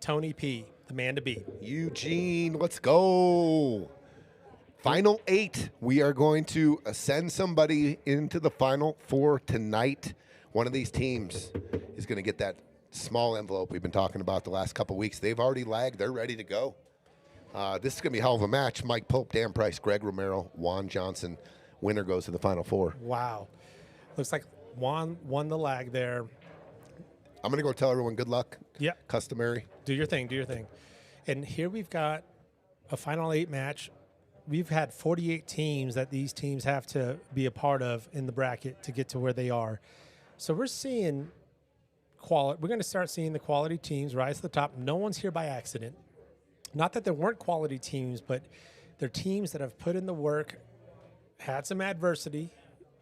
Tony P, the man to beat. Eugene, let's go. Final 8. We are going to send somebody into the Final 4 tonight. One of these teams is going to get that small envelope we've been talking about the last couple weeks. They've already lagged. They're ready to go. This is going to be a hell of a match. Mike Pope, Dan Price, Greg Romero, Whone Johnson. Winner goes to the Final 4. Wow. Looks like Whone won the lag there. I'm going to go tell everyone good luck. Yeah. Customary. Do your thing. Do your thing. And here we've got a Final 8 match. We've had 48 teams that these teams have to be a part of in the bracket to get to where they are. So we're seeing quality. We're going to start seeing the quality teams rise to the top. No one's here by accident. Not that there weren't quality teams, but they're teams that have put in the work, had some adversity.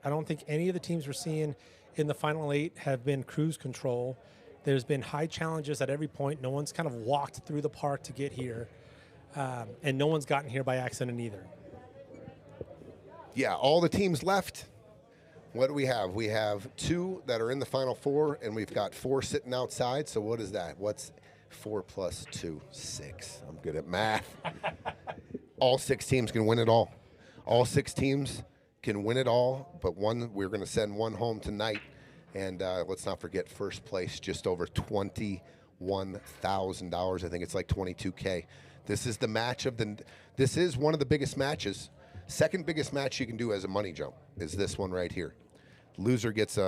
I don't think any of the teams we're seeing in the Final 8 have been cruise control. There's been high challenges at every point. No one's kind of walked through the park to get here. And no one's gotten here by accident either. Yeah, all the teams left. What do we have? We have 2 that are in the Final 4, and we've got 4 sitting outside. So what is that? What's 4 plus 2? 6. I'm good at math. All 6 teams can win it all. All 6 teams can win it all, but we're going to send one home tonight. And let's not forget first place, just over $21,000. I think it's like $22K. This is the match of the. This is one of the biggest matches. Second biggest match you can do as a money jump is this one right here. Loser gets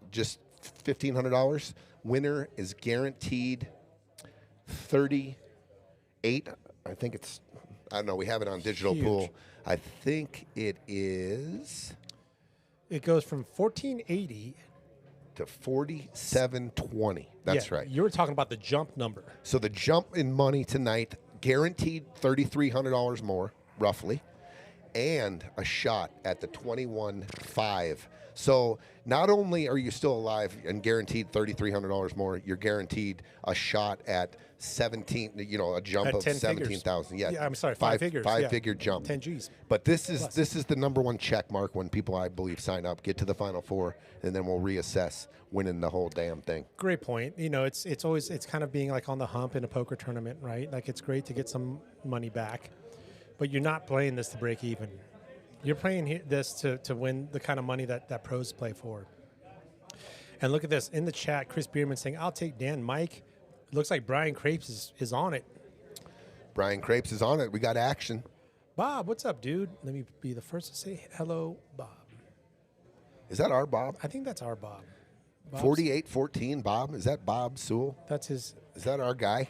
just $1,500. Winner is guaranteed 38. I think it's. I don't know. We have it on digital Huge. pool. I think it is. It goes from 1480 to 4720. That's right. You were talking about the jump number. So the jump in money tonight, guaranteed $3,300 more, roughly, and a shot at the 21.5. So not only are you still alive and guaranteed $3,300 more, you're guaranteed a shot at 17. A jump At of 10 17,000. figures. Yeah, I'm sorry, five figures. Five-figure jump. 10 G's. But this is the number one check mark when people, I believe, sign up, get to the Final 4, and then we'll reassess winning the whole damn thing. Great point. It's always kind of being like on the hump in a poker tournament, right? Like it's great to get some money back, but you're not playing this to break even. You're playing this to win the kind of money that pros play for. And look at this. In the chat, Chris Bierman saying, I'll take Dan. Mike, it looks like Brian Crapes is on it. Brian Crapes is on it. We got action. Bob, what's up, dude? Let me be the first to say hello, Bob. Is that our Bob? I think that's our Bob. 4814 Bob. Is that Bob Sewell? That's his. Is that our guy?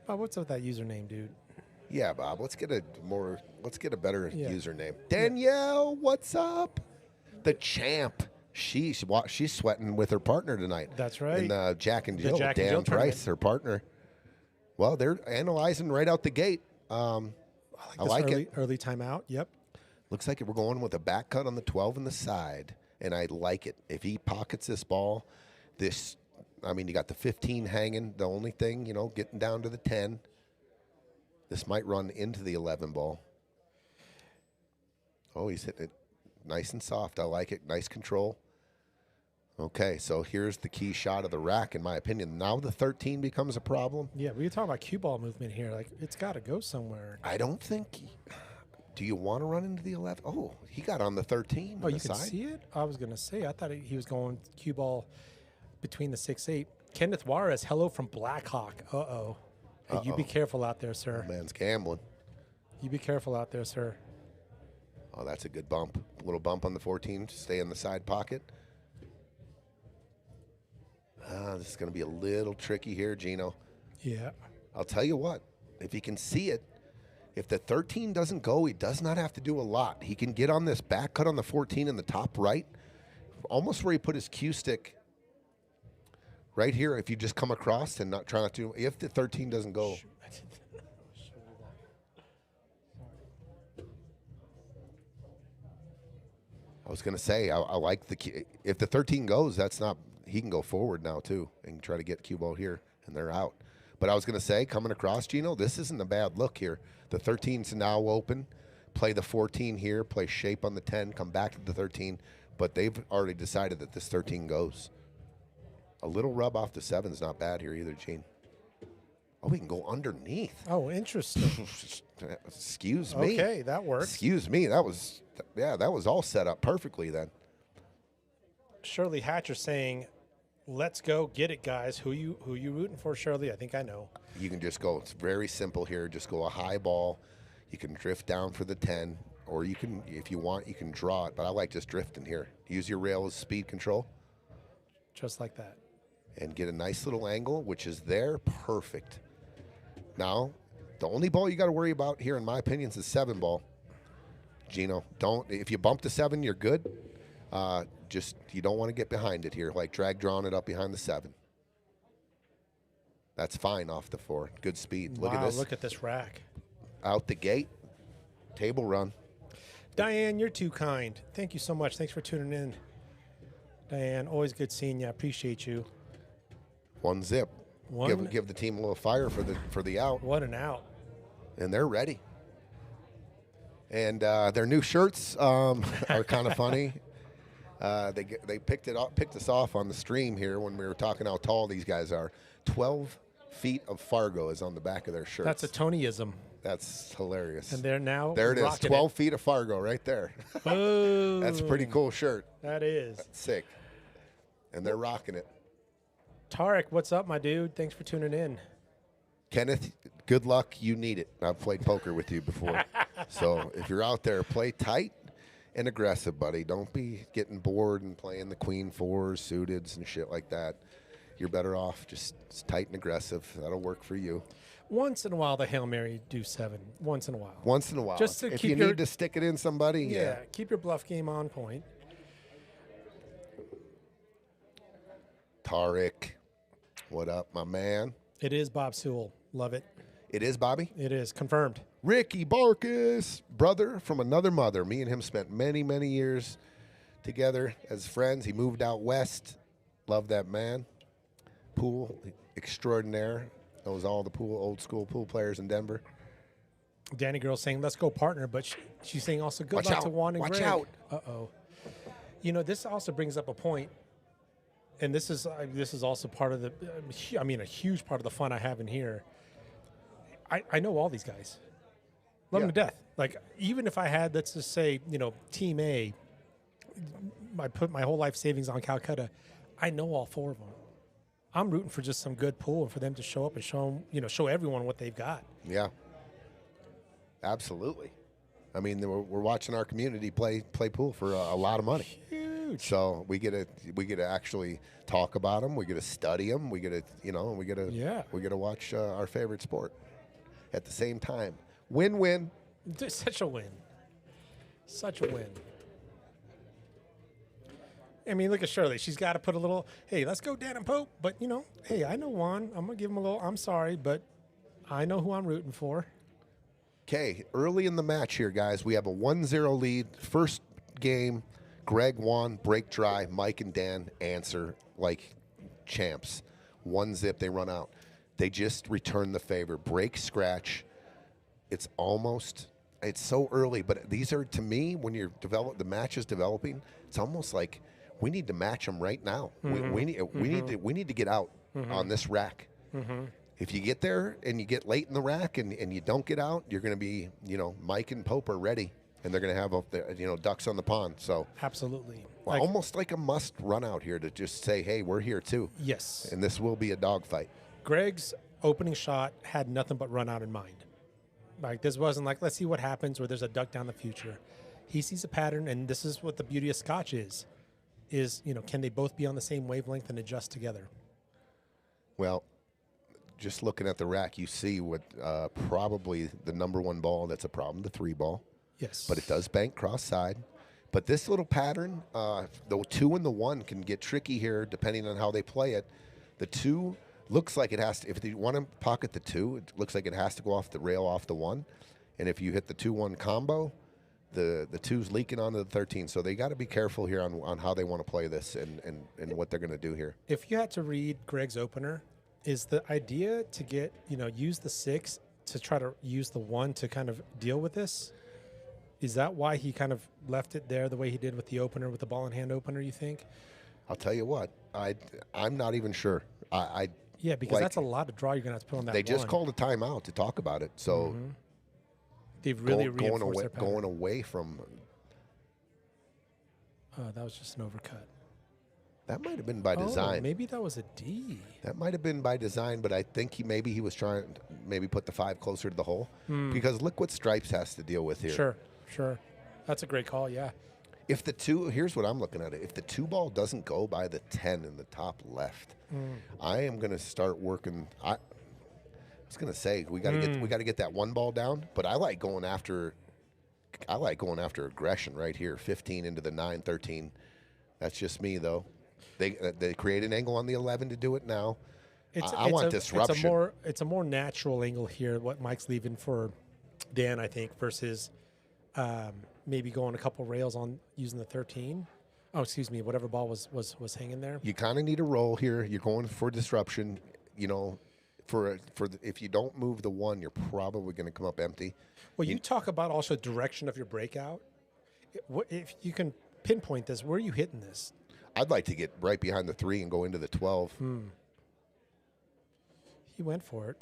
Bob, what's up with that username, dude? Yeah, Bob. Let's get a better username. Danielle, what's up? The champ. She's sweating with her partner tonight. That's right. And Jack and Jill, Jack and Dan Jill Price, her partner. Well, they're analyzing right out the gate. I like it. Early timeout. Yep. Looks like we're going with a back cut on the 12 and the side, and I like it. If he pockets this ball, you got the 15 hanging. The only thing, getting down to the 10. This might run into the 11 ball. Oh, he's hitting it nice and soft. I like it. Nice control. Okay, so here's the key shot of the rack, in my opinion. Now the 13 becomes a problem. Yeah, we were talking about cue ball movement here. Like, it's got to go somewhere. I don't think. Do you want to run into the 11? Oh, he got on the 13. Oh, you can see it? I was going to say, I thought he was going cue ball between the 6-8. Kenneth Juarez, hello from Blackhawk. Uh-oh. Hey, you be careful out there, sir. Man's gambling. You be careful out there, sir. Oh, that's a good bump. A little bump on the 14. Stay in the side pocket. This is going to be a little tricky here, Gino. Yeah. I'll tell you what. If he can see it, if the 13 doesn't go, he does not have to do a lot. He can get on this back cut on the 14 in the top right, almost where he put his cue stick. Right here, if you just come across and try not to, if the 13 doesn't go. I was going to say, I like if the 13 goes, he can go forward now too and try to get cue ball here, and they're out. But I was going to say, coming across, Gino, this isn't a bad look here. The 13's now open. Play the 14 here, play shape on the 10, come back to the 13. But they've already decided that this 13 goes. A little rub off the 7's not bad here either, Gene. Oh, we can go underneath. Oh, interesting. Excuse me. Okay, that works. Excuse me. That was all set up perfectly then. Shirley Hatcher saying, "Let's go get it, guys." Who you rooting for, Shirley? I think I know. You can just go. It's very simple here. Just go a high ball. You can drift down for the 10, or you can, if you want, you can draw it. But I like just drifting here. Use your rail as speed control. Just like that. And get a nice little angle, which is there. Perfect. Now, the only ball you got to worry about here, in my opinion, is the 7 ball. Gino, if you bump the 7, you're good. Just, you don't want to get behind it here, like drag drawing it up behind the 7. That's fine off the 4. Good speed. Look at this. Look at this rack. Out the gate. Table run. Diane, you're too kind. Thank you so much. Thanks for tuning in. Diane, always good seeing you. I appreciate you. 1 zip. Give the team a little fire for the out. What an out. And they're ready. And their new shirts are kind of funny. They picked us off on the stream here when we were talking how tall these guys are. 12 feet of Fargo is on the back of their shirts. That's a Tonyism. That's hilarious. And they're now there it is. 12 feet of Fargo right there. Boom. That's a pretty cool shirt. That is. That's sick. And they're rocking it. Tarek, what's up, my dude? Thanks for tuning in. Kenneth, good luck. You need it. I've played poker with you before. So if you're out there, play tight and aggressive, buddy. Don't be getting bored and playing the queen 4s, suiteds, and shit like that. You're better off just tight and aggressive. That'll work for you. Once in a while, the Hail Mary do 7. Once in a while. Once in a while. Just to if keep you need to stick it in somebody, yeah. Keep your bluff game on point. Tarek, what up, my man? It is Bob Sewell. Love it. It is Bobby? It is. Confirmed. Ricky Barkus, brother from another mother. Me and him spent many, many years together as friends. He moved out west. Love that man. Pool extraordinaire. Knows all the old school pool players in Denver. Danny Girl saying, "Let's go, partner," but she's saying also good luck to Whone and Greg. Watch out. Uh-oh. You know, this also brings up a point, and this is also part of the, a huge part of the fun I have in here. I know all these guys. Love them to death. Like, even if I had, let's just say, Team A, I put my whole life savings on Calcutta, I know all 4 of them. I'm rooting for just some good pool and for them to show up and show everyone what they've got. Yeah. Absolutely. I mean, we're watching our community play pool for a lot of money. Huge. So we get to actually talk about them. We get to study them. We get to we get to watch our favorite sport at the same time. Win-win. Such a win. Such a win. I mean, look at Shirley. She's got to put a little, hey, let's go Dan and Pope. But, hey, I know Whone. I'm going to give him a little, I'm sorry, but I know who I'm rooting for. Okay, early in the match here, guys, we have a 1-0 lead. First game, Greg won, break dry. Mike and Dan answer like champs. 1 zip, they run out. They just return the favor. Break, scratch. It's so early, but these are, to me, when the match is developing, it's almost like we need to match them right now. Mm-hmm. We need to get out on this rack. Mm-hmm. If you get there and you get late in the rack and you don't get out, you're going to be, Mike and Pope are ready, and they're going to have ducks on the pond. So absolutely, almost like a must run out here to just say, hey, we're here too. Yes, and this will be a dogfight. Greg's opening shot had nothing but run out in mind. Like, this wasn't like, let's see what happens, or there's a duck down the future. He sees a pattern, and this is what the beauty of Scotch is, can they both be on the same wavelength and adjust together? Well, just looking at the rack, you see what probably the number 1 ball that's a problem, the 3 ball. Yes. But it does bank cross side. But this little pattern, the 2 and the 1 can get tricky here depending on how they play it. The 2 looks like it has to, if you want to pocket the 2, it looks like it has to go off the rail off the 1. And if you hit the 2-1 combo, the 2's leaking onto the 13. So they got to be careful here on how they want to play this and what they're going to do here. If you had to read Greg's opener, is the idea to get, use the 6 to try to use the 1 to kind of deal with this? Is that why he kind of left it there the way he did with the opener, with the ball in hand opener, you think? I'll tell you what, I'm not even sure. Yeah, because Like, that's a lot of draw you're going to have to put on that they just one. called a timeout to talk about it. So They've really going reinforced away, their pattern. going away from That was just an overcut. that might have been by design. Maybe that was a D. That might have been by design, but I think he was trying to maybe put the 5 closer to the hole because look what Stripes has to deal with here. Sure. That's a great call, yeah. If the 2, here's what I'm looking at it. If the 2 ball doesn't go by the 10 in the top left, I am going to start working. I was going to say we got to get that 1 ball down, but I like going after aggression right here. 15 into the 9, 13. That's just me though. They create an angle on the 11 to do it now. I want disruption. It's a more natural angle here. What Mike's leaving for Dan, I think, versus maybe going a couple rails on using the 13. Oh, excuse me, whatever ball was hanging there. You kind of need a roll here. You're going for disruption. You know, if you don't move the 1, you're probably going to come up empty. Well, you talk about also direction of your breakout. If you can pinpoint this, where are you hitting this? I'd like to get right behind the 3 and go into the 12. He went for it.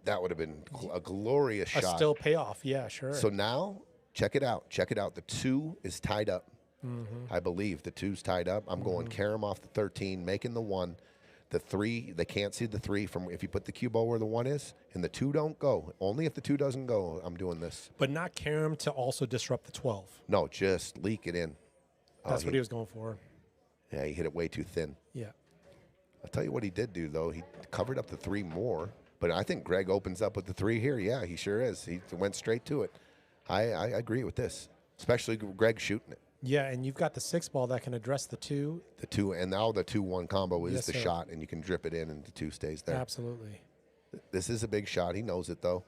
That would have been a glorious shot. A still payoff, yeah, sure. So now, check it out. The 2 is tied up. I believe the 2's tied up. I'm going carom off the 13, making the 1. The 3, they can't see the 3 from if you put the cue ball where the 1 is, and the 2 don't go. Only if the 2 doesn't go, I'm doing this. But not carom to also disrupt the 12. No, just leak it in. That's what he was going for. Yeah, he hit it way too thin. Yeah. I'll tell you what he did do, though. He covered up the 3 more. But I think Greg opens up with the 3 here. Yeah, he sure is. He went straight to it. I agree with this, especially Greg shooting it. Yeah, and you've got the 6 ball that can address the 2. The 2, and now the 2-1 combo is the shot, and you can drip it in, and the 2 stays there. Absolutely. This is a big shot. He knows it, though.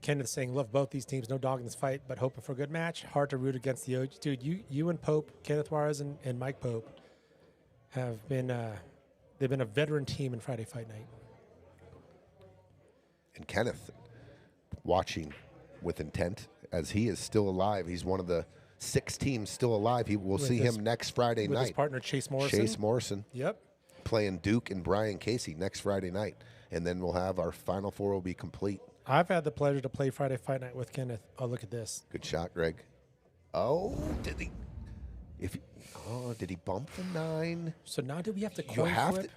Kenneth saying, love both these teams. No dog in this fight, but hoping for a good match. Hard to root against the OG. Dude, you and Pope, Kenneth Juarez and Mike Pope have been they've been a veteran team in Friday Fight Night. And Kenneth watching with intent as he is still alive. He's one of the 6 teams still alive. We'll see him next Friday night. With his partner, Chase Morrison. Yep. Playing Duke and Brian Casey next Friday night. And then we'll have our Final 4 will be complete. I've had the pleasure to play Friday Fight Night with Kenneth. Oh, look at this. Good shot, Greg. Oh, did he? Did he bump the 9? So now do we have to coin flip?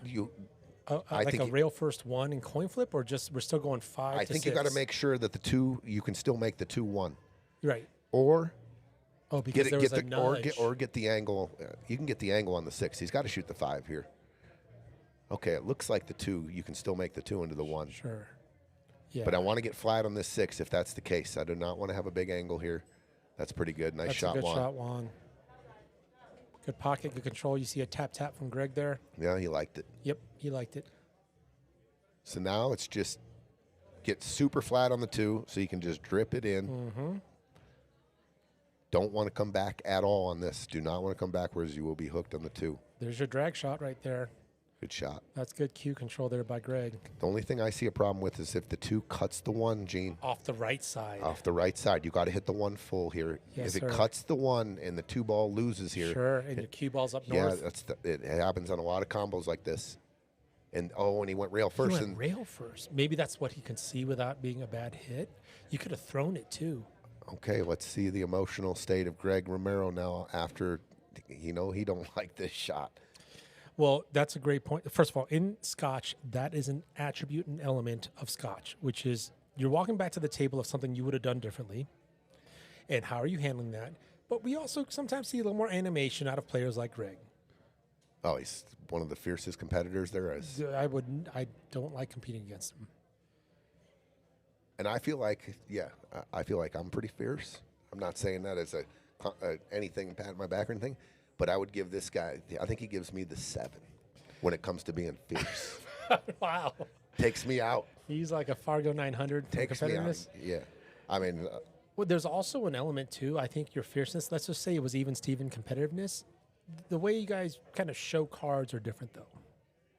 I like think a rail first 1 and coin flip, or just we're still going 5 to 6? I think you got to make sure that the 2, you can still make the 2-1. Right. Or because there was a nudge. Or get the angle. You can get the angle on the 6. He's got to shoot the 5 here. Okay, it looks like the 2. You can still make the 2 into the 1. Sure. Yeah. But I want to get flat on this 6 if that's the case. I do not want to have a big angle here. That's pretty good. Nice shot, Juan. That's a good shot, Juan. Good pocket, good control. You see a tap from Greg there. Yeah, he liked it. Yep, he liked it. So now it's just get super flat on the 2 so you can just drip it in. Don't want to come back at all on this. Do not want to come backwards. You will be hooked on the 2. There's your drag shot right there. Good shot. That's good cue control there by Greg. The only thing I see a problem with is if the 2 cuts the 1, Gene. Off the right side. Off the right side. You got to hit the 1 full here. Yes, if it cuts the 1 and the 2 ball loses here. Sure, and your cue ball's up north. Yeah, it happens on a lot of combos like this. And he went rail first. He went rail first. Maybe that's what he can see without being a bad hit. You could have thrown it too. Okay, let's see the emotional state of Greg Romero now after, he don't like this shot. Well, that's a great point. First of all, in Scotch, that is an attribute and element of Scotch, which is you're walking back to the table of something you would have done differently. And how are you handling that? But we also sometimes see a little more animation out of players like Greg. Oh, he's one of the fiercest competitors there is. I don't like competing against him. And I feel like I'm pretty fierce. I'm not saying that as anything pat my back or anything. But I would give this guy, I think he gives me the 7 when it comes to being fierce. Wow. Takes me out. He's like a Fargo 900. Takes me out. Yeah. I mean. Well, there's also an element, too. I think your fierceness, let's just say it was even Steven competitiveness. The way you guys kind of show cards are different, though.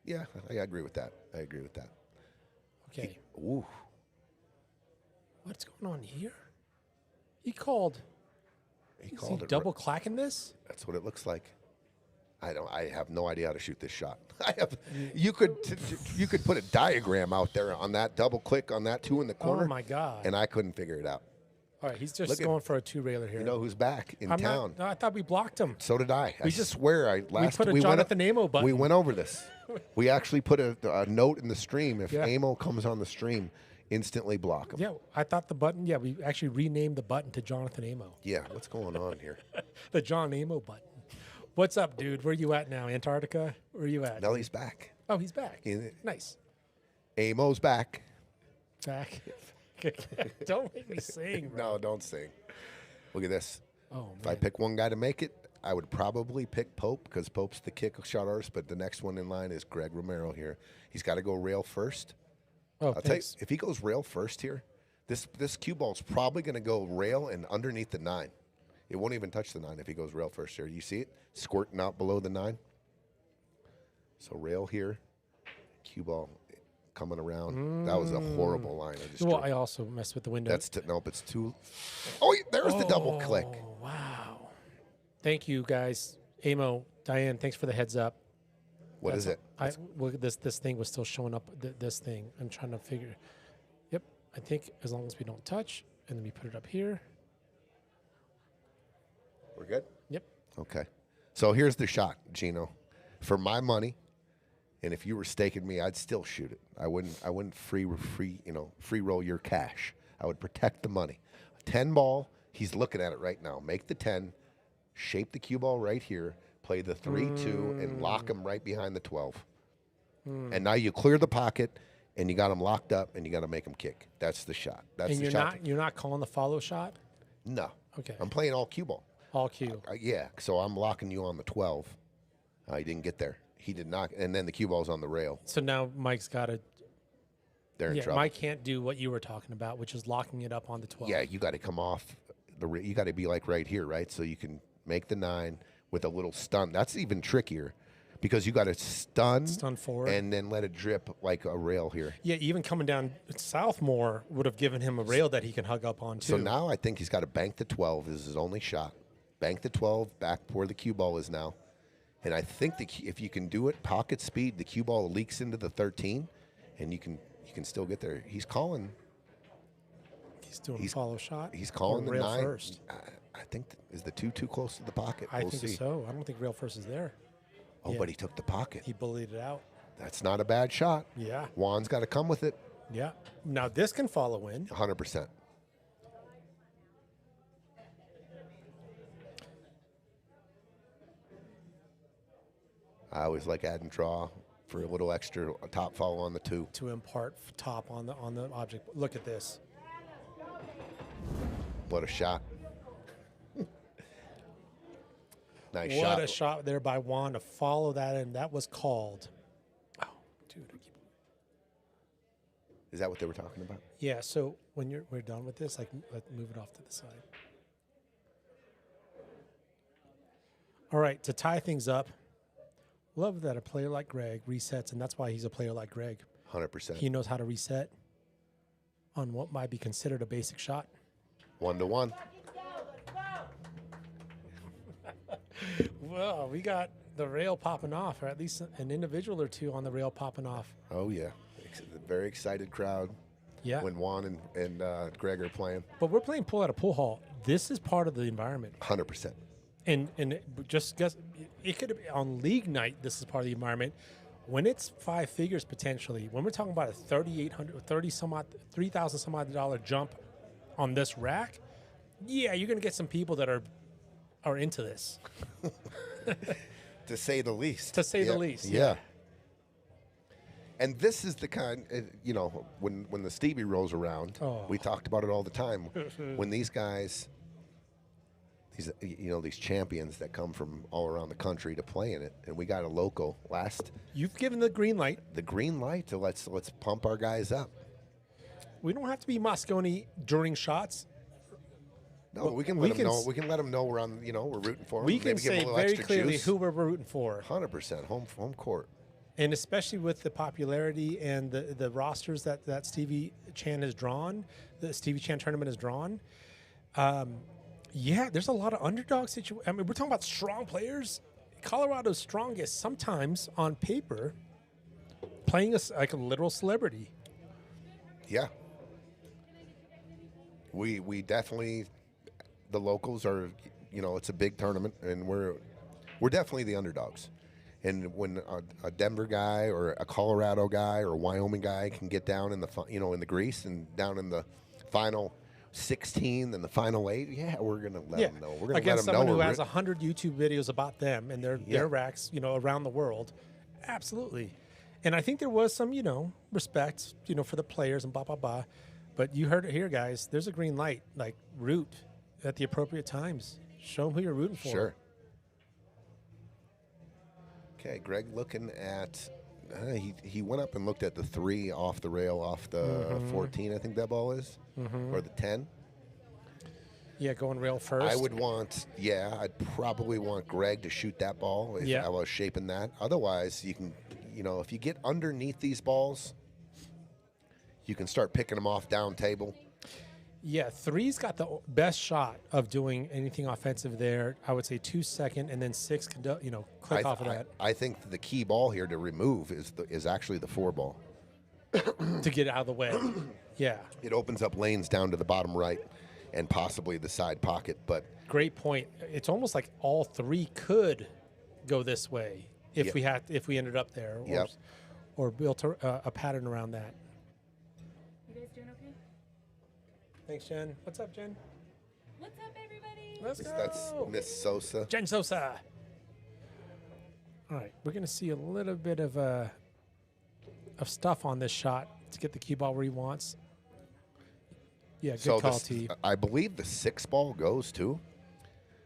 Yeah, I agree with that. Okay. Ooh. What's going on here? He called. He called it double clacking this? That's what it looks like. I have no idea how to shoot this shot. You could put a diagram out there on that double click on that 2 in the corner. Oh my God! And I couldn't figure it out. All right, he's just going for a 2-railer here. You know who's back in town? No, I thought we blocked him. So did I. I swear, we put a Jonathan Amo button. We went over this. We actually put a note in the stream. If Amo comes on the stream, instantly block him. Yeah, I thought the button. Yeah, we actually renamed the button to Jonathan Amo. Yeah, what's going on here? The John Amo button. What's up, dude? Where you at now? Antarctica? Where are you at? No, he's back. Oh, he's back. Nice. Amo's back. Back. Don't make me sing, bro. No, don't sing. Look at this. Oh, man. If I pick one guy to make it, I would probably pick Pope because Pope's the kick shot artist, but the next one in line is Greg Romero here. He's got to go rail first. Oh, I'll tell you, if he goes rail first here, this cue ball's probably going to go rail and underneath the 9. It won't even touch the 9 if he goes rail first here. You see it squirting out below the 9? So rail here, cue ball coming around. That was a horrible line. I also messed with the window. Nope, it's too. Oh, there's the double click. Wow. Thank you, guys. Amo, Diane, thanks for the heads up. What is it? This thing was still showing up. This thing. I'm trying to figure. Yep. I think as long as we don't touch, and then we put it up here. We're good? Yep. Okay. So here's the shot, Gino. For my money, and if you were staking me, I'd still shoot it. I wouldn't free roll your cash. I would protect the money. 10 ball, he's looking at it right now. Make the 10, shape the cue ball right here, play the 3-2, and lock him right behind the 12. And now you clear the pocket, and you got him locked up, and you got to make him kick. That's the shot. That's the shot. You're not calling the follow shot? No. Okay. I'm playing all cue ball. All cue. Yeah, so I'm locking you on the 12. He didn't get there. He did not, and then the cue ball's on the rail. So now Mike's got to. They're in trouble. Mike can't do what you were talking about, which is locking it up on the 12. Yeah, you got to come off you got to be like right here, right? So you can make the 9 with a little stun. That's even trickier because you got to stun forward, and then let it drip like a rail here. Yeah, even coming down south more would have given him a rail that he can hug up on too. So now I think he's got to bank the 12. This is his only shot. Bank the 12 back where the cue ball is now. And I think if you can do it, pocket speed, the cue ball leaks into the 13, and you can still get there. He's calling. He's doing a follow shot. He's calling the rail 9 first. I think is the 2 too close to the pocket. I We'll think see. so. I don't think rail first is there. Oh, Yeah. but he took the pocket. He bullied it out. That's not a bad shot. Yeah. Whone's got to come with it. Yeah. Now this can follow in. 100%. I always like add and draw for a little extra top follow on the 2. To impart top on the object. Look at this. What a shot. Nice shot. What a shot there by Whone to follow that in. That was called. Oh, dude. Is that what they were talking about? Yeah, so when we're done with this, like, let's move it off to the side. All right, to tie things up, love that a player like Greg resets, and that's why he's a player like Greg. 100%. He knows how to reset on what might be considered a basic shot. 1-1. Well, we got the rail popping off, or at least an individual or two on the rail popping off. Oh, yeah. Very excited crowd. Yeah. When Whone and Greg are playing. But we're playing pool at a pool hall. This is part of the environment. 100%. And just guess, it could be on league night, this is part of the environment. When it's 5 figures potentially, when we're talking about a $3,000 some odd dollar jump on this rack, yeah, you're going to get some people that are into this. To say the least. To say the least. Yeah. And this is the kind, when the Stevie rolls around, we talked about it all the time. When these guys, these champions that come from all around the country to play in it, and we got a local last. You've given the green light. The green light to let's pump our guys up. We don't have to be Moscone during shots. No, we can let them know. We can let them know we're on. We're rooting for them. We can say very clearly juice. who we're rooting for. 100% home court. And especially with the popularity and the rosters that Stevie Chan has drawn, the Stevie Chan tournament has drawn. Yeah, there's a lot of underdog situations. I mean, we're talking about strong players Colorado's strongest sometimes on paper, playing us like a literal celebrity. Yeah. We definitely, the locals are, it's a big tournament, and we're definitely the underdogs. And when a Denver guy or a Colorado guy or a Wyoming guy can get down in the in the grease and down in the final 16 and the final 8, we're gonna let them know. We're gonna Against let them know. someone who has 100 YouTube videos about them and their racks, around the world. Absolutely. And I think there was some, respect, for the players and blah blah blah. But you heard it here, guys. There's a green light. Like, root at the appropriate times. Show them who you're rooting for. Sure. Okay, Greg looking at, he went up and looked at the 3 off the rail, off the 14, I think that ball is, or the 10. Yeah, going rail first. I'd probably want Greg to shoot that ball if I was shaping that. Otherwise, you can, if you get underneath these balls, you can start picking them off down table. Yeah, 3's got the best shot of doing anything offensive there. I would say 2 second, and then 6 can, click off of that. I think the key ball here to remove is actually the 4 ball. To get out of the way. Yeah. It opens up lanes down to the bottom right and possibly the side pocket. But great point. It's almost like all 3 could go this way if we ended up there, or built a pattern around that. You guys doing okay? Thanks, Jen. What's up, Jen? What's up, everybody? Let's go. That's Miss Sosa. Jen Sosa. All right, we're going to see a little bit of stuff on this shot to get the cue ball where he wants. Yeah, good call, T. I believe the 6 ball goes too.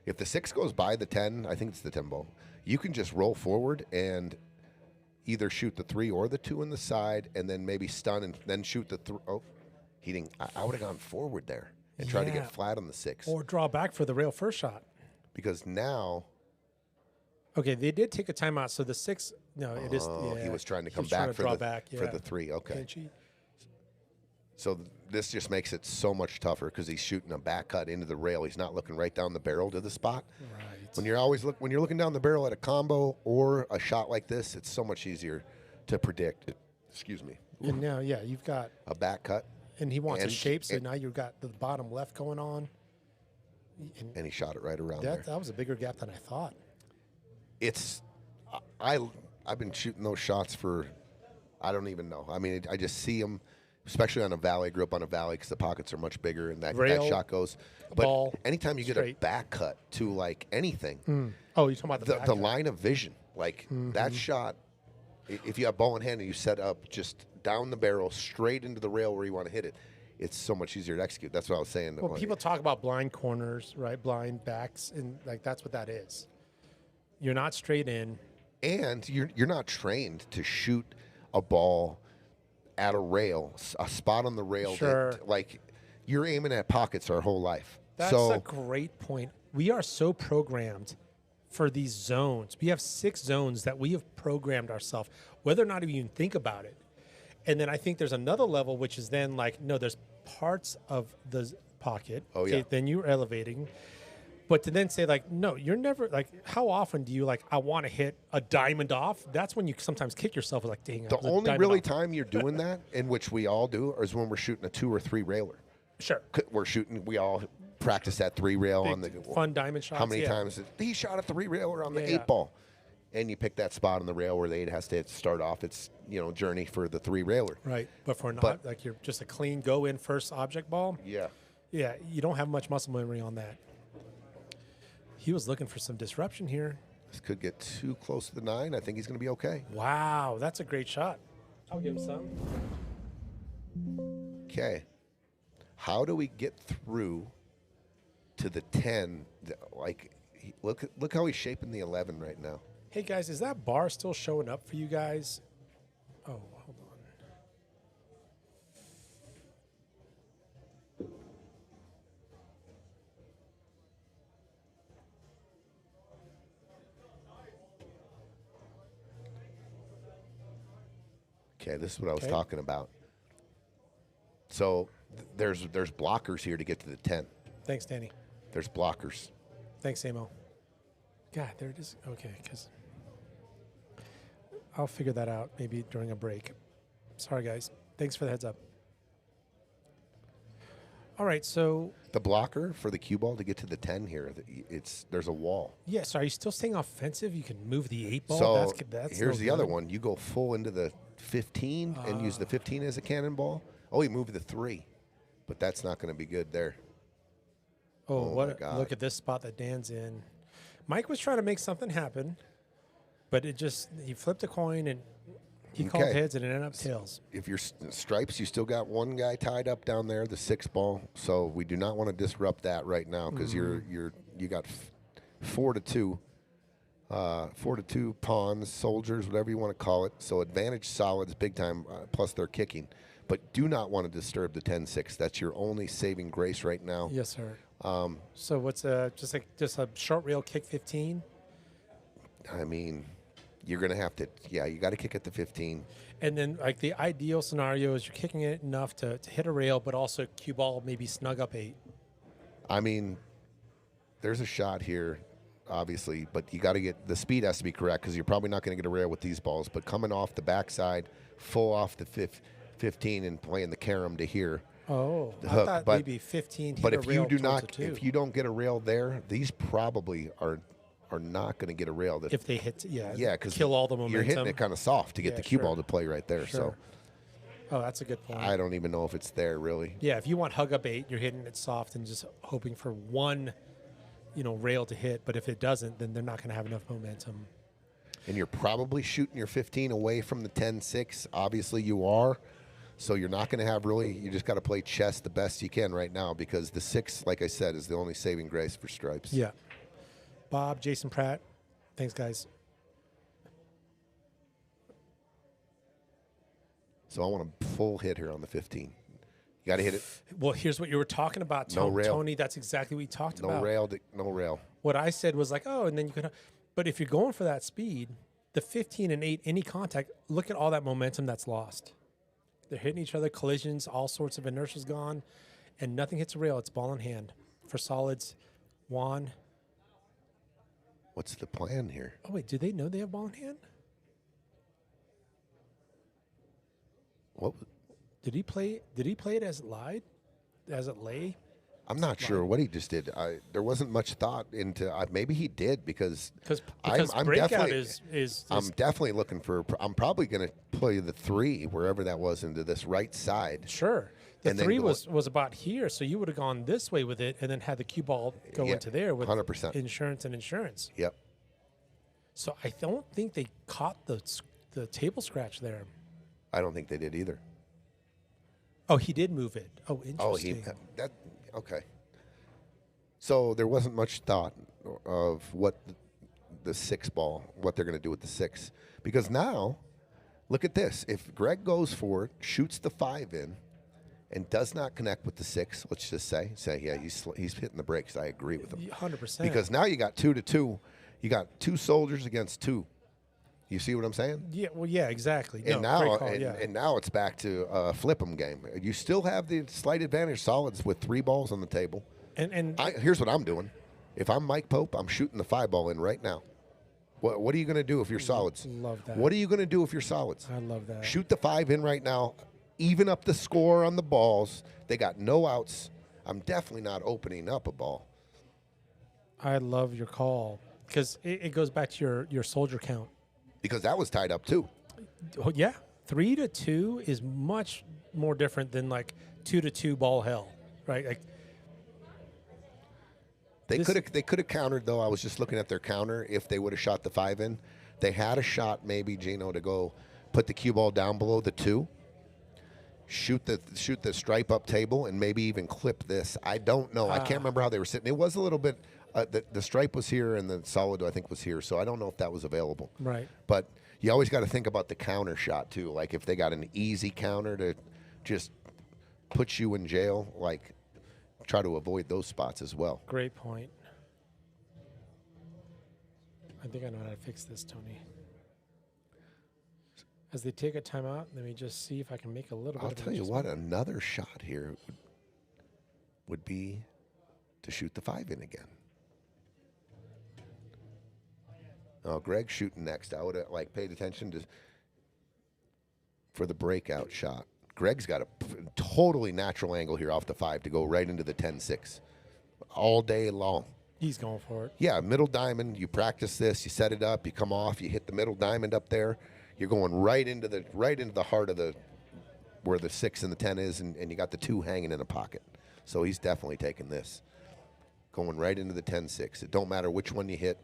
If the 6 goes by the 10, I think it's the 10 ball. You can just roll forward and either shoot the 3 or the 2 in the side, and then maybe stun and then shoot the 3. Oh, he didn't. I would have gone forward there and tried to get flat on the 6. Or draw back for the rail first shot. Because now. Okay, they did take a timeout, so the 6. No, it is. Yeah, he was trying to come back for the 3. Okay. So this just makes it so much tougher because he's shooting a back cut into the rail. He's not looking right down the barrel to the spot. Right. When you're looking down the barrel at a combo or a shot like this, it's so much easier to predict. Excuse me. And now, you've got a back cut. And he wants a shape, so now you've got the bottom left going on. And he shot it right around there. That was a bigger gap than I thought. I've been shooting those shots for, I don't even know. I mean, I just see them, especially on a valley. I grew up on a valley because the pockets are much bigger and that shot goes. But ball, anytime you get a back cut to like anything. Oh, you're talking about the line of vision. Like that shot, if you have ball in hand and you set up just down the barrel straight into the rail where you want to hit it, it's so much easier to execute. That's what I was saying. Well, people talk about blind corners, right? Blind backs, and like that's what that is. You're not straight in. And you're not trained to shoot a ball at a rail, a spot on the rail. Sure. Like, you're aiming at pockets our whole life. That's a great point. We are so programmed for these zones. We have 6 zones that we have programmed ourselves, whether or not we even think about it. And then I think there's another level, which is then like, no, there's parts of the pocket. Oh, yeah. Then you're elevating. But to then say, like, no, you're never, like, how often do you, like, I want to hit a diamond off? That's when you sometimes kick yourself, like, dang. The only really time you're doing that, in which we all do, is when we're shooting a 2 or 3 railer. Sure. We all practice that 3 rail Big, on the fun diamond shots. How many times he shot a 3 railer on the 8 ball? And you pick that spot on the rail where the 8 has to start off its journey for the 3 railer. Right. But for not, like, you're just a clean go in first object ball. Yeah. Yeah, you don't have much muscle memory on that. He was looking for some disruption here. This could get too close to the 9. I think he's going to be okay. Wow, that's a great shot. I'll give him some. Okay. How do we get through to the 10? Like, look how he's shaping the 11 right now. Hey, guys, is that bar still showing up for you guys? Oh, hold on. Okay, this is what I was talking about. So there's blockers here to get to the 10. Thanks, Danny. There's blockers. Thanks, Amo. God, there it is. Okay, because I'll figure that out maybe during a break. Sorry, guys. Thanks for the heads up. All right, so The blocker for the cue ball to get to the 10 here, there's a wall. yeah. So are you still staying offensive? You can move the 8 ball. So That's here's no the other good. one. You go full into the 15 and use the 15 as a cannonball. Oh, you move the 3, but that's not going to be good there. Oh, my God. Look at this spot that Dan's in. Mike was trying to make something happen, but he flipped a coin and he called Okay. heads and it ended up tails. If you're stripes, you still got one guy tied up down there, the 6 ball. So we do not want to disrupt that right now because you got 4 to 2. 4 to 2 pawns, soldiers, whatever you want to call it. So advantage solids big time, plus they're kicking. But do not want to disturb the 10-6. That's your only saving grace right now. Yes, sir. So what's just a short rail kick 15? I mean, you're going to have to, you got to kick at the 15. And then like the ideal scenario is you're kicking it enough to hit a rail, but also cue ball maybe snug up 8. I mean, there's a shot here, obviously, but you got to get the speed has to be correct because you're probably not going to get a rail with these balls. But coming off the backside, full off the 15 and playing the carom to here. Oh, the I hook. thought But maybe 15. But hit if a rail you do towards not, the 2. if you don't get a rail there, these probably are not going to get a rail. If they hit, because kill all the momentum. You're hitting it kind of soft to get Yeah, the cue sure. ball to play right there. Sure. Oh, that's a good point. So I don't even know if it's there really. Yeah, if you want hug up 8, you're hitting it soft and just hoping for one, rail to hit. But if it doesn't, then they're not going to have enough momentum. And you're probably shooting your 15 away from the 10-6. Obviously you are. So you're not going to have really, you just got to play chess the best you can right now because the 6, like I said, is the only saving grace for stripes. Yeah. Bob, Jason Pratt, thanks, guys. So I want a full hit here on the 15. You got to hit it. Well, here's what you were talking about, No rail. Tony. That's exactly what we talked No about. rail. No rail. What I said was like, and then you could, but if you're going for that speed, the 15 and 8, any contact, look at all that momentum that's lost. They're hitting each other, collisions, all sorts of inertia's gone, and nothing hits a rail. It's ball in hand. For solids, Whone. What's the plan here? Oh, wait, do they know they have ball in hand? What? Did he play it as it lied? As it lay? I'm not sure what he just did. There wasn't much thought into. Maybe he did because I'm breakout definitely is I'm definitely looking for. I'm probably going to play the 3 wherever that was into this right side. sure. The And then 3 go- was about here, so you would have gone this way with it, and then had the cue ball go Yeah, into there with 100%. insurance. Yep. So I don't think they caught the table scratch there. I don't think they did either. Oh, he did move it. Oh, Oh, interesting. okay. So there wasn't much thought of what the 6 ball, what they're going to do with the 6, because now, look at this. If Greg goes for it, shoots the 5 in, and does not connect with the 6, let's just say yeah, he's hitting the brakes. I agree with him 100%. because now you got 2 to 2. You got 2 soldiers against 2. You see what I'm saying? Yeah, well, yeah, exactly. And No, great now, call, and now it's back to flip 'em game. You still have the slight advantage solids with 3 balls on the table. And Here's what I'm doing. If I'm Mike Pope, I'm shooting the 5 ball in right now. What are you going to do if you're solids? Love that. What are you going to do if you're solids? I love that. Shoot the 5 in right now. Even up the score on the balls. They got no outs. I'm definitely not opening up a ball. I love your call because it goes back to your soldier count. Because that was tied up too. Oh, yeah, 3 to 2 is much more different than like 2 to 2 ball hell, right? Like They could have countered though. I was just looking at their counter. If they would have shot the 5 in, they had a shot maybe Gino to go put the cue ball down below the 2, shoot the stripe up table, and maybe even clip this. I don't know. I can't remember how they were sitting. It was a little bit. The stripe was here and the solid I think was here, so I don't know if that was available. right. But you always got to think about the counter shot too. Like if they got an easy counter to just put you in jail, like try to avoid those spots as well. Great point. I think I know how to fix this, Tony. As they take a timeout, let me just see if I can make a little bit I'll of an tell you what, adjustment. another shot here would be to shoot the 5 in again. Oh, Greg's shooting next. I would have paid attention for the breakout shot. Greg's got a totally natural angle here off the 5 to go right into the 10-6 all day long. He's going for it. Yeah, middle diamond. You practice this. You set it up. You come off. You hit the middle diamond up there. You're going right into the heart of where the 6 and the 10 is, and you got the 2 hanging in the pocket. So he's definitely taking this, going right into the 10-6. It don't matter which one you hit.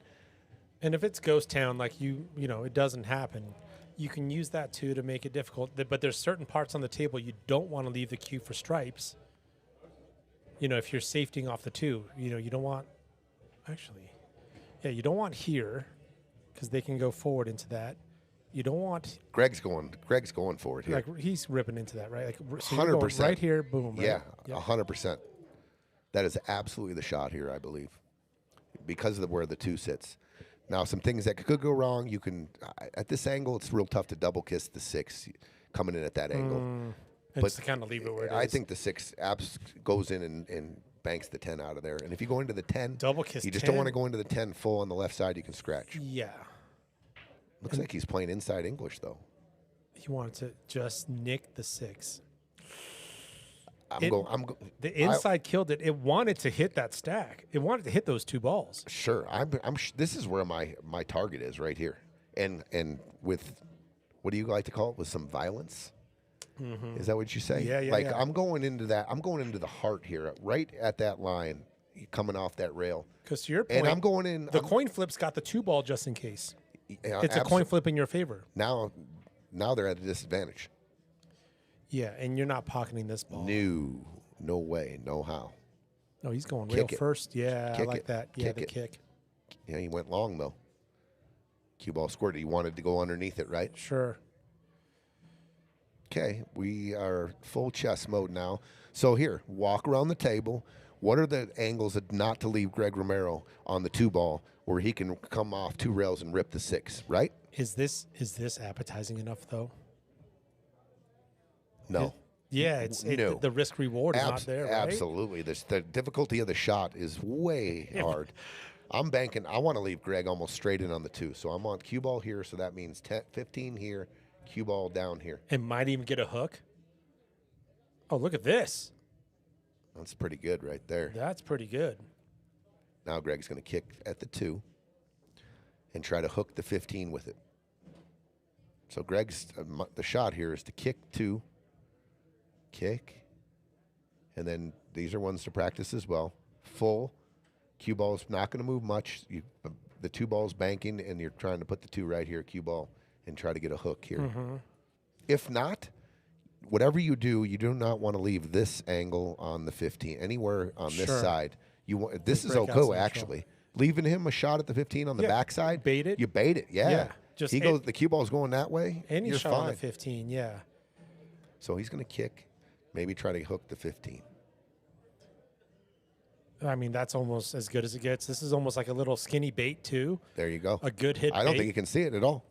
And if it's ghost town, like it doesn't happen. You can use that too to make it difficult. But there's certain parts on the table you don't want to leave the cue for stripes. If you're safetying off the 2, you don't want. Actually, yeah, you don't want here because they can go forward into that. You don't want. Greg's going for it here. Like he's ripping into that, right? Like so 100%. Right here, boom. Right? Yeah, 100%. That is absolutely the shot here, I believe, because of where the 2 sits. Now, some things that could go wrong. You can at this angle, it's real tough to double kiss the 6 coming in at that angle. But to kind of leave it where it is. I think the 6 goes in and banks the 10 out of there. And if you go into the 10, double kiss, you just 10. don't want to go into the 10 full on the left side. You can scratch. Yeah. Looks like he's playing inside English though. He wanted to just nick the 6. The inside killed it. It wanted to hit that stack. It wanted to hit those 2 balls. Sure. This is where my target is right here. And with, what do you like to call it? With some violence? Mm-hmm. Is that what you say? Yeah. Yeah. I'm going into that. I'm going into the heart here, right at that line, coming off that rail. Because to your point, and I'm going in. The coin flip's got the 2 ball just in case. Yeah, it's a coin flip in your favor. Now they're at a disadvantage. Yeah, and you're not pocketing this ball. No way, no how. No, he's going rail first. Yeah, I like that. Yeah, the kick. Yeah, he went long though. Cue ball scored it. He wanted to go underneath it, right? Sure. Okay, we are full chess mode now. So here, walk around the table. What are the angles not to leave Greg Romero on the 2 ball where he can come off 2 rails and rip the 6, right? Is this appetizing enough though? No. The risk reward is not there, right? Absolutely. The difficulty of the shot is way hard. I'm banking. I want to leave Greg almost straight in on the 2. So I'm on cue ball here. So that means 15 here, cue ball down here. And might even get a hook. Oh, look at this. That's pretty good right there. That's pretty good. Now Greg's going to kick at the 2 and try to hook the 15 with it. So Greg's, the shot here is to kick 2, kick, and then these are ones to practice as well. Full, cue ball's not going to move much. The 2 balls banking, and you're trying to put the 2 right here, cue ball, and try to get a hook here. Mm-hmm. If not, whatever you do not want to leave this angle on the 15 anywhere on this side. This is okay actually. Leaving him a shot at the 15 on the backside. Bait it. You bait it. Yeah. Just the cue ball's going that way. Any you're shot fine. on the 15. Yeah. So he's going to kick, maybe try to hook the 15. I mean, that's almost as good as it gets. This is almost like a little skinny bait too. There you go. A good hit. I don't think you can see it at all.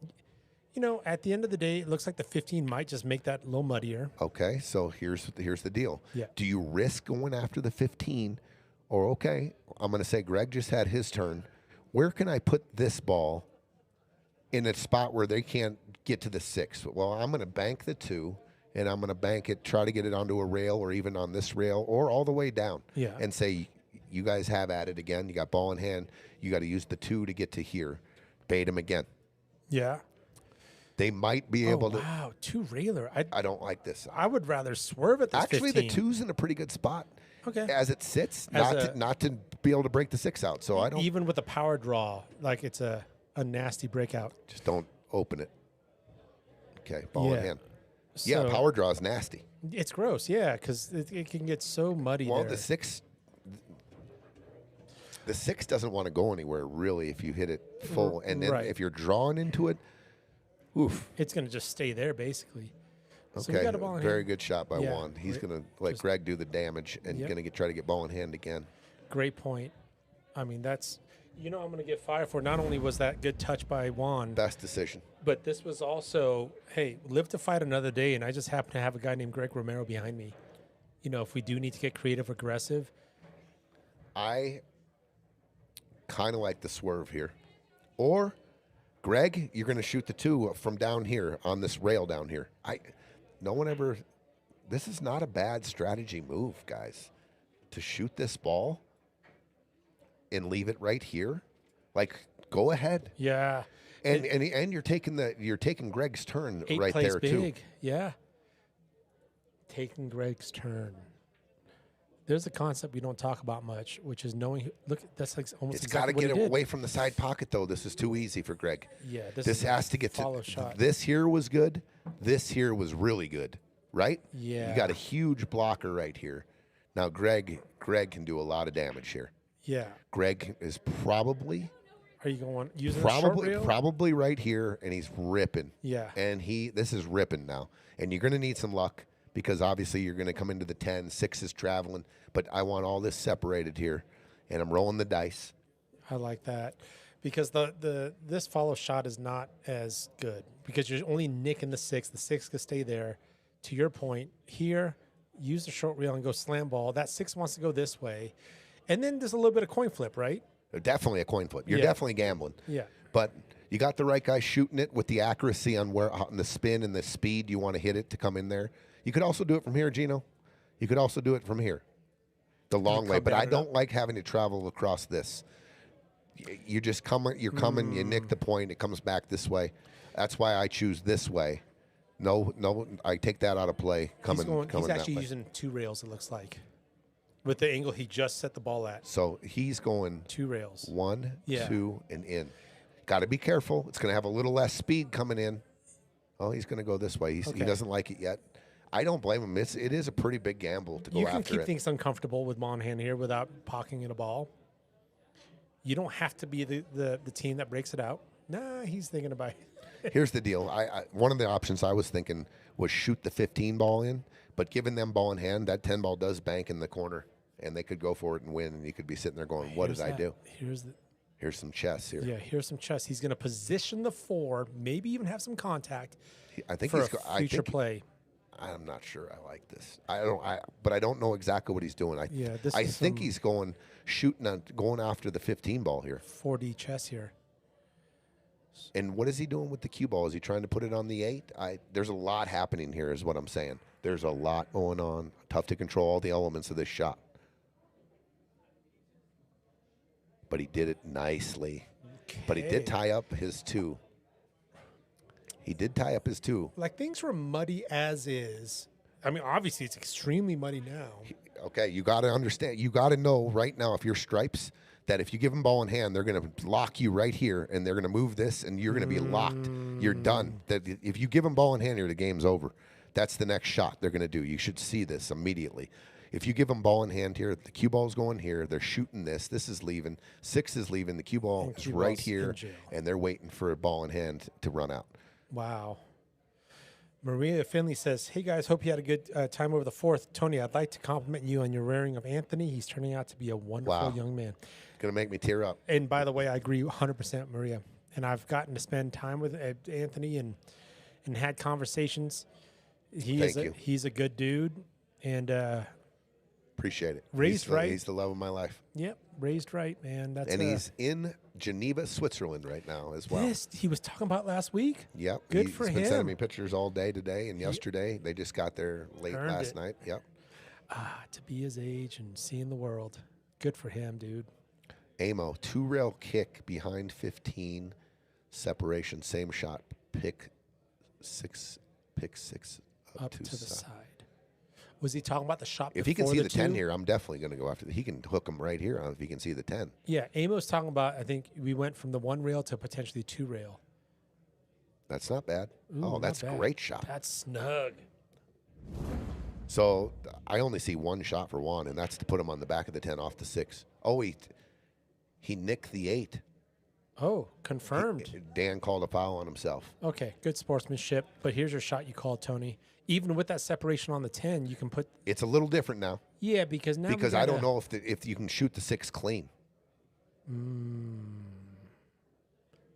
At the end of the day, it looks like the 15 might just make that a little muddier. Okay, so here's the deal. Yeah. Do you risk going after the 15, or okay, I'm going to say Greg just had his turn. Where can I put this ball in a spot where they can't get to the 6? Well, I'm going to bank the 2, and I'm going to bank it, try to get it onto a rail or even on this rail or all the way down. Yeah. And say, you guys have at it again. You got ball in hand. You got to use the 2 to get to here. Bait him again. Yeah. They might be able to. Wow, 2 railer. I don't like this. I would rather swerve at this Actually, 15. the 2's in a pretty good spot. Okay. As it sits, not to be able to break the 6 out. So I don't. Even with a power draw, like it's a nasty breakout. Just don't open it. Okay, ball in hand. So, Yeah, power draw is nasty. It's gross, yeah, because it can get so muddy Well, there. the 6 doesn't want to go anywhere, really, if you hit it full. And then if you're drawn into it, oof. It's going to just stay there, basically. So Okay, we got a ball in very hand. good shot by Whone. He's going to let Greg do the damage and going to try to get ball in hand again. Great point. I mean, that's, I'm going to get fired for. Not only was that good touch by Whone, Best decision. but this was also, hey, live to fight another day, and I just happen to have a guy named Greg Romero behind me. If we do need to get creative, aggressive. I kind of like the swerve here. Or Greg, you're going to shoot the 2 from down here on this rail down here. No one ever. This is not a bad strategy move, guys, to shoot this ball and leave it right here. Like, go ahead. Yeah. And you're taking Greg's turn 8 right plays there big. too. Yeah. Taking Greg's turn. There's a concept we don't talk about much, which is knowing. Look, that's like almost. It's got to exactly get what he did. away from the side pocket, though. This is too easy for Greg. Yeah, This has to get follow to. shot. This here was good. This here was really good, right? Yeah. You got a huge blocker right here. Now, Greg can do a lot of damage here. Yeah. Greg is probably Are you going using a short reel? probably right here, and he's ripping. Yeah. And this is ripping now, and you're going to need some luck because obviously you're going to come into the 10. 6 is traveling, but I want all this separated here, and I'm rolling the dice. I like that because this follow shot is not as good because you're only nicking the 6. The 6 can stay there. To your point, here, use the short reel and go slam ball. That 6 wants to go this way, and then there's a little bit of coin flip, right? Definitely a coin flip. You're Yeah. definitely gambling. Yeah. But you got the right guy shooting it with the accuracy on the spin and the speed you want to hit it to come in there. You could also do it from here, Gino. You could also do it from here, the long way. But I don't like having to travel across this. You just come. You're coming. You nick the point. It comes back this way. That's why I choose this way. No, I take that out of play. He's Coming actually that way. using 2 rails, it looks like, with the angle he just set the ball at. So he's going 2 rails. 1, Yeah. 2, and in. Got to be careful. It's going to have a little less speed coming in. Oh, he's going to go this way. He doesn't like it yet. I don't blame him. It is a pretty big gamble to go You after can keep it. things uncomfortable with Monahan here without pocketing a ball. You don't have to be the team that breaks it out. Nah, he's thinking about it. Here's the deal. One of the options I was thinking was shoot the 15 ball in, but giving them ball in hand, that 10 ball does bank in the corner, and they could go for it and win, and you could be sitting there going, what did I do? Here's some chess here. Yeah, here's some chess. He's going to position the 4, maybe even have some contact I think for he's a future play. I'm not sure I like this. But I don't know exactly what he's doing. I think he's going after the 15 ball here. 4D chess here. And what is he doing with the cue ball? Is he trying to put it on the 8? There's a lot happening here is what I'm saying. There's a lot going on. Tough to control all the elements of this shot. But he did it nicely. Okay. But he did tie up his 2. Like, things were muddy as is. I mean, obviously, it's extremely muddy now. Okay, you got to understand. You got to know right now if you're stripes that if you give them ball in hand, they're going to lock you right here, and they're going to move this, and you're going to be locked. You're done. That if you give them ball in hand here, the game's over. That's the next shot they're going to do. You should see this immediately. If you give them ball in hand here, the cue ball's going here. They're shooting this. This is leaving. 6 is leaving. The cue ball is right here, and they're waiting for a ball in hand to run out. Wow. Maria Finley says, hey, guys, hope you had a good time over the 4th. Tony, I'd like to compliment you on your rearing of Anthony. He's turning out to be a wonderful young man. Going to make me tear up. And by the way, I agree 100%, Maria. And I've gotten to spend time with Anthony and had conversations. He's a good dude. And appreciate it. Raised right. He's the love of my life. Yep, raised right, man. He's in Geneva, Switzerland right now as well. He was talking about last week. Yep. Good for him. He's been sending me pictures all day today and yesterday. They just got there late last night. Yep. To be his age and seeing the world. Good for him, dude. Amo, 2-rail kick behind 15, separation, same shot, pick six up to the side. Was he talking about the shot if he can see the 10 2? here, I'm definitely going to go after He can hook him right here if he can see the 10. Yeah, Amos talking about, I think we went from the 1 rail to potentially 2 rail. That's not bad. Ooh, that's a great shot. That's snug. So I only see one shot for Whone, and that's to put him on the back of the 10 off the 6. Oh, he nicked the 8. Oh, confirmed. Dan called a foul on himself. Okay, good sportsmanship. But here's your shot you called, Tony. Even with that separation on the 10, you can put... It's a little different now. Yeah, because now... Because I don't know if you can shoot the 6 clean. You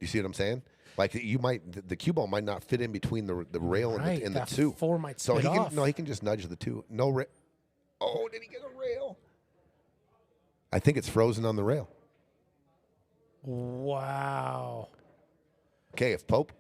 see what I'm saying? Like the cue ball might not fit in between the rail and the 2. 4 might so split off. he can just nudge the 2. Oh, did he get a rail? I think it's frozen on the rail. Wow. Okay, if Pope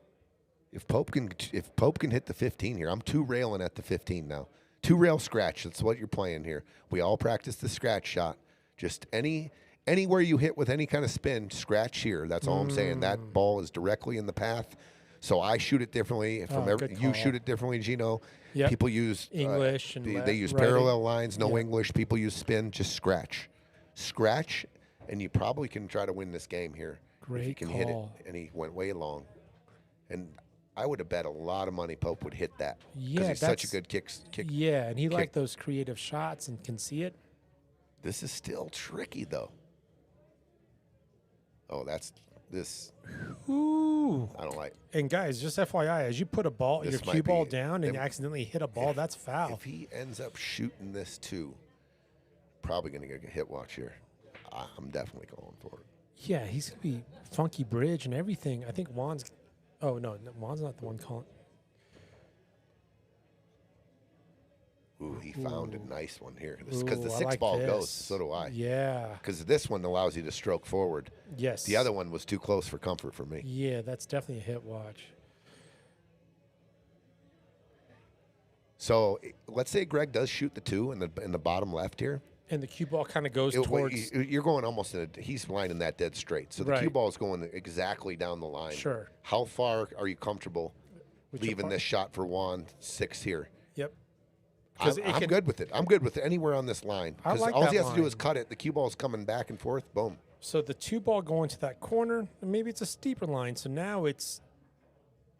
can hit the 15 here, I'm two railing at the 15 now. Two rail scratch. That's what you're playing here. We all practice the scratch shot. Just anywhere you hit with any kind of spin, scratch here. That's all I'm saying. That ball is directly in the path. So I shoot it differently. You shoot it differently, Gino. Yep. People use English and they use writing. parallel lines, no Yeah. English. People use spin, just scratch, and you probably can try to win this game here if you Great can hit it. call. And he went way long, and I would have bet a lot of money Pope would hit that because Yeah, he's such a that's- good kick. Yeah, and he liked those creative shots and can see it. This is still tricky though. Oh, that's this. Ooh. I don't like. And guys, just FYI, as you put a ball, This your might cue ball be- down and if- accidentally hit a ball, that's foul. If he ends up shooting this too, probably going to get a hit watch here. I'm definitely going for it. Yeah, he's gonna be funky bridge and everything. I think Juan's. Oh no, Juan's not the one calling. Ooh, he found a nice one here. Because the Ooh, I 6 like ball this. goes, so do I. Yeah. Because this one allows you to stroke forward. Yes. The other one was too close for comfort for me. Yeah, that's definitely a hit watch. So let's say Greg does shoot the 2 in the bottom left here. And the cue ball kind of goes towards. You're going almost he's lining that dead straight. So the cue Right. ball is going exactly down the line. Sure. How far are you comfortable With your leaving par- this shot for Juan 6 here? Yep. I'm good with it. I'm good with anywhere on this line. I like all that he has to do line. is cut it. The cue ball is coming back and forth. Boom. So the 2 ball going to that corner, and maybe it's a steeper line. So now it's.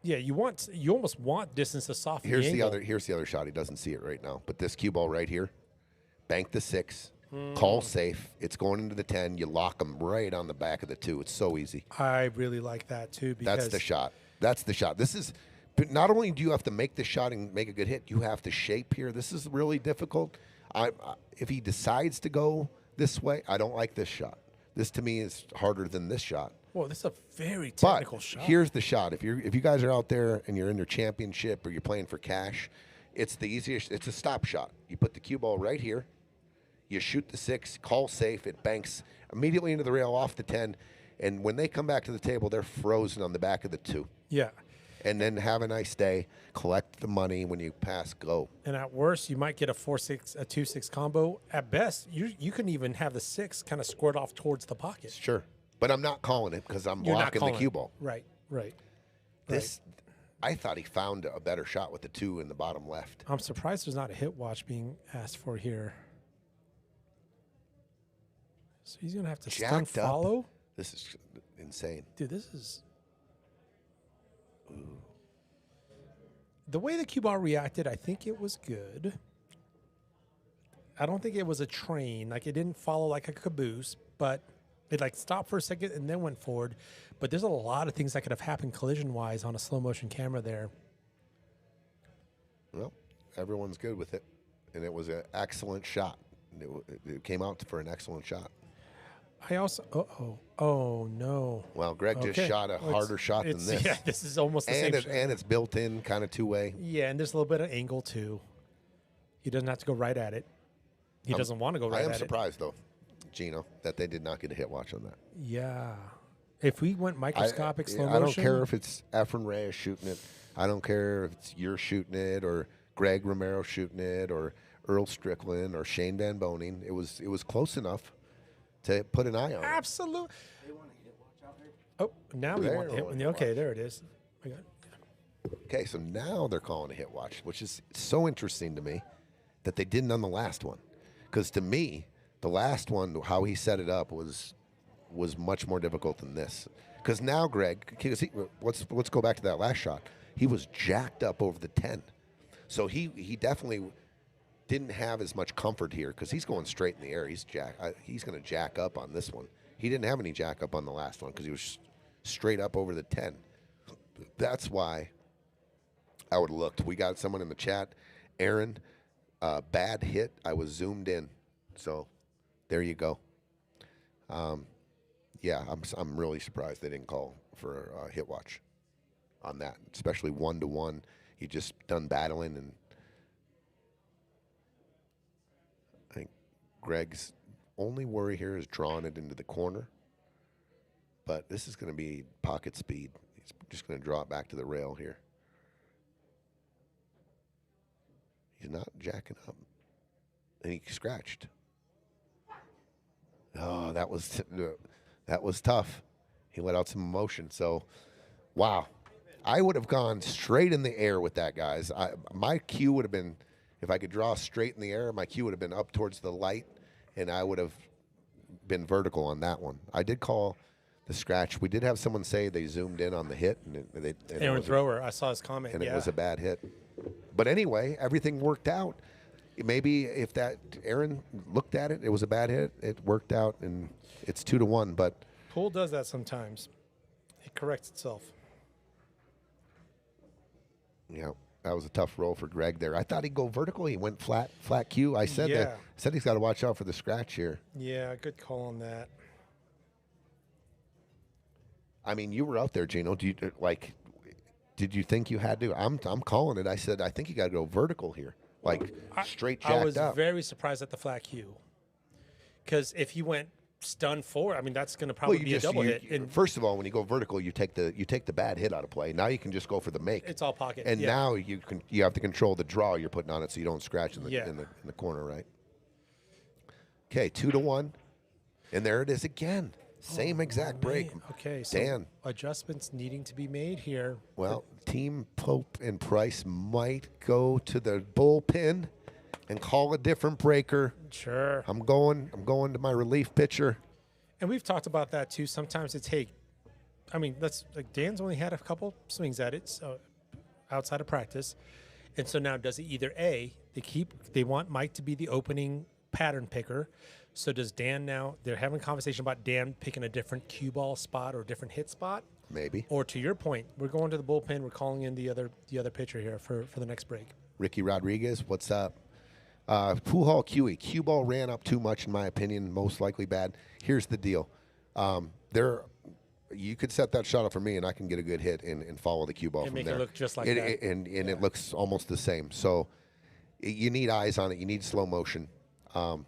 Yeah, you almost want distance to soften Here's the the angle. other shot. He doesn't see it right now. But this cue ball right here, bank the 6, call safe. It's going into the 10. You lock them right on the back of the 2. It's so easy. I really like that too because That's the shot. That's the shot. This is. But not only do you have to make the shot and make a good hit, you have to shape here. This is really difficult. If he decides to go this way, I don't like this shot. This to me is harder than this shot. Well, this is a very But technical shot. here's the shot. If you guys are out there and you're in your championship or you're playing for cash, it's the easiest. It's a stop shot. You put the cue ball right here. You shoot the 6, call safe. It banks immediately into the rail off the 10, and when they come back to the table, they're frozen on the back of the 2. Yeah. And then have a nice day. Collect the money when you pass go. And at worst, you might get a 4-6, a 2-6 combo. At best, you can even have the 6 kind of squirt off towards the pocket. Sure. But I'm not calling it because I'm You're not blocking the calling cue it. ball. Right. This, I thought he found a better shot with the 2 in the bottom left. I'm surprised there's not a hit watch being asked for here. So he's gonna have to stun Jacked up. follow. This is insane. Dude, this is. The way the cue ball reacted, I think it was good. I don't think it was a train. Like, it didn't follow like a caboose, but it like stopped for a second and then went forward. But there's a lot of things that could have happened collision-wise on a slow-motion camera there. Well, everyone's good with it, and it was an excellent shot. It came out for an excellent shot. I also, oh no. Well, Greg just shot a Well, harder shot than this. Yeah, this is almost the same. And it's built in kind of 2-way. Yeah, and there's a little bit of angle too. He doesn't have to go right at it. He doesn't want to go right I am at surprised, though, Gino, that they did not get a hit watch on that. it. Yeah. If we went microscopic slow motion. I don't care if it's Efren Reyes shooting it. I don't care if it's you're shooting it or Greg Romero shooting it or Earl Strickland or Shane Van Boning. It was close enough to put an eye on it. Absolutely. Oh, now we There want the hit. we want Okay, there it is. I got it. Okay, so now they're calling a hit watch, which is so interesting to me that they didn't on the last one. Because to me, the last one, how he set it up was much more difficult than this. Because now Greg, let's go back to that last shot. He was jacked up over the 10. So he definitely didn't have as much comfort here because he's going straight in the air. He's going to jack up on this one. He didn't have any jack up on the last one because he was straight up over the 10. That's why I would have looked. We got someone in the chat, Aaron, bad hit. I was zoomed in. So there you go. Yeah, I'm really surprised they didn't call for a hit watch on that, especially 1-to-1. You just done battling, and I think Greg's only worry here is drawing it into the corner. But this is going to be pocket speed. Just going to draw it back to the rail here. He's not jacking up. And he scratched. Oh, that was tough. He let out some emotion. So, wow. I would have gone straight in the air with that, guys. My cue would have been, if I could draw straight in the air, my cue would have been up towards the light, and I would have been vertical on that one. I did call the scratch. We did have someone say they zoomed in on the hit. And Aaron Thrower, I saw his comment. And it was a bad hit. But anyway, everything worked out. Maybe if that Aaron looked at it, it was a bad hit. It worked out, and it's 2-1. But pool does that sometimes. It corrects itself. Yeah, that was a tough roll for Greg there. I thought he'd go vertical. He went flat cue. I said that. Said he's got to watch out for the scratch here. Yeah, good call on that. I mean, you were out there, Gino. Did you think you had to? I'm calling it. I said I think you got to go vertical here, straight jacked up. I was very surprised at the flat cue, because if you went stun forward, I mean that's going to probably be a double hit. And first of all, when you go vertical, you take the bad hit out of play. Now you can just go for the make. It's all pocket. And now you have to control the draw you're putting on it, so you don't scratch in the corner, right? Okay, 2-1, and there it is again. Same exact break. Okay, so Dan. Adjustments needing to be made here. Well, Team Pope and Price might go to the bullpen and call a different breaker. Sure. I'm going to my relief pitcher. And we've talked about that too. Sometimes it's Dan's only had a couple swings at it, so outside of practice. And so now does he either they want Mike to be the opening pattern picker. So does Dan now, they're having a conversation about Dan picking a different cue ball spot or a different hit spot? Maybe. Or to your point, we're going to the bullpen, we're calling in the other pitcher here for the next break. Ricky Rodriguez, what's up? Pool Hall QE. Cue ball ran up too much, in my opinion, most likely bad. Here's the deal. You could set that shot up for me, and I can get a good hit and follow the cue ball from there. And make it look just like that. And it looks almost the same. So you need eyes on it. You need slow motion. It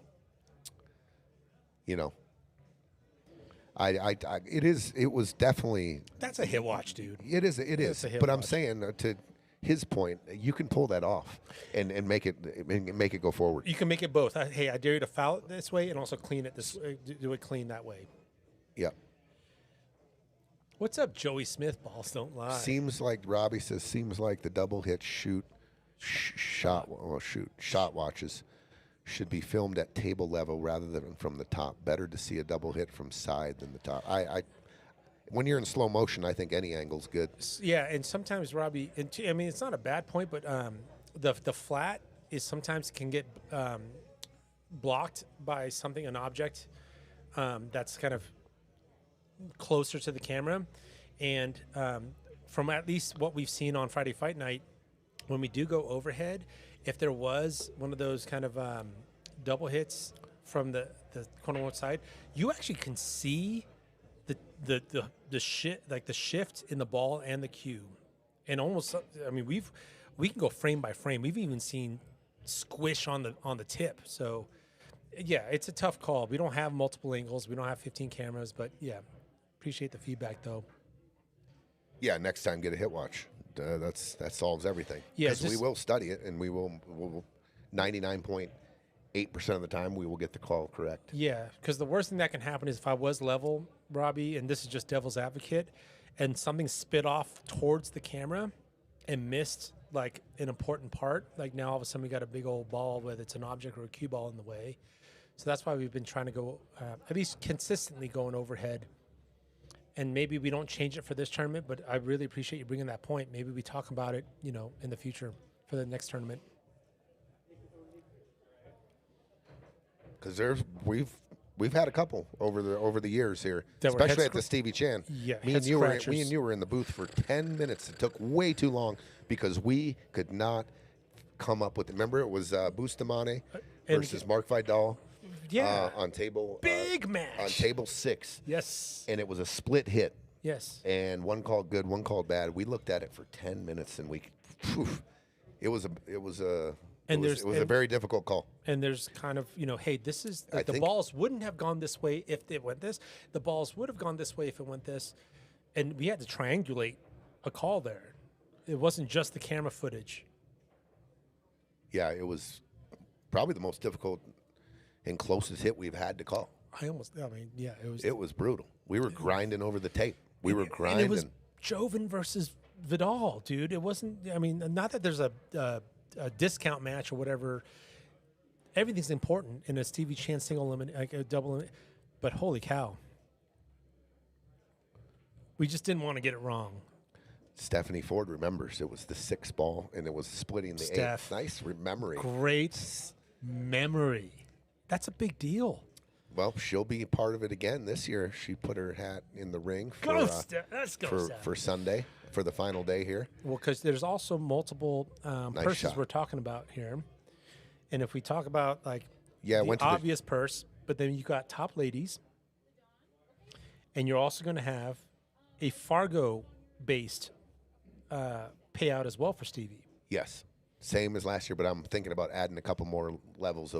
was definitely. That's a hit watch, dude. It is. But I'm saying to his point, you can pull that off and make it go forward. You can make it both. Hey, I dare you to foul it this way and also clean it do it clean that way. Yep. What's up, Joey Smith? Balls don't lie. Seems like Robbie says. Seems like the double hit shot watches should be filmed at table level rather than from the top. Better to see a double hit from side than the top. When you're in slow motion, I think any angle's good. Yeah, and sometimes Robbie, it's not a bad point, but the flat is sometimes can get blocked by an object that's kind of closer to the camera, and from at least what we've seen on Friday Fight Night, when we do go overhead, if there was one of those kind of double hits from the corner one side, you actually can see the shift in the ball and the cue, and almost. We can go frame by frame. We've even seen squish on the tip. So yeah, it's a tough call. We don't have multiple angles. We don't have 15 cameras, but yeah, appreciate the feedback though. Yeah, next time get a hit watch. That solves everything. Yeah, because we will study it, and we'll 99.8% of the time we will get the call correct. Yeah, because the worst thing that can happen is if I was level, Robbie, and this is just devil's advocate, and something spit off towards the camera and missed like an important part. Like now all of a sudden we got a big old ball, whether it's an object or a cue ball in the way. So that's why we've been trying to go at least consistently going overhead. And maybe we don't change it for this tournament, but I really appreciate you bringing that point. Maybe we talk about it, in the future for the next tournament. Because we've had a couple over the years here, that especially at the Stevie Chan. Yeah, me and you were in the booth for 10 minutes. It took way too long because we could not come up with. Remember, it was Bustamante versus Mark Vidal. Yeah, on table big match on table 6. Yes, and it was a split hit. Yes, and one called good, one called bad. We looked at it for 10 minutes, and it was a very difficult call. And there's kind of hey, this is the balls wouldn't have gone this way if it went this. The balls would have gone this way if it went this, and we had to triangulate a call there. It wasn't just the camera footage. Yeah, it was probably the most difficult and closest hit we've had to call. It was brutal. We were grinding over the tape. We were grinding. And it was Joven versus Vidal, dude. It wasn't, not that there's a discount match or whatever. Everything's important in a Stevie Chan single limit, like a double limit. But holy cow. We just didn't want to get it wrong. Stephanie Ford remembers it was the 6th ball and it was splitting the Steph, 8th. Nice memory. Great memory. That's a big deal. Well, she'll be part of it again this year. She put her hat in the ring for, Let's go, for Sunday, for the final day here. Well, because there's also multiple Nice purses shot. we're talking about here. And if we talk about, like, Yeah, the went to obvious purse, but then you got top ladies, and you're also going to have a Fargo-based payout as well for Stevie. Yes, same as last year, but I'm thinking about adding a couple more levels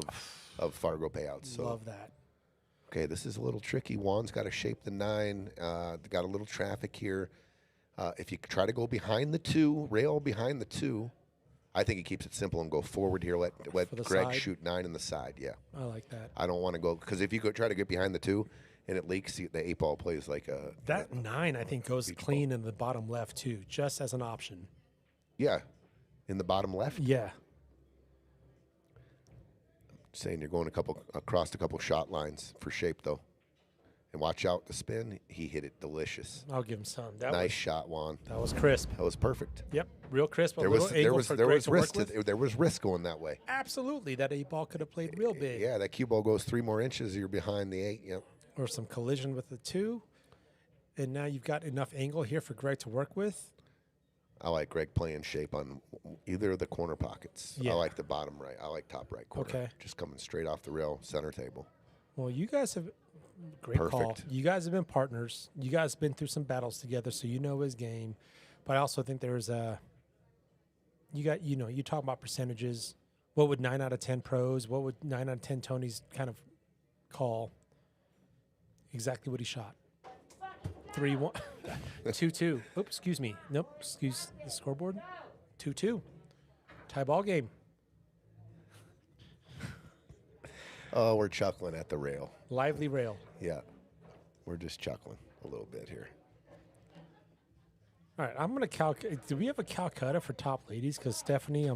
of Fargo payouts. So. Love that. Okay, this is a little tricky. Juan's got to shape the 9. Got a little traffic here. If you try to go behind the 2, rail behind the 2, I think he keeps it simple and go forward here. Let Greg side. shoot 9 in the side. Yeah, I like that. I don't want to go because if you try to get behind the 2 and it leaks, the 8 ball plays like a That 9, I think, goes clean in the bottom left, too, just as an option. yeah, in the bottom left. Yeah. Saying you're going across a couple shot lines for shape though, and watch out the spin. He hit it delicious. I'll give him some. Nice shot, Juan. That was crisp. That was perfect. Yep, real crisp. There was risk. There was risk going that way. Absolutely, that 8 ball could have played real big. Yeah, that cue ball goes 3 more inches. You're behind the 8. Yep. Or some collision with the 2, and now you've got enough angle here for Greg to work with. I like Greg playing shape on either of the corner pockets. Yeah. I like the bottom right. I like top right corner. Okay. Just coming straight off the rail, center table. Well, you guys have great call. Perfect. You guys have been partners. You guys have been through some battles together, so you know his game. But I also think there's you talk about percentages. What would 9 out of 10 pros? What would 9 out of 10 Tonys kind of call? Exactly what he shot. 3-1, 2-2. Oops, excuse me. Nope, excuse the scoreboard. 2-2. Tie ball game. Oh, we're chuckling at the rail. Lively rail. Yeah, we're just chuckling a little bit here. All right, I'm going to calculate. Do we have a Calcutta for top ladies? Because Stephanie,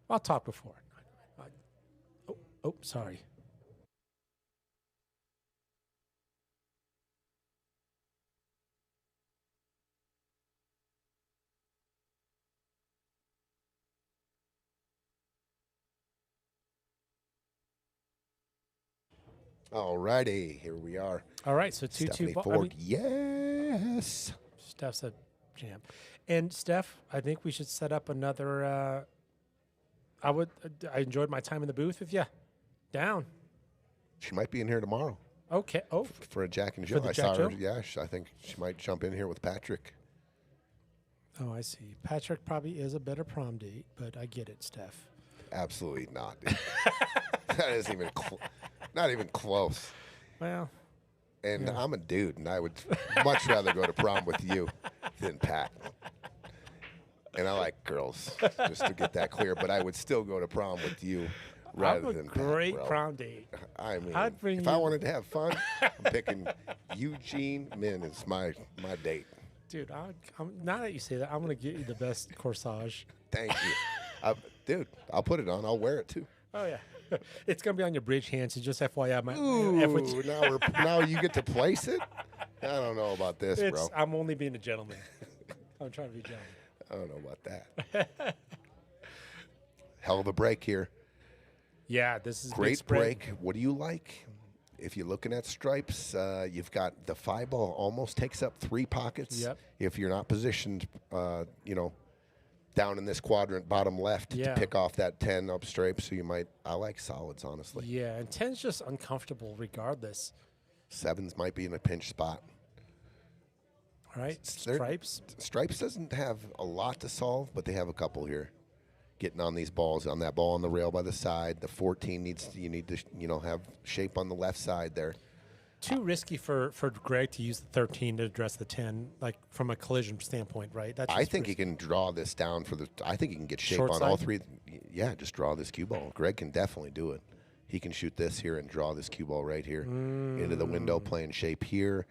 I'll talk before. Sorry. All righty, here we are. All right, so 2-2. Stephanie Ford, yes. Steph's a champ. And Steph, I think we should set up another. I enjoyed my time in the booth with you. Down. She might be in here tomorrow. Okay. Oh, For a Jack and For Jill. the I Jack saw her. Jill? Yeah, I think she might jump in here with Patrick. oh, I see. Patrick probably is a better prom date, but I get it, Steph. Absolutely not. Dude. That isn't even not even close. Well, And I'm a dude, and I would much rather go to prom with you than Pat. And I like girls, just to get that clear. But I would still go to prom with you rather I'm a than great Pat, bro. prom date. I mean, I'd bring if you- I wanted to have fun, I'm picking Eugene Min as my date. Dude, now that you say that, I'm going to get you the best corsage. Thank you. Dude, I'll put it on. I'll wear it, too. Oh, yeah. It's going to be on your bridge hands, so just FYI. Ooh, now you get to place it? I don't know about this, bro. I'm only being a gentleman. I'm trying to be a gentleman. I don't know about that. Hell of a break here. Yeah, this is big Great spread. break. What do you like? If you're looking at stripes, you've got the 5 ball almost takes up 3 pockets. Yep. If you're not positioned, down in this quadrant, bottom left, Yeah. to pick off that 10 up stripe. So I like solids, honestly. Yeah, and 10's just uncomfortable regardless. 7s might be in a pinch spot. All right, They're- stripes. Stripes doesn't have a lot to solve, but they have a couple here. Getting on these balls, on that ball on the rail by the side. The 14 you need to have shape on the left side there. too risky for Greg to use the 13 to address the 10, like from a collision standpoint, right? That's I just think he risky. can draw this down for the. I think he can get shape Short on all side? three. Yeah, just draw this cue ball. Greg can definitely do it. He can shoot this here and draw this cue ball right here into the window, playing shape here.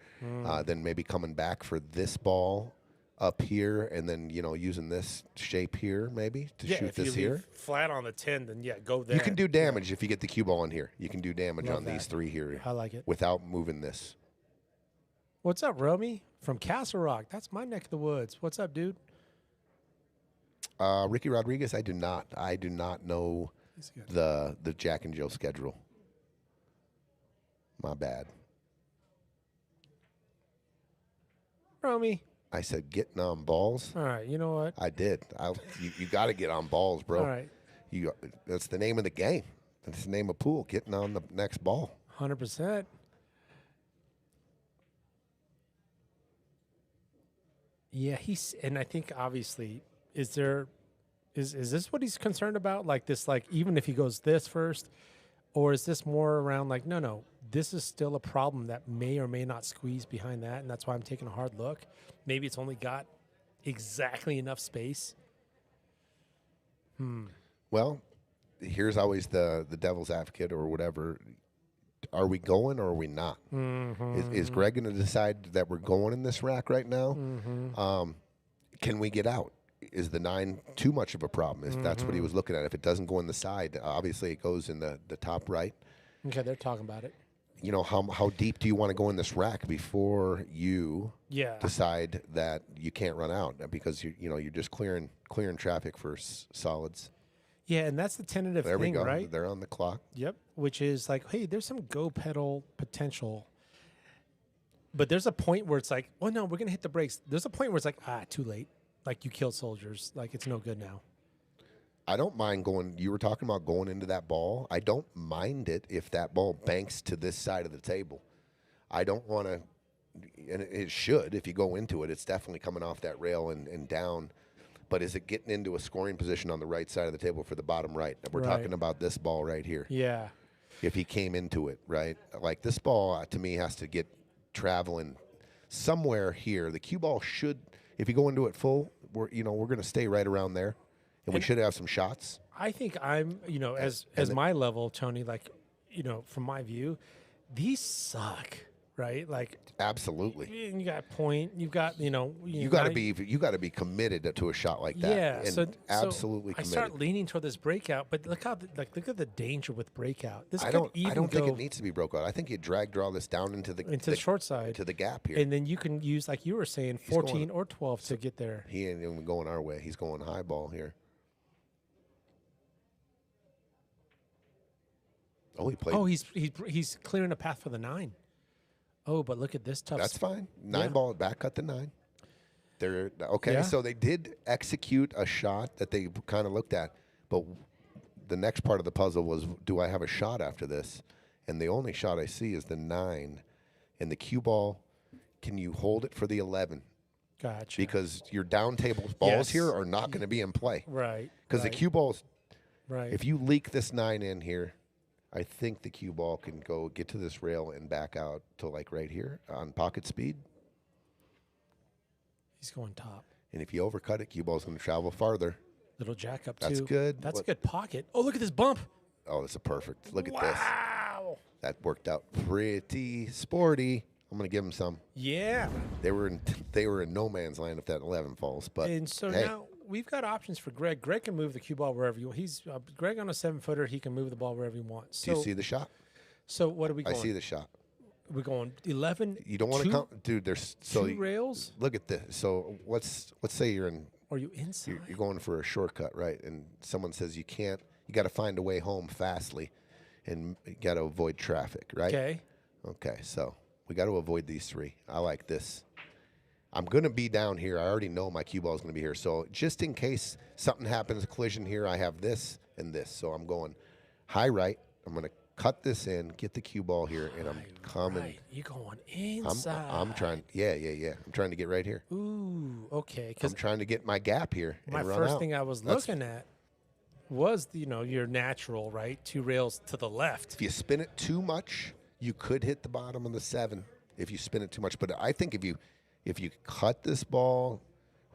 Then maybe coming back for this ball up here, and then using this shape here maybe to shoot if you this leave here. flat on the 10, then go there. You can do damage if you get the cue ball in here. You can do damage Love on these that. three here I like it. without moving this. What's up, Romy from Castle Rock? That's my neck of the woods. What's up, dude? Ricky Rodriguez, I do not know He's good. the Jack and Jill schedule. My bad. Romy. I said getting on balls. All right, you know what? I did. You got to get on balls, bro. All right, That's the name of the game. That's the name of pool. Getting on the next ball. 100%. Yeah, and I think obviously, is this what he's concerned about? Like this, like even if he goes this first, or is this more around like, no, this is still a problem that may or may not squeeze behind that, and that's why I'm taking a hard look. Maybe it's only got exactly enough space. Well, here's always the devil's advocate or whatever. Are we going or are we not? Is Greg going to decide that we're going in this rack right now? Can we get out? Is the 9 too much of a problem? If that's what he was looking at. If it doesn't go in the side, obviously it goes in the top right. Okay, they're talking about it. How deep do you want to go in this rack before you Yeah. decide that you can't run out because you're just clearing traffic for solids. Yeah, and that's the tentative There thing, we go. right? They're on the clock. Yep. Which is like, hey, there's some go pedal potential. But there's a point where it's like, well, no, we're going to hit the brakes. There's a point where it's like, too late. Like you killed soldiers. Like it's no good now. I don't mind going. You were talking about going into that ball. I don't mind it if that ball banks to this side of the table. I don't want to, and it should. If you go into it, it's definitely coming off that rail and down. But is it getting into a scoring position on the right side of the table for the bottom right? We're Right. talking about this ball right here. Yeah. If he came into it, right? Like this ball, to me, has to get traveling somewhere here. The cue ball should, if you go into it full, we're going to stay right around there. And we should have some shots. I think I'm, as my level, Tony, like, from my view, these suck, right? Like, Absolutely. you got point, you've got, You got to be committed to a shot like that. Yeah, and so absolutely I committed. start leaning toward this breakout, but look at the danger with breakout. This I could don't even think go it needs to be broke out. I think you draw this down into the short side, to the gap here. and then you can use, like you were saying, 14 or 12 to get there. He ain't even going our way. He's going high ball here. Oh, he played. Oh, he's clearing a path for the 9. Oh, but look at this tough. That's fine. 9 ball back, cut the 9. They're okay. Yeah. So they did execute a shot that they kind of looked at, but the next part of the puzzle was, do I have a shot after this? And the only shot I see is the 9, and the cue ball. Can you hold it for the 11? Gotcha. Because your down table balls Yes. here are not going to be in play. Right. Because the cue balls, Right. if you leak this 9 in here, I think the cue ball can get to this rail and back out to like right here on pocket speed. He's going top. And if you overcut it, cue ball's going to travel farther. Little jack up That's too. good. That's a What- good pocket. Oh, look at this bump. Oh, that's a perfect. Look at this. Wow. That worked out pretty sporty. I'm going to give them some. Yeah. They were in no man's land if that 11 falls. But And so hey, now we've got options for Greg. Greg can move the cue ball wherever you want. He's Greg on a 7-footer. He can move the ball wherever he wants. do you see the shot? So what are we I going? see the shot. We're going 11. You don't want to come, dude. There's so two rails. look at this. So let's say you're in. Or are you inside? You're going for a shortcut, right? And someone says you can't. You got to find a way home fastly, and you got to avoid traffic, right? Okay. Okay. So we got to avoid these 3. I like this. I'm going to be down here. I already know my cue ball is going to be here. So just in case something happens, a collision here, I have this and this. So I'm going high right. I'm going to cut this in, get the cue ball here, and I'm coming. Right. You going inside? I'm trying. Yeah. I'm trying to get right here. Ooh. Okay. I'm Because trying to get my gap here. my and run first out. thing I was That's- looking at was your natural right 2 rails to the left. If you spin it too much, You could hit the bottom of the 7 if you spin it too much. But I think if you cut this ball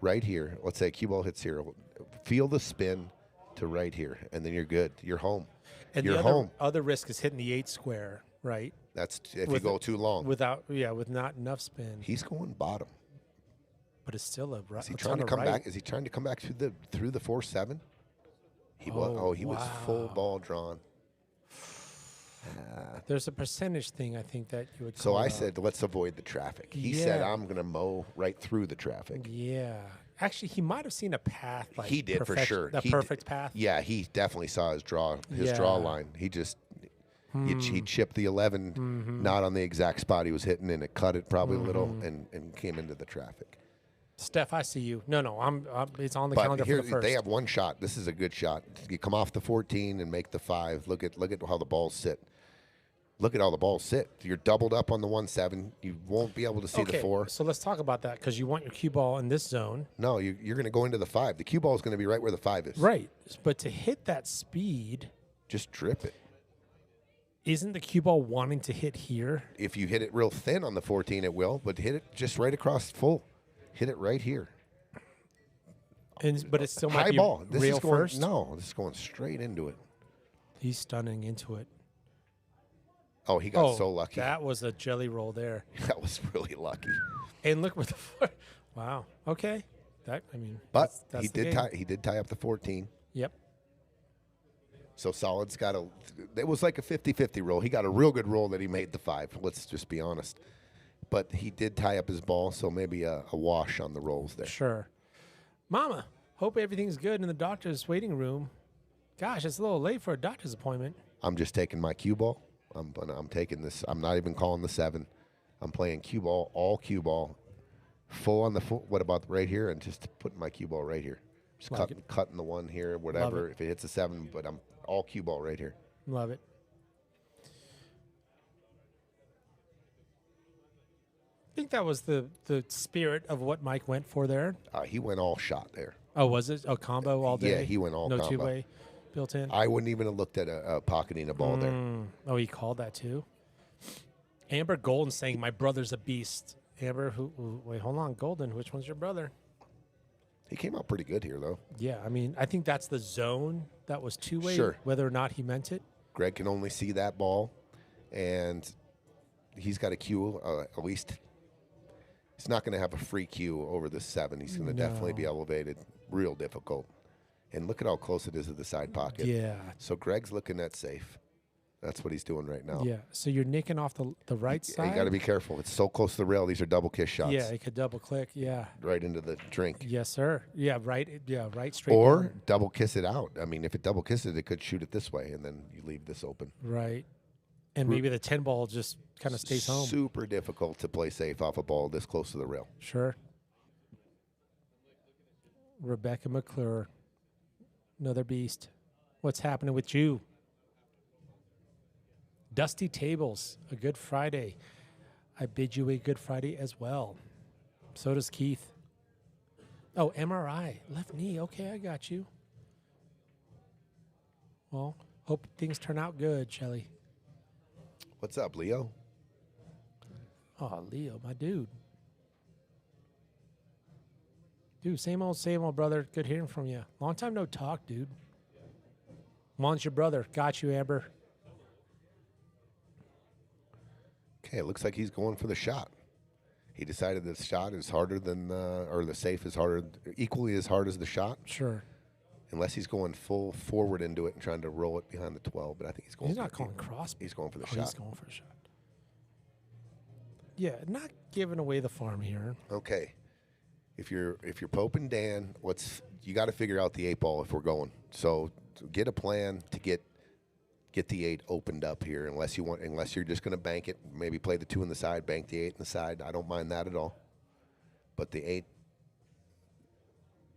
right here, let's say a cue ball hits here, feel the spin to right here, and then you're good. You're home. And you're the home. other risk is hitting the 8 square, right? That's if you go too long. With not enough spin. He's going bottom. But it's still a Is he trying to come back? Is he trying to come back through the 4-7? He was. Oh, he was full ball drawn. There's a percentage thing I think that you would. So call I out. said, let's avoid the traffic. He said, I'm going to mow right through the traffic. Yeah. Actually, he might have seen a path. Like He did for sure. The perfect path. Yeah, he definitely saw his draw line. He just he chipped the 11, not on the exact spot he was hitting, and it cut it probably a little and came into the traffic. Steph, I see you. No, it's on the But calendar here for the first. they have one shot. This is a good shot. You come off the 14 and make the 5. Look at how the balls sit. Look at how the balls sit. You're doubled up on the 1-7. You won't be able to see the 4. So let's talk about that because you want your cue ball in this zone. No, you're going to go into the 5. The cue ball is going to be right where the 5 is. Right. But to hit that speed, Just drip it. isn't the cue ball wanting to hit here? If you hit it real thin on the 14, it will, but hit it just right across full. Hit it right here. But it still might High be ball. This rail is going, first. No, this is going straight into it. He's stunning into it. Oh, he got so lucky. That was a jelly roll there. That was really lucky. And look with the foot. Wow. Okay. But He did tie up the 14. Yep. So Solid's got it was like a 50-50 roll. He got a real good roll that he made the 5. Let's just be honest. But he did tie up his ball, so maybe a wash on the rolls there. Sure. Mama, hope everything's good in the doctor's waiting room. Gosh, it's a little late for a doctor's appointment. I'm just taking my cue ball. I'm taking this. I'm not even calling the 7. I'm playing cue ball, all cue ball, full on the full. What about right here? And just putting my cue ball right here. Just cutting the 1 here, whatever. If it hits a 7, but I'm all cue ball right here. Love it. I think that was the spirit of what Mike went for there. He went all shot there. Oh, was it a combo all day? Yeah, he went all no combo. two-way built in. I wouldn't even have looked at a pocketing a ball there. Oh, he called that too. Amber Golden saying, "My brother's a beast." Amber, wait, hold on, Golden. Which one's your brother? He came out pretty good here, though. Yeah, I think that's the zone that was two-way. Sure. Whether or not he meant it. Greg can only see that ball, and he's got a cue. At least he's not going to have a free cue over the 7. He's going to definitely be elevated. Real difficult. And look at how close it is to the side pocket. Yeah. So Greg's looking at safe. That's what he's doing right now. Yeah. So you're nicking off the right side. You got to be careful. It's so close to the rail. These are double kiss shots. Yeah, it could double click. Yeah. Right into the drink. Yes, sir. Yeah, right. Yeah, right. Straight. Or down. double kiss it out. I mean, if it double kisses, it could shoot it this way, and then you leave this open. Right. And maybe the 10 ball just kind of stays home. Super difficult to play safe off a ball this close to the rail. Sure. Rebecca McClure, another beast. What's happening with you? Dusty Tables, a good Friday. I bid you a good Friday as well. So does Keith. Oh, MRI, left knee. Okay, I got you. Well, hope things turn out good, Shelly. What's up, Leo? Oh, Leo, my dude. Dude, same old, brother. Good hearing from you. Long time no talk, dude. Juan's your brother. Got you, Amber. Okay, it looks like he's going for the shot. He decided the shot is harder than, or the safe is harder, equally as hard as the shot. Sure. Unless he's going full forward into it and trying to roll it behind the 12, but I think he's going. He's not calling cross. He's going for the Oh, shot. he's going for a shot. Yeah, not giving away the farm here. Okay, if you're Pope and Dan, you got to figure out the 8 ball if we're going. So get a plan to get the 8 opened up here. Unless you're just going to bank it, maybe play the 2 in the side, bank the 8 in the side. I don't mind that at all. But the 8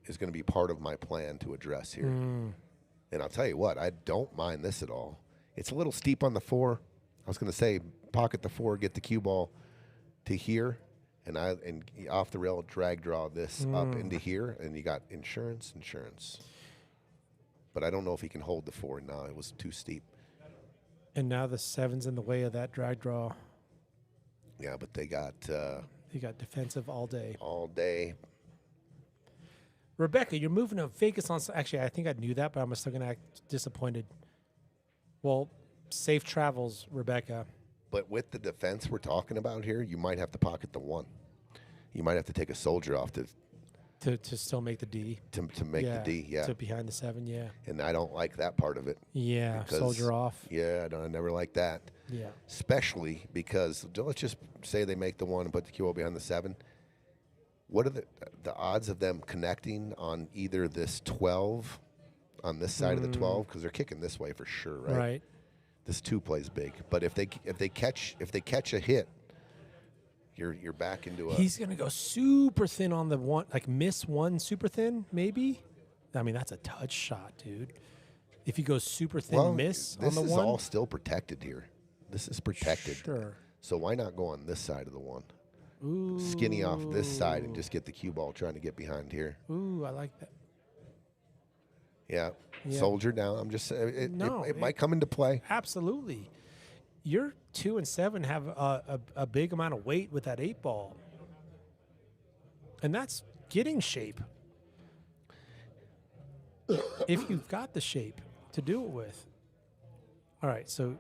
is going to be part of my plan to address here. And I'll tell you what, I don't mind this at all. It's a little steep on the 4. I was going to say pocket the 4, get the cue ball to here, and off the rail drag draw this up into here, and you got insurance. But I don't know if he can hold the 4 now. It was too steep. And now the 7's in the way of that drag draw. Yeah, but they got You got defensive all day. all day. Rebecca, you're moving to Vegas on. Actually, I think I knew that, but I'm still going to act disappointed. Well, safe travels, Rebecca. But with the defense we're talking about here, you might have to pocket the 1. You might have to take a soldier off To still make the D. to make the D. Yeah, To behind the 7, yeah. and I don't like that part of it. Yeah, because- soldier off. Yeah, I never like that. Yeah. Especially because let's just say they make the 1 and put the QO behind the 7. What are the odds of them connecting on either this 12, on this side of the 12, because they're kicking this way for sure, right? Right. This 2 plays big, but if they catch a hit, you're back into a. He's going to go super thin on the 1, like miss 1 super thin, maybe. I mean, that's a touch shot, dude. If he goes super thin, miss on this the is 1. all still protected here. This is protected. Sure. So why not go on this side of the 1? Ooh. Skinny off this side and just get the cue ball trying to get behind here. Ooh, I like that. Yeah. Yeah. Soldier down. I'm just saying it it- might come into play. Absolutely. Your 2 and 7 have a big amount of weight with that 8 ball. And that's getting shape. If you've got the shape to do it with. All right, so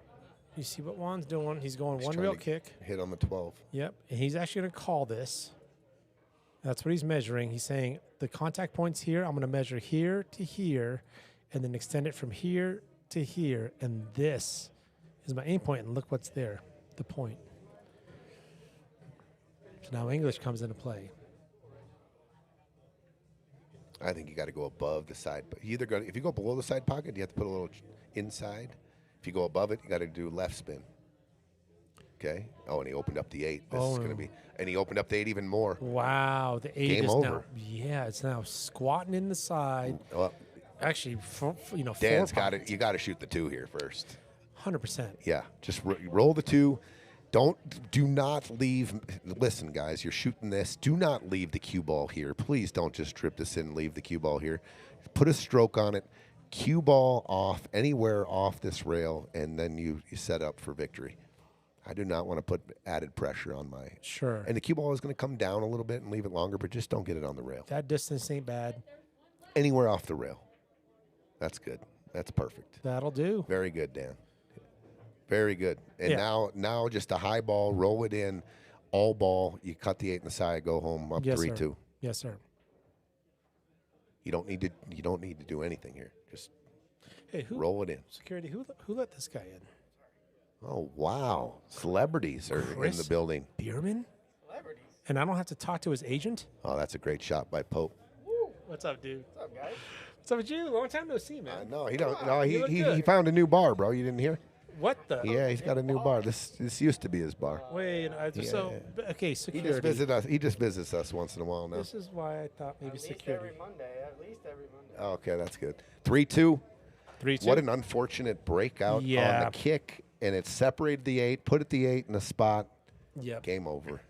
you see what Juan's doing. He's going He's one trying real to kick. Hit on the 12. Yep. And he's actually going to call this. That's what he's measuring. He's saying the contact point's here. I'm going to measure here to here and then extend it from here to here. And this is my aim point. And look what's there, the point. So now English comes into play. I think you got to go above the side. But you either go if you go below the side pocket, you have to put a little inside. If you go above it, you got to do left spin. Okay. Oh, and he opened up the 8. This is going to be, and he opened up the 8 even more. Wow. The 8 Game is over. now, yeah, it's now squatting in the side. Well, Actually, Dan's 4 got it. You got to shoot the 2 here first. 100%. Yeah, just roll the 2. Do not leave. Listen, guys, you're shooting this. Do not leave the cue ball here. Please don't just trip this in and leave the cue ball here. Put a stroke on it. Cue ball off anywhere off this rail, and then you set up for victory. I do not want to put added pressure on my. Sure. And the cue ball is going to come down a little bit and leave it longer, but just don't get it on the rail. That distance ain't bad. Anywhere off the rail. That's good. That's perfect. That'll do. Very good, Dan. Very good. And Yeah. now just a high ball, roll it in, all ball. You cut the 8 in the side, go home up Yes, 3-2. sir. Yes, sir. You don't need to do anything here. Just Hey, who roll it in. security? Who let this guy in? Oh wow, celebrities are in the Chris building. Bierman? And I don't have to talk to his agent? Oh, that's a great shot by Pope. What's up, dude? What's up, guys? What's up with you? Long time no see, man. No, he don't. No, You look he good. found a new bar, bro. You didn't hear? What the? Yeah, he's got a new bar. This used to be his bar. Wait, so okay, He security. just visit us. He just visits us once in a while now. This is why I thought maybe security. At least every Monday. Okay, that's good. 3-2. 3-2. What an unfortunate breakout on Yeah. the kick, and it separated the 8. Put it the 8 in the spot. Yep. Game over.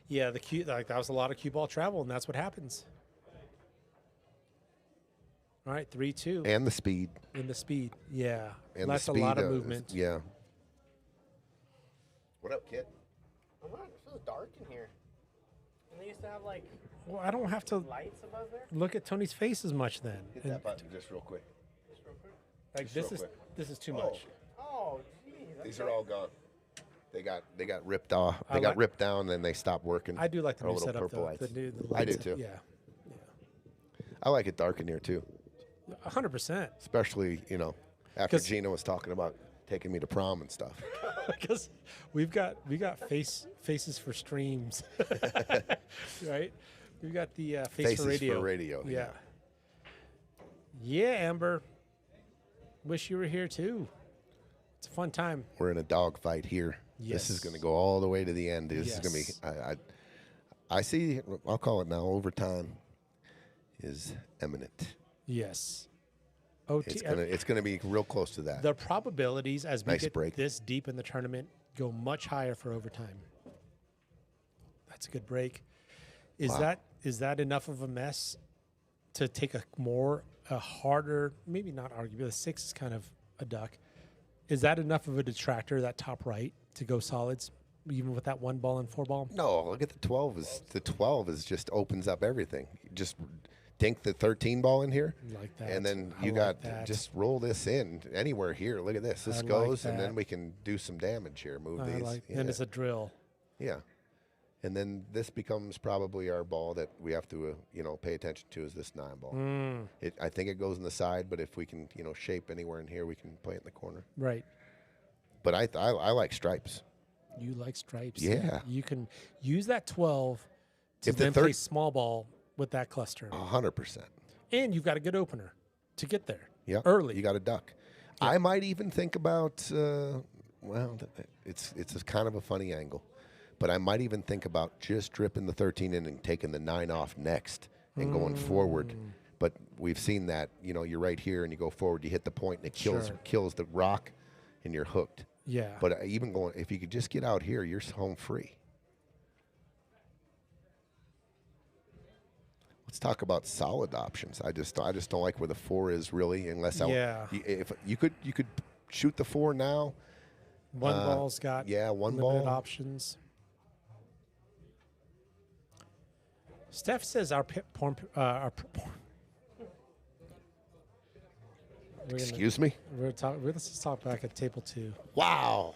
Yeah, the cue that was a lot of cue ball travel, and that's what happens. All right, 3-2 And the speed. in the speed. Yeah, And that's the a speed. lot of movement. Yeah. What up, kid? I'm not. It feels dark in here. And they used to have like Well, I don't have to lights above there. look at Tony's face as much then. Hit And, that button just real quick. like just this real is quick. this is too Oh. much. Oh, geez. These are all gone. They got ripped off. I They got like- ripped down, then they stopped working. I do like the They're a new little setup purple though. lights. The new the I do lights. too. Yeah, I like it dark in here too, 100%. especially after 'Cause- Gina was talking about taking me to prom and stuff. Because we got faces for streams, right? We've got the face Faces for radio. for radio, Yeah. Yeah, Amber. Wish you were here too. It's a fun time. We're in a dogfight here. This is Yes. going to go all the way to the end. This is going Yes. to be. I see. I'll call it now. Overtime is imminent. Yes. OT. It's gonna be real close to that. The probabilities as we Nice get break. this deep in the tournament go much higher for overtime. That's a good break. Is Wow. that enough of a mess to take a harder, maybe not arguably, the 6 is kind of a duck. Is that enough of a detractor, that top right, to go solids, even with that 1 ball and 4 ball? No, look at the 12. The 12 is just opens up everything. Just dink the 13 ball in here. Like that. And then I you like got that. just roll this in anywhere here. Look at this. This I like goes, and that. then we can do some damage here. Move I these. like, yeah. and it's a drill. Yeah. And then this becomes probably our ball that we have to, pay attention to is this 9 ball. I think it goes in the side, but if we can, shape anywhere in here, we can play it in the corner. Right. But I like stripes. You like stripes. Yeah. You can use that 12 to If the then third- play small ball with that cluster. 100%. And you've got a good opener to get there. Yeah. Early. You got a duck. I might even think about, it's a kind of a funny angle, but I might even think about just dripping the 13 in and taking the 9 off next and going forward. But we've seen that, you're right here and you go forward, you hit the point and it kills the rock and you're hooked. Yeah. But even going, if you could just get out here, you're home free. Let's talk about solid options. I just don't like where the 4 is really, unless if you could shoot the 4 now. 1 ball's got 1 limited ball options. Steph says our porn. Excuse me. Let's just talk back at table 2. Wow.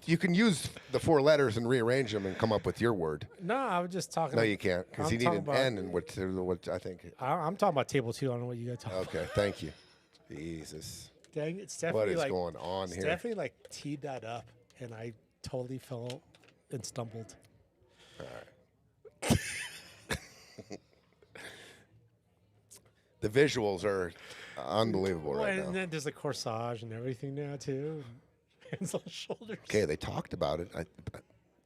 You can use the 4 letters and rearrange them and come up with your word. No, I was just talking. No, you can't, because you need an N and what I think. I'm talking about table 2. I don't know what you guys talking about. Okay, thank you. Jesus. Dang it, Stephanie! What is going on here? Stephanie teed that up, and I totally fell and stumbled. All right. The visuals are unbelievable right and now. then there's the corsage and everything now too. Hands on shoulders. Okay, they talked about it. I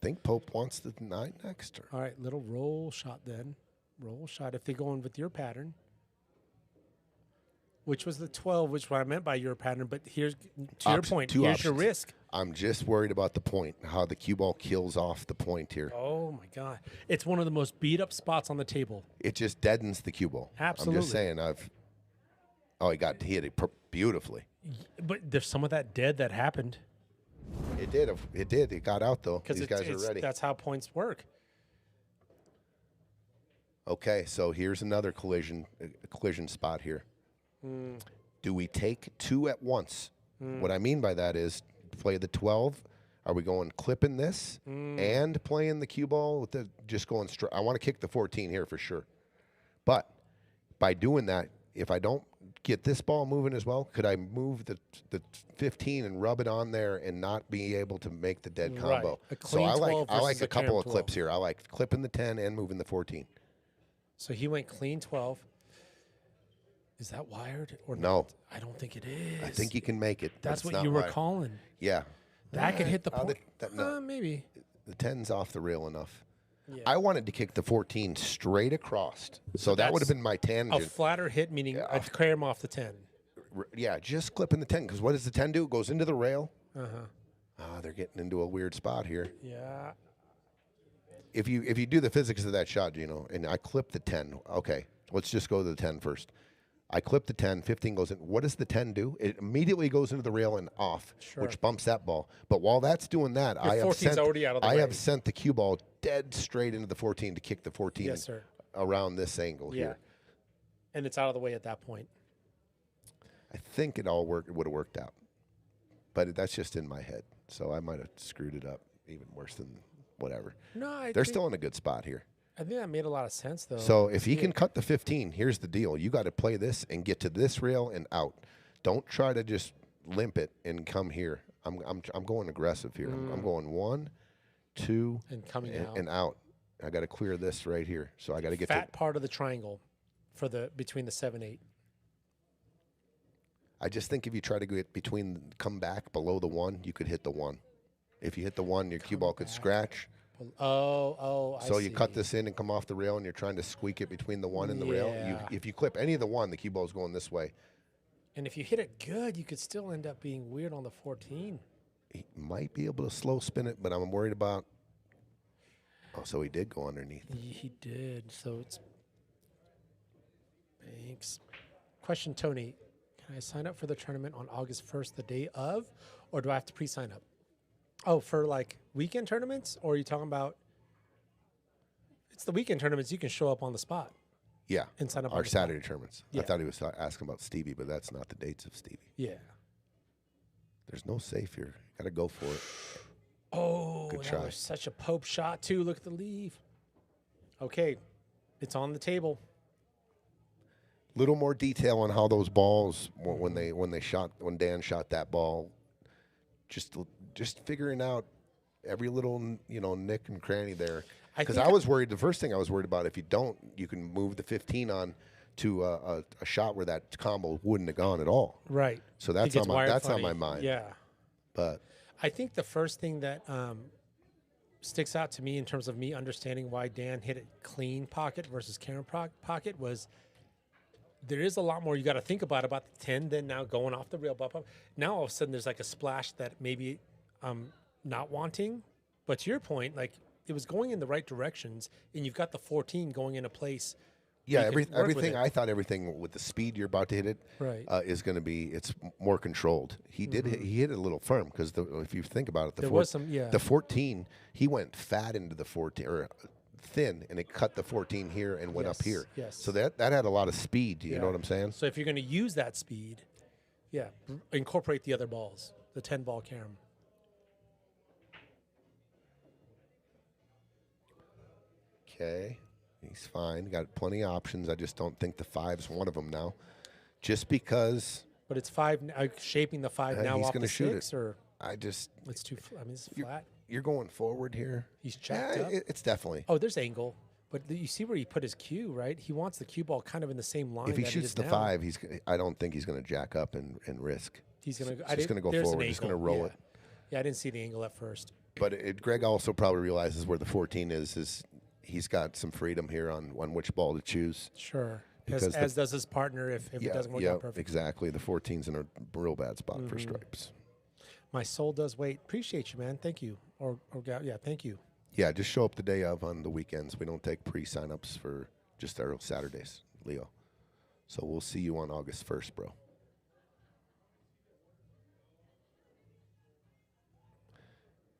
think Pope wants the 9 next. Or All right, little roll shot then. Roll shot if they go in with your pattern. Which was the 12, which what I meant by your pattern. But here's, to your point, here's your risk. I'm just worried about the point, how the cue ball kills off the point here. Oh, my God. It's one of the most beat-up spots on the table. It just deadens the cue ball. Absolutely. I'm just saying, he hit it beautifully. But there's some of that dead that happened. It did. It got out, though. These guys are ready. That's how points work. Okay, so here's another collision spot here. Do we take 2 at once? What I mean by that is play the 12. Are we going clipping this and playing the cue ball with just going straight? I want to kick the 14 here for sure. But by doing that, if I don't get this ball moving as well, could I move the 15 and rub it on there and not be able to make the dead combo? A clean So 12 I like versus a a couple of cam clips here. I like clipping the 10 and moving the 14. So he went clean 12. Is that wired or No. not? I don't think it is. I think you can make it. but That's it's what not you were wide. calling. Yeah. That could hit the Oh, point. no. Maybe. The 10's off the rail enough. Yeah. I wanted to kick the 14 straight across. So that would have that's been my A tangent. flatter hit, meaning I'd clear him off the 10. Yeah, just clipping the 10. Because what does the 10 do? It goes into the rail. Uh-huh. They're getting into a weird spot here. Yeah. If you do the physics of that shot, and I clip the 10. Okay, let's just go to the 10 first. I clip the 10, 15 goes in. What does the 10 do? It immediately goes into the rail and off, which bumps that ball. But while that's doing that, I have 14's already out of the I way. have sent the cue ball dead straight into the 14 to kick the 14 Yes, sir. around this angle Yeah. here. And it's out of the way at that point. I think it would have worked out. But that's just in my head. So I might have screwed it up even worse than whatever. No, They're still in a good spot here. I think that made a lot of sense, though. So if he can cut the 15, here's the deal. You got to play this and get to this rail and out. Don't try to just limp it and come here. I'm going aggressive here. I'm going 1, 2, And coming out. and out. I got to clear this right here. So I got to get Fat part of the triangle for between the 7-8. I just think if you try to get come back below the 1, you could hit the 1. If you hit the 1, your cue ball could scratch. I So you see. cut this in and come off the rail, and you're trying to squeak it between the 1 and the rail. Yeah. If you clip any of the 1, the cue ball's going this way. And if you hit it good, you could still end up being weird on the 14. He might be able to slow spin it, but I'm worried about. Oh, so he did go underneath. He did. So it's. Thanks. Question, Tony. Can I sign up for the tournament on August 1st, the day of, or do I have to pre-sign up? Oh, for like weekend tournaments, or are you talking about? It's the weekend tournaments. You can show up on the spot. Yeah, And sign up on our the spot. Saturday tournaments. I Yeah. thought he was asking about Stevie, but that's not the dates of Stevie. Yeah. There's no safe here. Got to go for it. Oh, Good that try. was such a Pope shot too. Look at the leave. Okay, it's on the table. Little more detail on how those balls when Dan shot that ball. Just figuring out every little nick and cranny there. Because I was worried. The first thing I was worried about, if you don't, you can move the 15 on to a shot where that combo wouldn't have gone at all. Right. So that's on my mind. Yeah. But I think the first thing that sticks out to me in terms of me understanding why Dan hit it clean pocket versus Karen pocket was there is a lot more you got to think about the 10 than now going off the rail bump up. Now all of a sudden there's like a splash that maybe I'm not wanting. But to your point, like it was going in the right directions, and you've got the 14 going in a place. yeah, you can work with everything. it. I thought everything with the speed you're about to hit it Right. is going to be it's more controlled. He did he hit it a little firm because if you think about it, There was some, yeah. the 14 he went fat into the 14 or thin, and it cut the 14 here and went up Yes, here. yes. So that had a lot of speed. You know what I'm saying? So if you're going to use that speed, incorporate the other balls, the 10 ball carom. Okay, he's fine. Got plenty of options. I just don't think the 5's one of them now. Just because But it's 5, shaping the 5 now he's off gonna the shoot 6, or I just it's too, it's flat. you're going forward here. He's checked up. It's definitely. Oh, there's angle. But you see where he put his cue, right? He wants the cue ball kind of in the same line. If he that it shoots is the now. 5, I don't think he's going to jack up and risk. He's going to He's just going to go forward. He's going to roll it. Yeah, I didn't see the angle at first. But Greg also probably realizes where the 14 is he's got some freedom here on which ball to choose. Sure. Because As does his partner if it doesn't work out perfectly. exactly. The 14's in a real bad spot for stripes. My soul does wait. Appreciate you, man. Thank you. Or thank you. Yeah, just show up the day of on the weekends. We don't take pre-sign-ups for just our Saturdays, Leo. So we'll see you on August 1st, bro.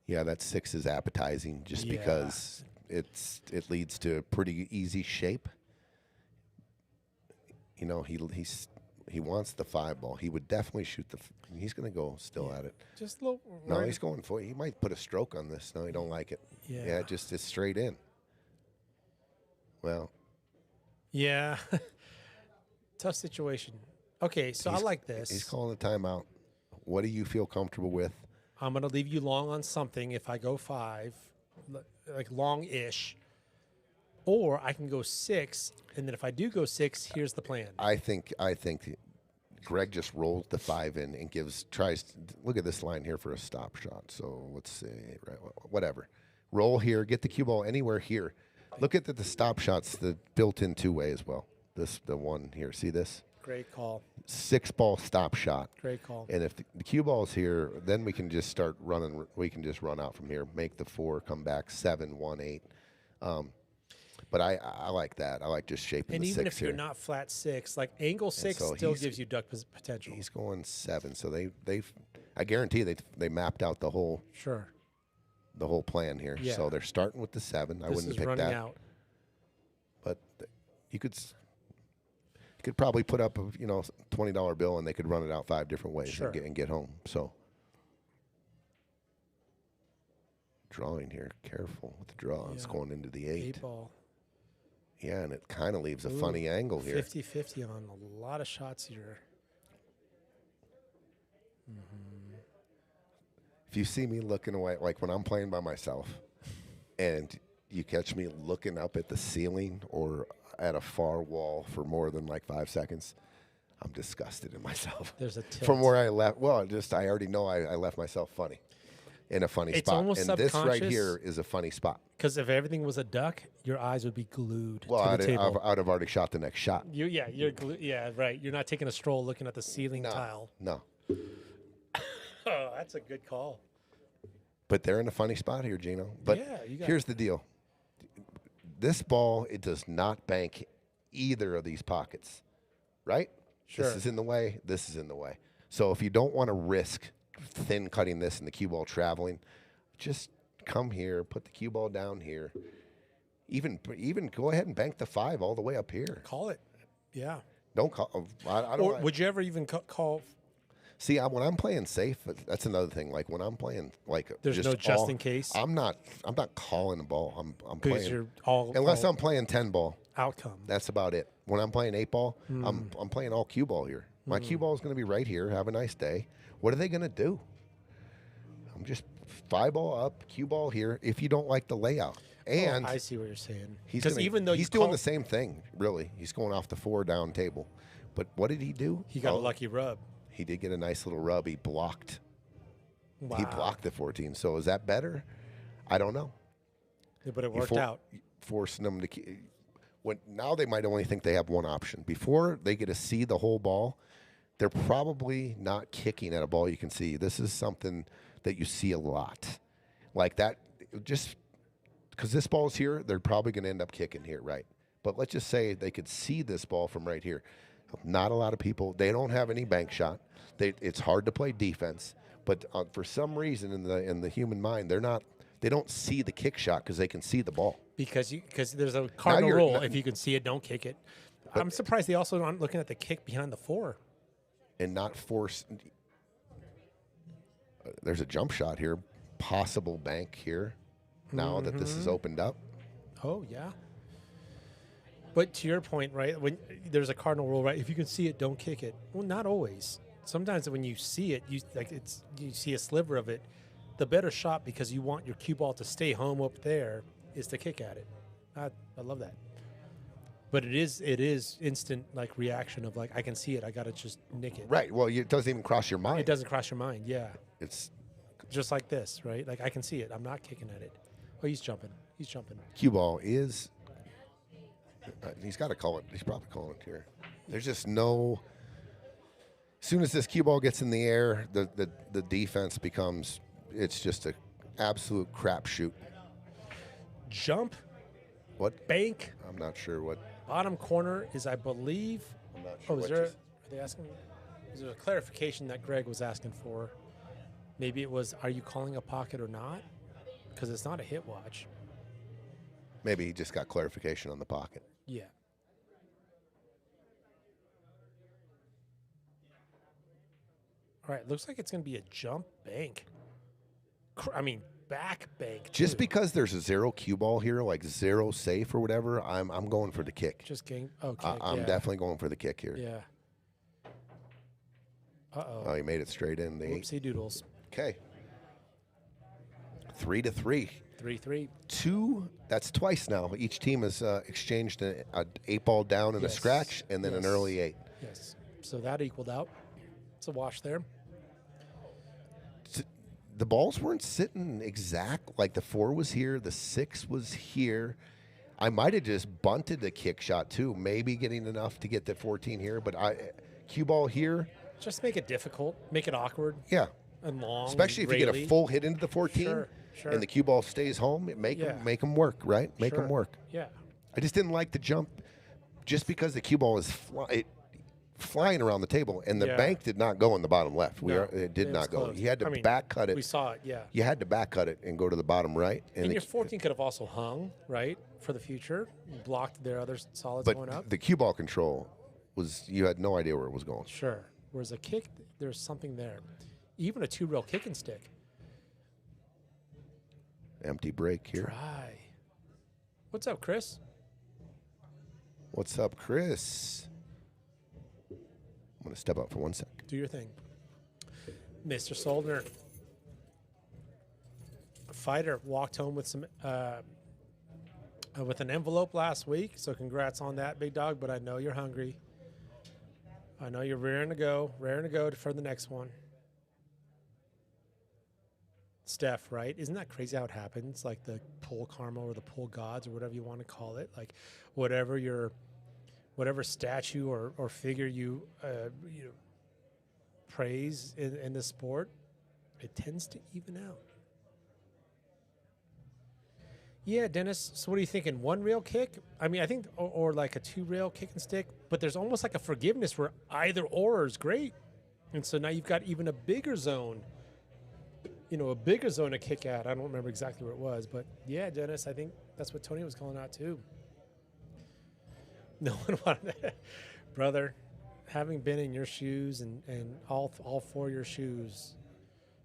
Yeah, that 6 is appetizing just because it leads to a pretty easy shape. You know, he wants the 5 ball. He would definitely shoot he's going to go still at it. Just a little. No, he's going for it. He might put a stroke on this. No, he don't like it. Yeah. It's straight in. Well, Yeah. Tough situation. Okay, so I like this. he's calling a timeout. What do you feel comfortable with? I'm going to leave you long on something if I go 5, like long-ish. Or I can go 6, and then if I do go 6, here's the plan. I think Greg just rolls the 5 in and tries to look at this line here for a stop shot. So let's see, right, whatever. Roll here, get the cue ball anywhere here. Look at the stop shots, the built-in two-way as well. The one here, see this? Great call. 6-ball stop shot. Great call. And if the cue ball's here, then we can just start running. We can just run out from here, make the 4, come back 7, 1, 8. But I like that. I like just shaping And the 6 even if here. you're not flat 6, like angle 6 so still he's- gives you duck potential. He's going 7, so I guarantee they mapped out the whole Sure. plan here. Yeah. So they're starting with the 7. I This wouldn't is pick running that. out. But you could probably put up a $20 bill and they could run it out 5 different ways Sure. and get home. So drawing here, careful with the draw. It's Yeah. going into the 8. 8 ball. Yeah, and it kind of leaves a Ooh, funny angle here. 50-50 on a lot of shots here. If you see me looking away, like when I'm playing by myself, and you catch me looking up at the ceiling or at a far wall for more than like 5 seconds, I'm disgusted in myself. There's a tilt. From where I left, well, I already know I left myself funny, in a funny It's spot. almost And this right subconscious. here is a funny spot. Because if everything was a duck, your eyes would be glued Well, to the table. I'd have already shot the next shot. You're right. You're not taking a stroll looking at the ceiling No, tile. no. Oh, that's a good call. But they're in a funny spot here, Gino. But Yeah, you got here's the deal. This ball, it does not bank either of these pockets, right? Sure. This is in the way. This is in the way. So if you don't want to risk thin cutting this and the cue ball traveling, just come here, put the cue ball down here. Even go ahead and bank the 5 all the way up here. Call it. Yeah. Don't call. I don't. Or would you ever even call? See, when I'm playing safe, that's another thing. Like when I'm playing, like There's no just in case. I'm not calling the ball. I'm Because playing. you're all Unless I'm playing 10 ball. outcome. That's about it. When I'm playing 8 ball, I'm playing all cue ball here. My cue ball is going to be right here. Have a nice day. What are they going to do? I'm just 5 ball up, cue ball here. If you don't like the layout, and I see what you're saying. he's even though he's doing the same thing, really. He's going off the 4 down table. But what did he do? he got a lucky rub. He did get a nice little rub. He blocked. Wow. He blocked the 14. So is that better? I don't know. Yeah, but it worked out. Forcing them to now they might only think they have one option. Before they get to see the whole ball, they're probably not kicking at a ball you can see. This is something that you see a lot. Like that, just because this ball's here, they're probably going to end up kicking here, right? But let's just say they could see this ball from right here. Not a lot of people. They don't have any bank shot. It's hard to play defense. But for some reason in the human mind, they don't see the kick shot because they can see the ball. Because there's a cardinal rule. If you can see it, don't kick it. I'm surprised they also aren't looking at the kick behind the 4. And not force. There's a jump shot here. Possible bank here. Now that this is opened up. Oh, yeah. But to your point, right, when there's a cardinal rule, right, if you can see it, don't kick it. Well, not always. Sometimes when you see it, you see a sliver of it. The better shot, because you want your cue ball to stay home up there, is to kick at it. I love that. But it is instant like reaction of like, I can see it, I got to just nick it. Right. Well, it doesn't even cross your mind. It doesn't cross your mind, yeah. It's just like this, right? Like I can see it. I'm not kicking at it. Oh, he's jumping. cue ball is. He's got to call it. He's probably calling it here. There's just no. As soon as this cue ball gets in the air, the defense becomes. It's just an absolute crapshoot. Jump. What? Bank. I'm not sure what. Bottom corner is, I believe. I'm not sure. Oh, are they asking? Is there a clarification that Greg was asking for? Maybe it was, are you calling a pocket or not? Because it's not a hit watch. Maybe he just got clarification on the pocket. Yeah. All right, looks like it's going to be a jump bank. Back bank. Just too. because there's a 0 cue ball here, like 0 safe or whatever, I'm going for the kick. Just game. Okay. I'm definitely going for the kick here. Yeah. Uh-oh. Oh, he made it straight in. Whoopsie doodles. Okay. 3-3. 3-3. 2. That's twice now. Each team has exchanged an 8 ball down and a scratch, and then an early 8. Yes. So that equaled out. It's a wash there. The balls weren't sitting exact. Like the 4 was here, the 6 was here. I might have just bunted the kick shot too, maybe getting enough to get the 14 here. But cue ball here. Just make it difficult, make it awkward. Yeah. And long. Especially if you get a full hit into the 14 sure. and the cue ball stays home, make them work, right? Make them work. Yeah. I just didn't like the jump just because the cue ball is flying around the table, and the bank did not go in the bottom left. It did not go. Close. You had to back cut it. We saw it, yeah. You had to back cut it and go to the bottom right. And your 14 could have also hung, right, for the future, blocked their other solids going up. But the cue ball control was, you had no idea where it was going. Sure. Whereas a kick, there's something there. Even a 2-rail kick and stick. Empty break here. Try. What's up, Chris? What's up, Chris? I'm going to step up for 1 second. Do your thing. Mr. Soldner. Fighter walked home with some with an envelope last week, so congrats on that, big dog, but I know you're hungry. I know you're raring to go for the next one. Steph, right? Isn't that crazy how it happens? Like the pull karma or the pull gods or whatever you want to call it. Like whatever statue or figure you praise in the sport, it tends to even out. Yeah, Dennis. So what are you thinking? One rail kick? I mean, I think, or like a two rail kick and stick. But there's almost like a forgiveness where either or is great, and so now you've got even a bigger zone. A bigger zone to kick at. I don't remember exactly where it was, but yeah, Dennis. I think that's what Tony was calling out too. No one wanted that, brother. Having been in your shoes and all four of your shoes,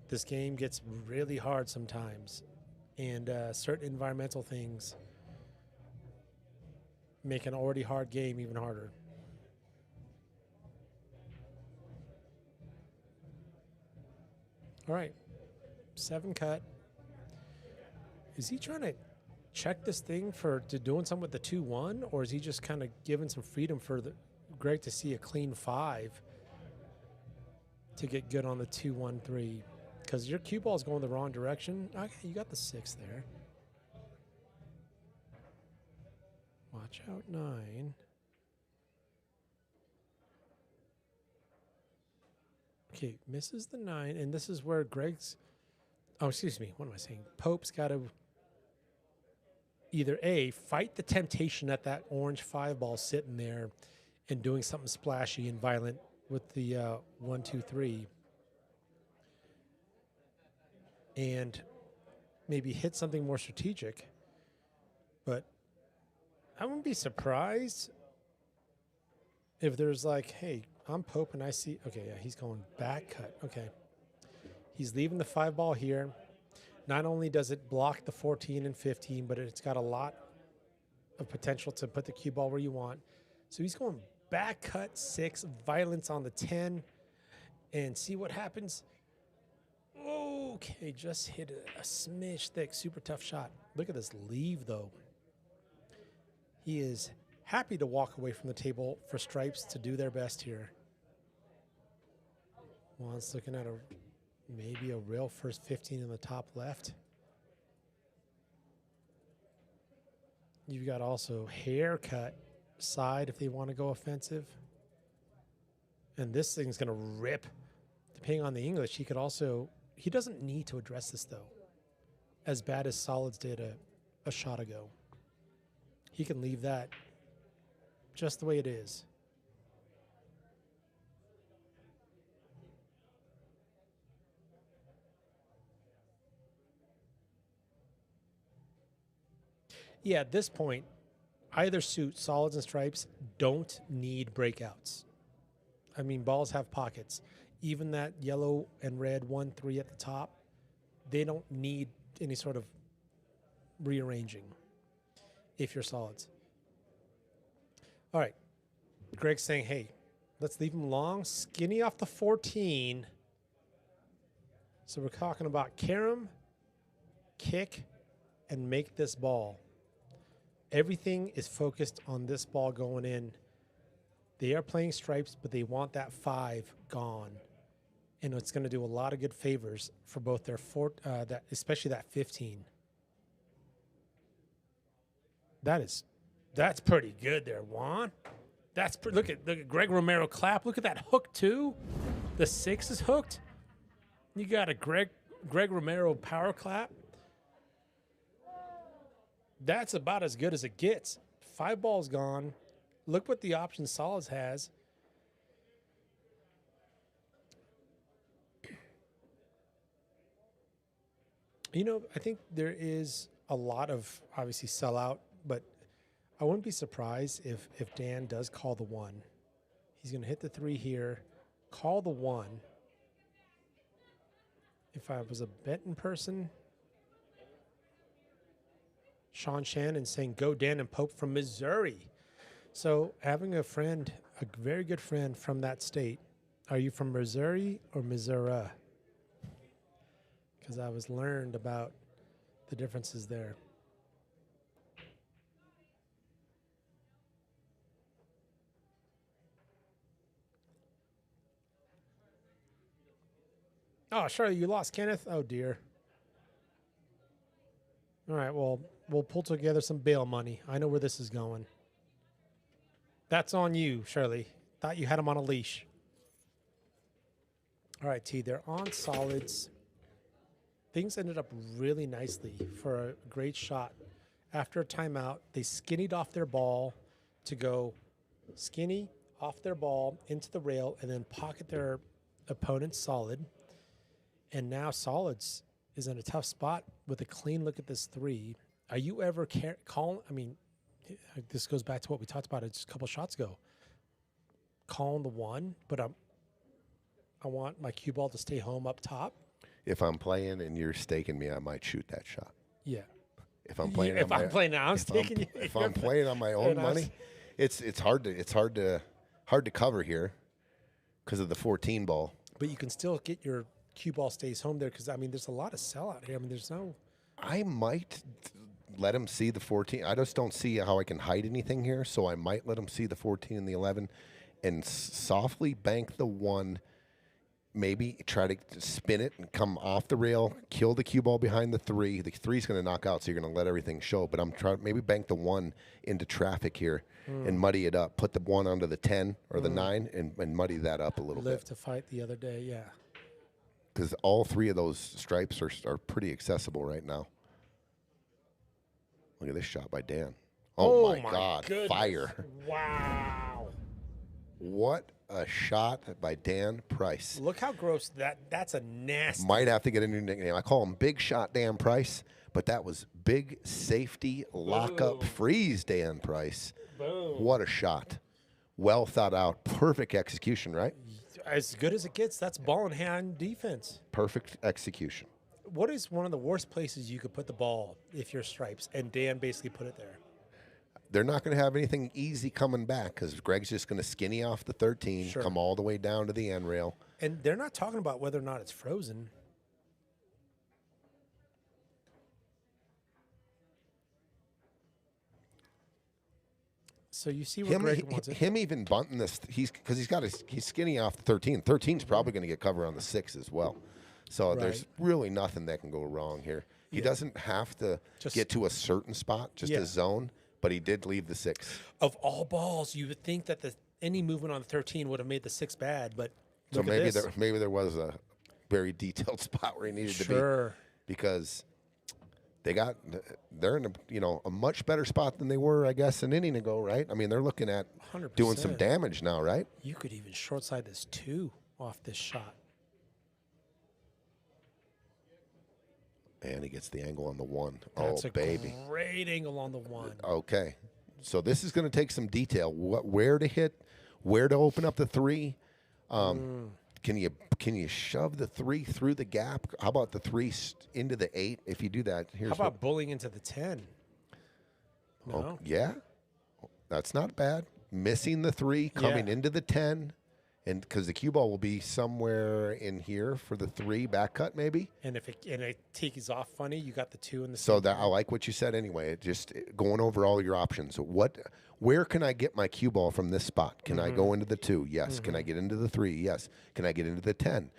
this game gets really hard sometimes, and certain environmental things make an already hard game even harder. All right, 7 cut. Is he trying to check this thing to doing something with the 2-1, or is he just kind of giving some freedom for Greg to see a clean 5 to get good on the 2-1-3? Because your cue ball is going the wrong direction. Okay, you got the 6 there. Watch out, 9. Okay, misses the 9, and this is where Greg's. Oh, excuse me. What am I saying? Pope's got to either A, fight the temptation at that orange 5 ball sitting there and doing something splashy and violent with the 1-2-3, and maybe hit something more strategic. But I wouldn't be surprised if there's like, hey, I'm Pope and I see, okay, yeah, he's going back cut. Okay. He's leaving the 5 ball here. Not only does it block the 14 and 15, but it's got a lot of potential to put the cue ball where you want. So he's going back cut 6, violence on the 10, and see what happens. Okay, just hit a smidge thick, super tough shot. Look at this leave, though. He is happy to walk away from the table for Stripes to do their best here. Juan's looking at maybe a real first 15 in the top left. You've got also haircut side if they want to go offensive. And this thing's going to rip. Depending on the English, he doesn't need to address this, though. As bad as Solids did a shot ago. He can leave that just the way it is. Yeah, at this point, either suit, Solids and Stripes, don't need breakouts. I mean, balls have pockets. Even that yellow and red 1-3 at the top, they don't need any sort of rearranging if you're Solids. All right. Greg's saying, hey, let's leave him long, skinny off the 14. So we're talking about carom, kick, and make this ball. Everything is focused on this ball going in. They are playing Stripes, but they want that 5 gone. And it's going to do a lot of good favors for both their especially that 15. That's pretty good there, Juan. Look at Greg Romero clap. Look at that hook too. The 6 is hooked. You got a Greg Romero power clap. That's about as good as it gets. 5 balls gone. Look what the option Solids has. I think there is a lot of, obviously, sellout, but I wouldn't be surprised if Dan does call the 1. He's going to hit the 3 here, call the 1. If I was a betting person, Sean Shannon saying, go Dan and Pope from Missouri. So having a very good friend from that state. Are you from Missouri or Missouri? Because I was learned about the differences there. Oh, Charlie, you lost Kenneth? Oh, dear. All right, well, we'll pull together some bail money. I know where this is going. That's on you, Shirley. Thought you had him on a leash. All right, T, they're on Solids. Things ended up really nicely for a great shot after a timeout, they skinnied off their ball to go skinny off their ball into the rail and then pocket their opponent solid. And now Solids is in a tough spot with a clean look at this three. Are you ever calling? I mean, this goes back to what we talked about just a couple shots ago. Calling the one, but I want my cue ball to stay home up top. If I'm playing and you're staking me, I might shoot that shot. Yeah. If I'm playing, If I'm playing now, I'm staking you. If I'm playing on my own money, it's hard to cover here because of the 14 ball. But you can still get your cue ball stays home there because, I mean, there's a lot of sellout here. I mean, there's no. I might let him see the 14. I just don't see how I can hide anything here, so I might let him see the 14 and the 11 and softly bank the one, maybe try to spin it and come off the rail, kill the cue ball behind the three. The three's going to knock out, so you're going to let everything show. But I'm trying maybe bank the one into traffic here and muddy it up. Put the one onto the 10 or the 9 and muddy that up a little bit. Live to fight the other day, yeah. Because all three of those stripes are pretty accessible right now. Look at this shot by Dan. Oh my God, goodness. Fire. Wow. What a shot by Dan Price. Look how gross that's a nasty. Might have to get a new nickname. I call him Big Shot Dan Price, but that was Big Safety Lockup Freeze Dan Price. Boom. What a shot. Well thought out. Perfect execution, right? As good as it gets, that's ball in hand defense. Perfect execution. What is one of the worst places you could put the ball if you're stripes? And Dan basically put it there. They're not going to have anything easy coming back because Greg's just going to skinny off the 13, Sure. come all the way down to the end rail. And they're not talking about whether or not it's frozen. So you see where Greg wants it. Him even bunting this, he's skinny off the 13. 13's probably going to get covered on the 6 as well. So there's Right. really nothing that can go wrong here. He doesn't have to Just- get to a certain spot, just a zone, but he did leave the 6. Of all balls, you would think that any movement on the 13 would have made the 6 bad, but So look at maybe this. maybe there was a very detailed spot where he needed to Sure. be because they're in a much better spot than they were, I guess, an inning ago, right? I mean, they're looking at 100%. doing some damage now, right? You could even short side this 2 off this shot. And he gets the angle on the 1. That's oh, a baby. great angle on the 1. Okay. So this is going to take some detail. Where to hit, where to open up the 3. Can you shove the 3 through the gap? How about the 3 into the 8? If you do that, here's How about bullying into the 10? No. yeah. That's not bad. Missing the 3, coming Yeah. into the 10, and because the cue ball will be somewhere in here for the 3 back cut maybe. And if it tees off funny, you got the 2 and the So 6. that I like what you said anyway. Just going over all your options. Where can I get my cue ball from this spot? Can I go into the 2? Yes. Can I get into the 3? Yes. Can I get into the 10?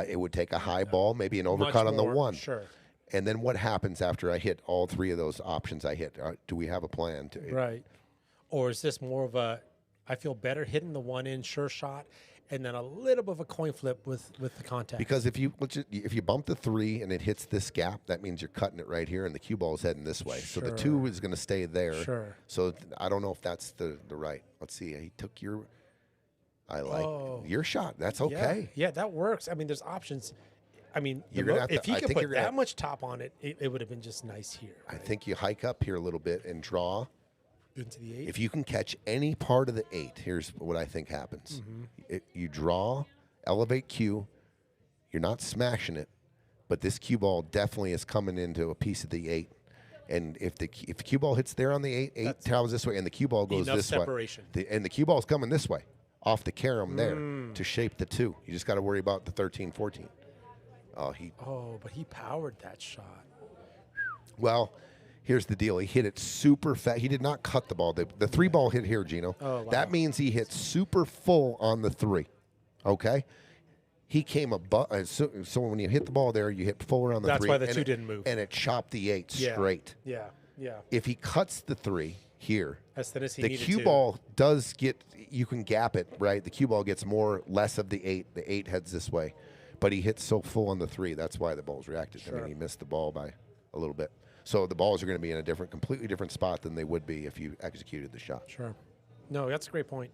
It would take a high ball, maybe an Much overcut on the more, 1. Sure. And then what happens after I hit all 3 of those options I hit? Do we have a plan? Right. Or is this more of a, I feel better hitting the 1 in sure shot and then a little bit of a coin flip with the contact? Because if you bump the 3 and it hits this gap, that means you're cutting it right here, and the cue ball is heading this way. So the 2 is going to stay there. Sure. So I don't know if that's the right. Let's see. He took your. I like your shot. That's okay. Yeah, that works. I mean, there's options. I mean, You're gonna have if to- he I could think put you're gonna that much top on it, it would have been just nice here. I think you hike up here a little bit and draw. Into the 8. If you can catch any part of the 8, here's what I think happens. You draw, elevate cue. You're not smashing it, but this cue ball definitely is coming into a piece of the 8. And if the cue ball hits there on the 8 travels this way, and the cue ball goes Enough this separation. way. And the cue ball is coming this way, off the carom there, to shape the 2. You just got to worry about the 13, 14. But he powered that shot. Well, here's the deal. He hit it super fast. He did not cut the ball. The 3 ball hit here, Gino. Oh, wow. That means he hit super full on the 3. Okay? He came above. So when you hit the ball there, you hit full around the 3. That's why the and 2 didn't move. And it chopped the 8 straight. Yeah. If he cuts the 3 here, As thin as he the needed cue to. ball does get, you can gap it, right? The cue ball gets less of the 8. The 8 heads this way. But he hit so full on the 3. That's why the ball's reacted. I mean, he missed the ball by a little bit. So the balls are going to be in a completely different spot than they would be if you executed the shot. Sure. No, that's a great point.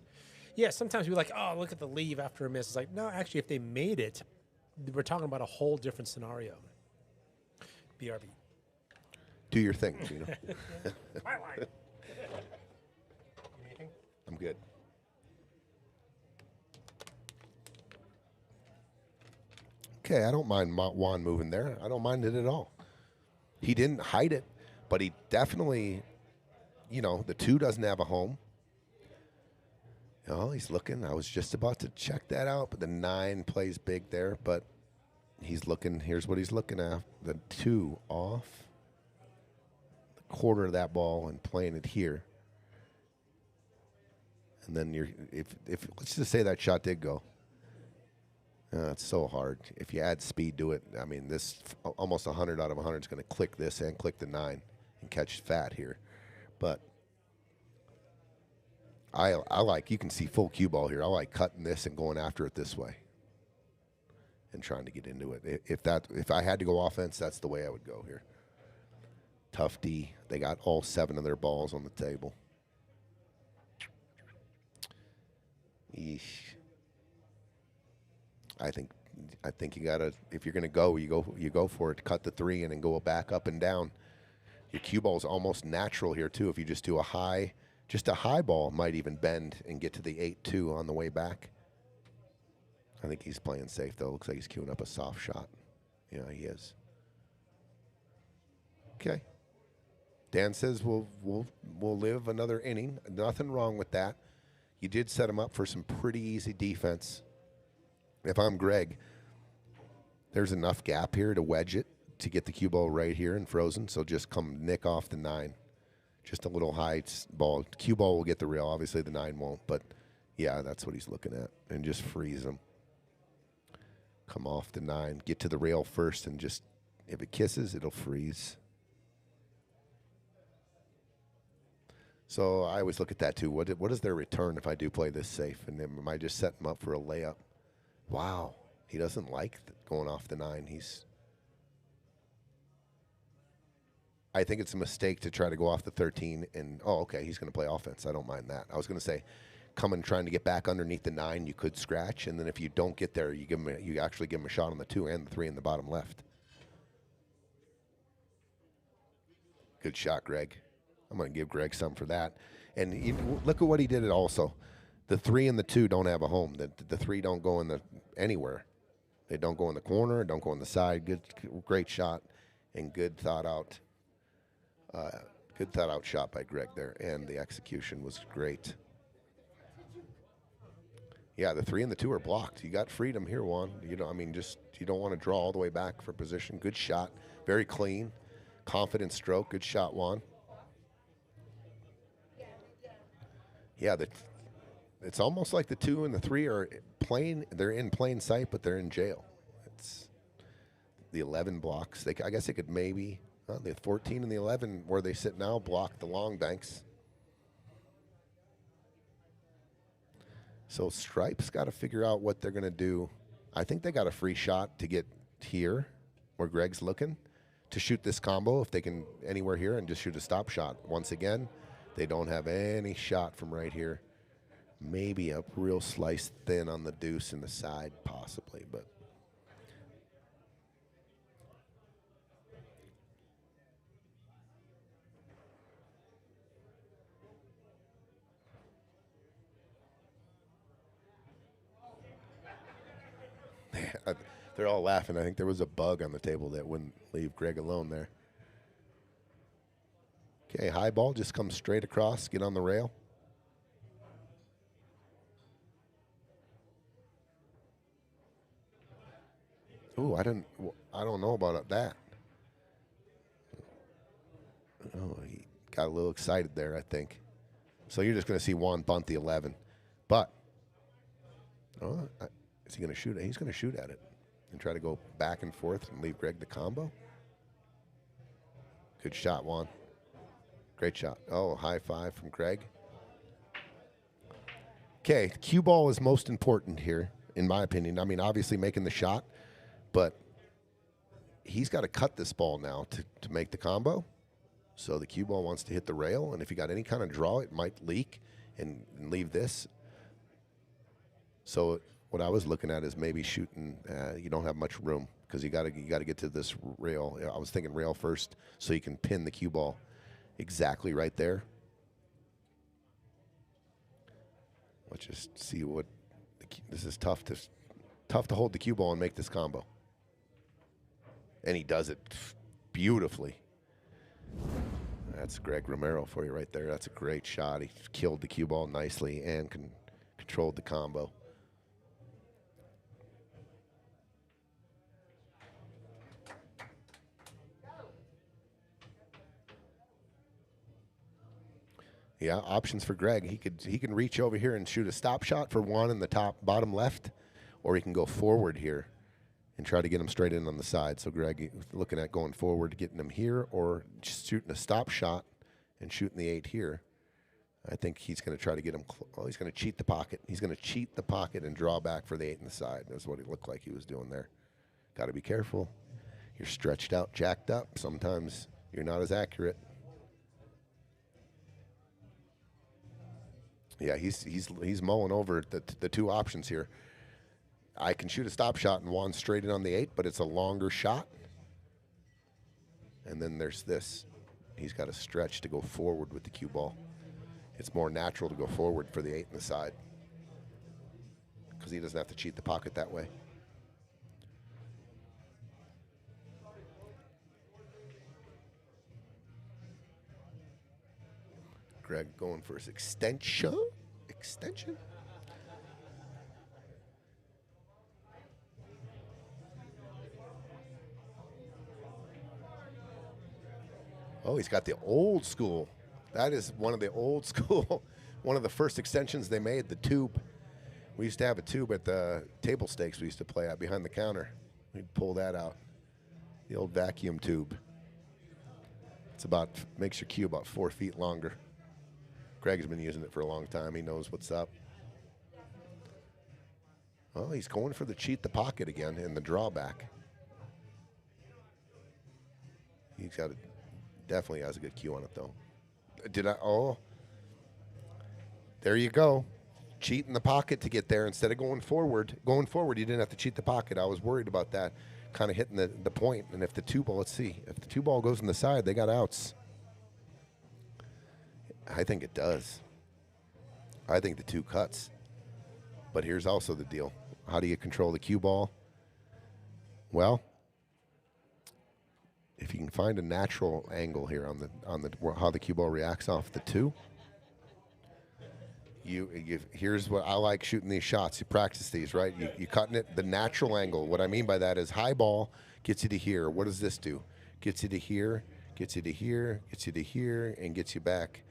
Yeah, sometimes we're like, oh, look at the leave after a miss. It's like, no, actually, if they made it, we're talking about a whole different scenario. BRB. Do your thing, Gino. My line. Anything? I'm good. Okay, I don't mind Whone moving there. I don't mind it at all. He didn't hide it, but he definitely, the 2 doesn't have a home. Oh, he's looking. I was just about to check that out, but the 9 plays big there, but he's looking. Here's what he's looking at. The 2 off the quarter of that ball and playing it here. And then if let's just say that shot did go. It's so hard. If you add speed to it, I mean, this almost 100 out of 100 is going to click this and click the 9 and catch fat here. But I like, you can see full cue ball here. I like cutting this and going after it this way and trying to get into it. If I had to go offense, that's the way I would go here. Tough D. They got all 7 of their balls on the table. Yeesh. I think you gotta, if you're gonna go, you go for it. Cut the 3 and then go back up and down. Your cue ball is almost natural here too. If you just do a high ball might even bend and get to the 8-2 on the way back. I think he's playing safe though. Looks like he's queuing up a soft shot. Yeah, he is. Okay. Dan says we'll live another inning. Nothing wrong with that. You did set him up for some pretty easy defense. If I'm Greg, there's enough gap here to wedge it to get the cue ball right here and frozen. So just come nick off the 9. Just a little high ball. Cue ball will get the rail. Obviously the 9 won't, but yeah, that's what he's looking at. And just freeze him. Come off the 9. Get to the rail first and just, if it kisses, it'll freeze. So I always look at that too. What is their return if I do play this safe? And then am I just setting him up for a layup? Wow, he doesn't like going off the 9. I think it's a mistake to try to go off the 13 and, okay, he's going to play offense. I don't mind that. I was going to say, trying to get back underneath the 9, you could scratch, and then if you don't get there, you actually give him a shot on the 2 and the 3 in the bottom left. Good shot, Greg. I'm going to give Greg some for that. And look at what he did also. The 3 and the 2 don't have a home. The 3 don't go in anywhere. They don't go in the corner, don't go on the side. Great shot, and good thought out shot by Greg there, and the execution was great. Yeah, the 3 and the 2 are blocked. You got freedom here, Whone. You don't want to draw all the way back for position. Good shot, very clean, confident stroke. Good shot, Whone. Yeah, it's almost like the 2 and the 3 are they're in plain sight, but they're in jail. It's the 11 blocks. I guess they could maybe, the 14 and the 11 where they sit now block the long banks. So Stripe's got to figure out what they're going to do. I think they got a free shot to get here where Greg's looking to shoot this combo if they can anywhere here and just shoot a stop shot. Once again, they don't have any shot from right here. Maybe a real slice thin on the deuce in the side, possibly, but they're all laughing. I think there was a bug on the table that wouldn't leave Greg alone there. Okay, high ball just comes straight across, get on the rail. Ooh, I don't know about that. Oh, he got a little excited there, I think. So you're just going to see Whone bunt the 11. But, is he going to shoot it? He's going to shoot at it and try to go back and forth and leave Greg the combo. Good shot, Whone. Great shot. Oh, high five from Greg. Okay, cue ball is most important here, in my opinion. I mean, obviously making the shot, but he's got to cut this ball now to make the combo. So the cue ball wants to hit the rail, and if you got any kind of draw, it might leak and leave this. So what I was looking at is maybe shooting. You don't have much room because you got to get to this rail. I was thinking rail first, so you can pin the cue ball exactly right there. Let's just see what this is tough to hold the cue ball and make this combo. And he does it beautifully. That's Greg Romero for you right there. That's a great shot. He killed the cue ball nicely and controlled the combo. Yeah, options for Greg. He can reach over here and shoot a stop shot for one in the bottom left, or he can go forward here and try to get him straight in on the side. So Greg looking at going forward, getting him here, or just shooting a stop shot and shooting the 8 here. I think he's going to try to get him. He's going to cheat the pocket. He's going to cheat the pocket and draw back for the 8 in the side. That's what it looked like he was doing there. Got to be careful. You're stretched out, jacked up. Sometimes you're not as accurate. Yeah, he's mulling over the two options here. I can shoot a stop shot and one straight in on the 8, but it's a longer shot. And then there's this. He's got to stretch to go forward with the cue ball. It's more natural to go forward for the 8 in the side because he doesn't have to cheat the pocket that way. Greg going for his extension. Oh, he's got the old school. That is one of the old school, one of the first extensions they made, the tube. We used to have a tube at the table stakes we used to play at behind the counter. We'd pull that out, the old vacuum tube. It's makes your cue about 4 feet longer. Greg's been using it for a long time. He knows what's up. Well, he's going for the cheat the pocket again and the drawback. He's got definitely has a good cue on it though. Oh, there you go. Cheat in the pocket to get there instead of going forward. Going forward, you didn't have to cheat the pocket. I was worried about that, kind of hitting the point. And if the 2 ball, let's see, if the 2 ball goes in the side, they got outs. I think it does. I think the 2 cuts. But here's also the deal. How do you control the cue ball? Well, if you can find a natural angle here on the how the cue ball reacts off the 2, here's what I like shooting these shots. You practice these, right? You cutting it the natural angle. What I mean by that is high ball gets you to here. What does this do? Gets you to here, gets you to here, gets you to here, and gets you back.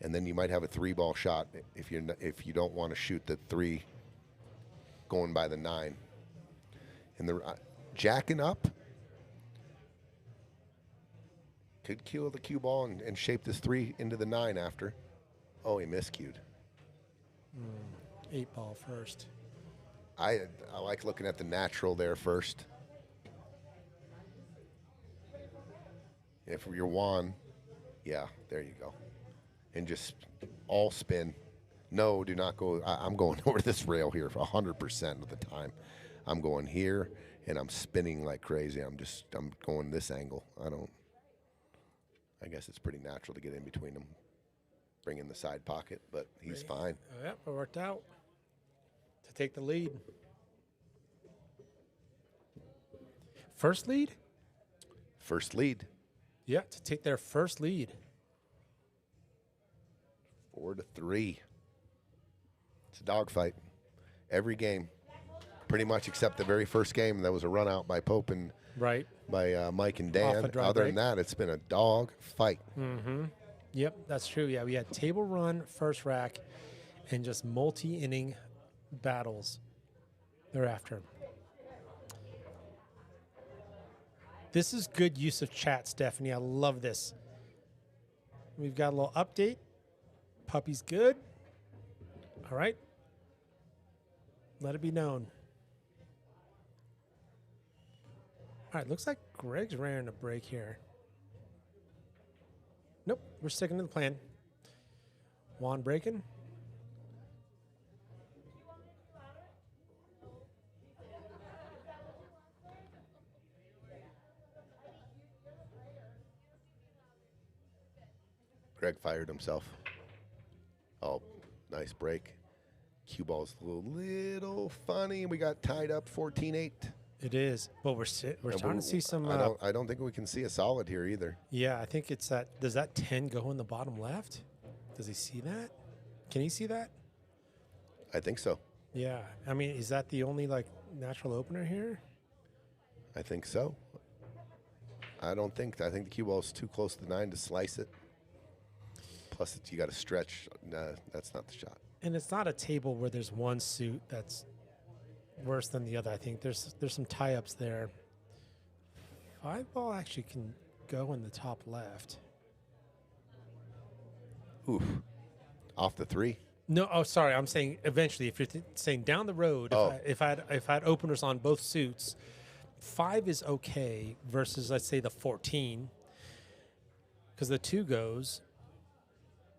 And then you might have a 3-ball shot if you don't want to shoot the 3 going by the 9. And the jacking up could kill the cue ball and shape this 3 into the 9 after. Oh, he miscued. 8 ball first. I like looking at the natural there first. If you're Whone, yeah, there you go. And just all spin. No, do not go. I'm going over this rail here for 100% of the time. I'm going here, and I'm spinning like crazy. I'm going this angle. I guess it's pretty natural to get in between them, bring in the side pocket, but he's fine. Yep, it worked out to take the lead. First lead? First lead. Yeah, to take their first lead. 4-3. It's a dogfight. Every game, pretty much except the very first game. That was a run out by Pope and by Mike and Dan. Other than that, it's been a dog fight. Mm-hmm. Yep, that's true. Yeah, we had table run, first rack, and just multi-inning battles thereafter. This is good use of chat, Stephanie. I love this. We've got a little update. Puppy's good. All right. Let it be known. All right, looks like Greg's rearing a break here. Nope, we're sticking to the plan. Whone breaking. Greg fired himself. Oh, nice break. Cue ball's a little funny. We got tied up 14-8. It is, but we're trying to see some. I don't think we can see a solid here either. Yeah, I think it's that. Does that 10 go in the bottom left? Does he see that? Can he see that? I think so. Yeah. I mean, is that the only like natural opener here? I think so. I think the cue ball's too close to the 9 to slice it. Plus, you got to stretch. Nah, that's not the shot. And it's not a table where there's one suit that's worse than the other. I think there's some tie-ups there. 5 ball actually can go in the top left. Oof. Off the 3. No, oh, sorry. I'm saying eventually, if you're saying down the road, if I had openers on both suits, 5 is okay versus, let's say, the 14. Because the 2 goes,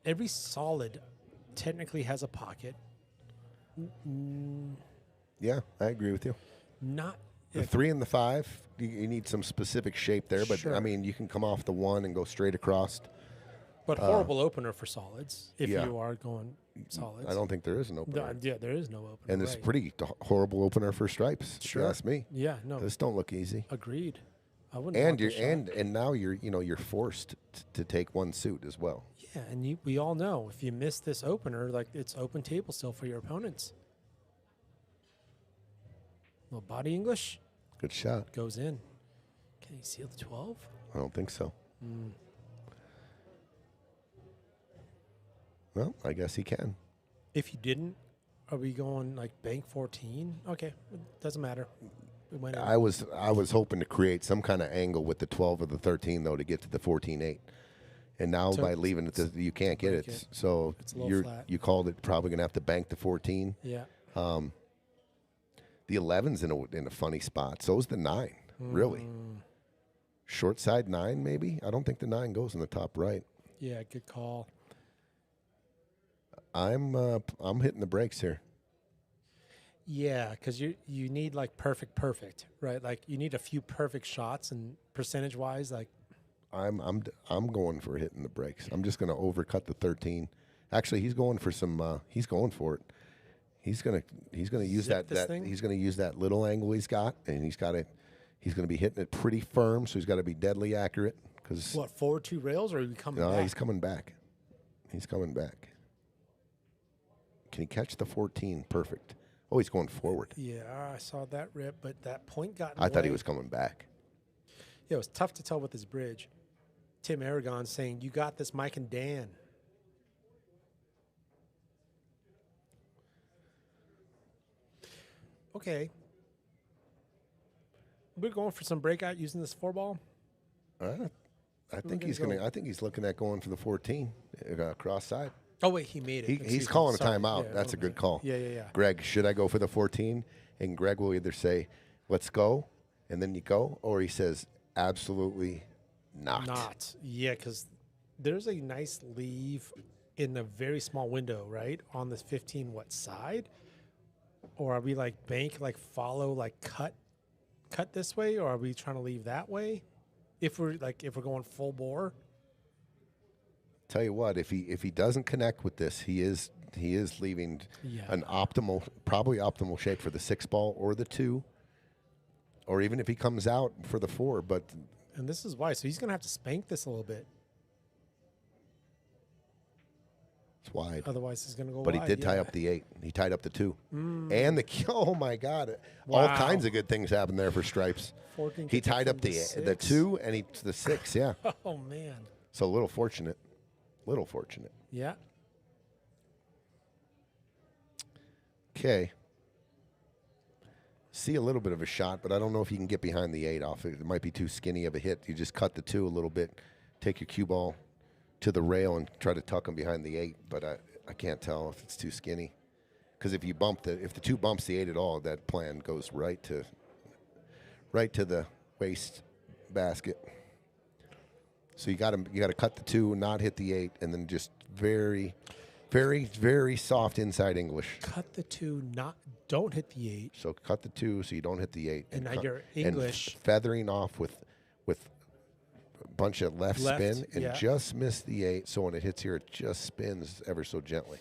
every solid technically has a pocket. Yeah, I agree with you. Not The 3 and the 5, you need some specific shape there. But, Sure. I mean, you can come off the 1 and go straight across. but horrible opener for solids if yeah. you are going solids. I don't think there is an opener. Yeah, there is no opener. And it's right. pretty horrible opener for stripes, if Sure. you ask me. Yeah, no, This don't look easy. agreed. I wouldn't. And want you're this shot. and now you're forced to take one suit as well. Yeah, and we all know if you miss this opener, like it's open table still for your opponents. Little body English Good shot. goes in. Can he seal the 12? I don't think so. Well, I guess he can. If you didn't, are we going like bank 14? Okay, it doesn't matter. We went in. I was hoping to create some kind of angle with the 12 or the 13 though to get to the 14-8. And now So by leaving it, you can't get break it. it. So It's a little flat. you called it probably gonna have to bank the 14. Yeah. The 11's in a funny spot. So is the 9. Really. Short side 9 maybe. I don't think the 9 goes in the top right. Yeah, good call. I'm hitting the brakes here. Yeah, because you need like perfect, right? Like you need a few perfect shots, and percentage wise, like I'm going for hitting the brakes. I'm just going to overcut the 13. Actually, he's going for some. He's going for it. He's gonna use Zip that this thing? he's gonna use that little angle he's got, and he's gonna be hitting it pretty firm. So he's got to be deadly accurate. Because what, forward 2 rails, or are you coming no, back? he's coming back. He's coming back. Can he catch the 14? Perfect. Oh, he's going forward. Yeah, I saw that rip, but that point got. In I the thought he way. was coming back. Yeah, it was tough to tell with his bridge. Tim Aragon saying, "You got this, Mike and Dan." Okay. We're going for some breakout using this 4 ball. I think gonna he's go. I think he's looking at going for the 14 cross side. Oh wait, he made it. He's Excuse me. calling a Sorry. timeout. Yeah, That's what a am I good saying? call. Yeah. Greg, should I go for the 14? And Greg will either say, "Let's go," and then you go, or he says, "Absolutely not." Not. Yeah, because there's a nice leave in a very small window, right? On this 15, what side? Or are we like bank, like follow, like cut this way? Or are we trying to leave that way? If we're going full bore? Tell you what, if he doesn't connect with this, he is leaving Yeah. an probably optimal shape for the 6 ball or the 2, or even if he comes out for the 4. But And this is why. So he's going to have to spank this a little bit. it's wide. Otherwise, he's going to go But wide. he did tie yeah. up the 8. He tied up the 2. And the oh my God. All Wow. kinds of good things happened there for Stripes. 14 He gets it tied from up the 6. 2 and the 6, yeah. Oh, man. So a little fortunate. Little fortunate. Yeah. Okay. See a little bit of a shot, but I don't know if you can get behind the 8 off it. It might be too skinny of a hit. You just cut the 2 a little bit, take your cue ball to the rail and try to tuck him behind the 8, but I can't tell if it's too skinny. Because if the 2 bumps the 8 at all, that plan goes right to the waste basket. So you got to cut the 2, not hit the 8, and then just very, very, very soft inside English. Cut the 2, don't hit the 8. So cut the 2 so you don't hit the 8. And now you're English. And feathering off with a bunch of left spin and yeah. just miss the 8. So when it hits here, it just spins ever so gently.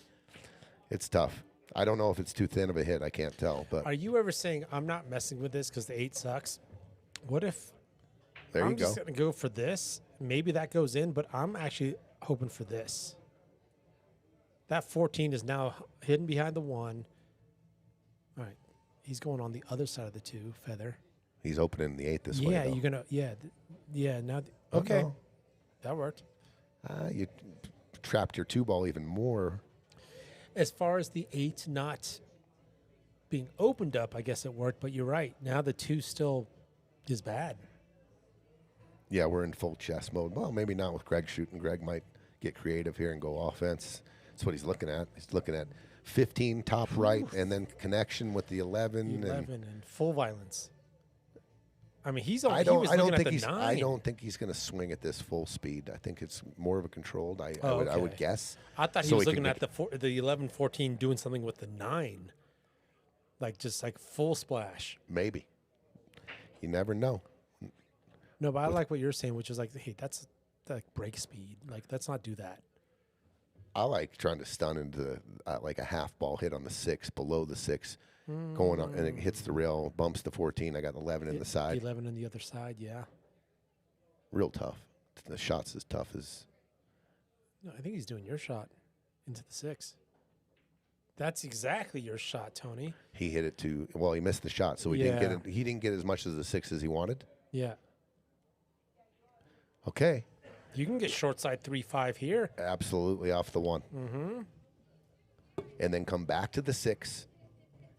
It's tough. I don't know if it's too thin of a hit. I can't tell. But Are you ever saying, I'm not messing with this because the 8 sucks? What if there I'm you go. just going to go for this? Maybe that goes in, but I'm actually hoping for this. That 14 is now hidden behind the 1. All right. He's going on the other side of the 2, feather. He's opening the 8 this way. Yeah, though. you're going to, yeah. Now, okay. no. That worked. You trapped your 2 ball even more. As far as the 8 not being opened up, I guess it worked, but you're right. Now the 2 still is bad. Yeah, we're in full chess mode. Well, maybe not with Greg shooting. Greg might get creative here and go offense. That's what he's looking at. He's looking at 15 top right and then connection with the 11. 11 and full violence. I mean, he was I don't looking think at the 9. I don't think he's going to swing at this full speed. I think it's more of a controlled. I would guess. I thought he So was he looking could at the 11, 14 doing something with the 9. Like just like full splash. Maybe. You never know. No, but I like what you're saying, which is like, hey, that's like break speed. Like, let's not do that. I like trying to stun into like a half ball hit on the 6, below the 6, going on, and it hits the rail, bumps the 14. I got 11 in the side. 11 in the other side, yeah. Real tough. The shot's as tough as. No, I think he's doing your shot into the 6. That's exactly your shot, Tony. He hit it to. Well, he missed the shot, so he didn't get it. He didn't get as much as the 6 as he wanted. Yeah. Okay. You can get short side 3-5 here. Absolutely off the 1. Mm-hmm. And then come back to the 6.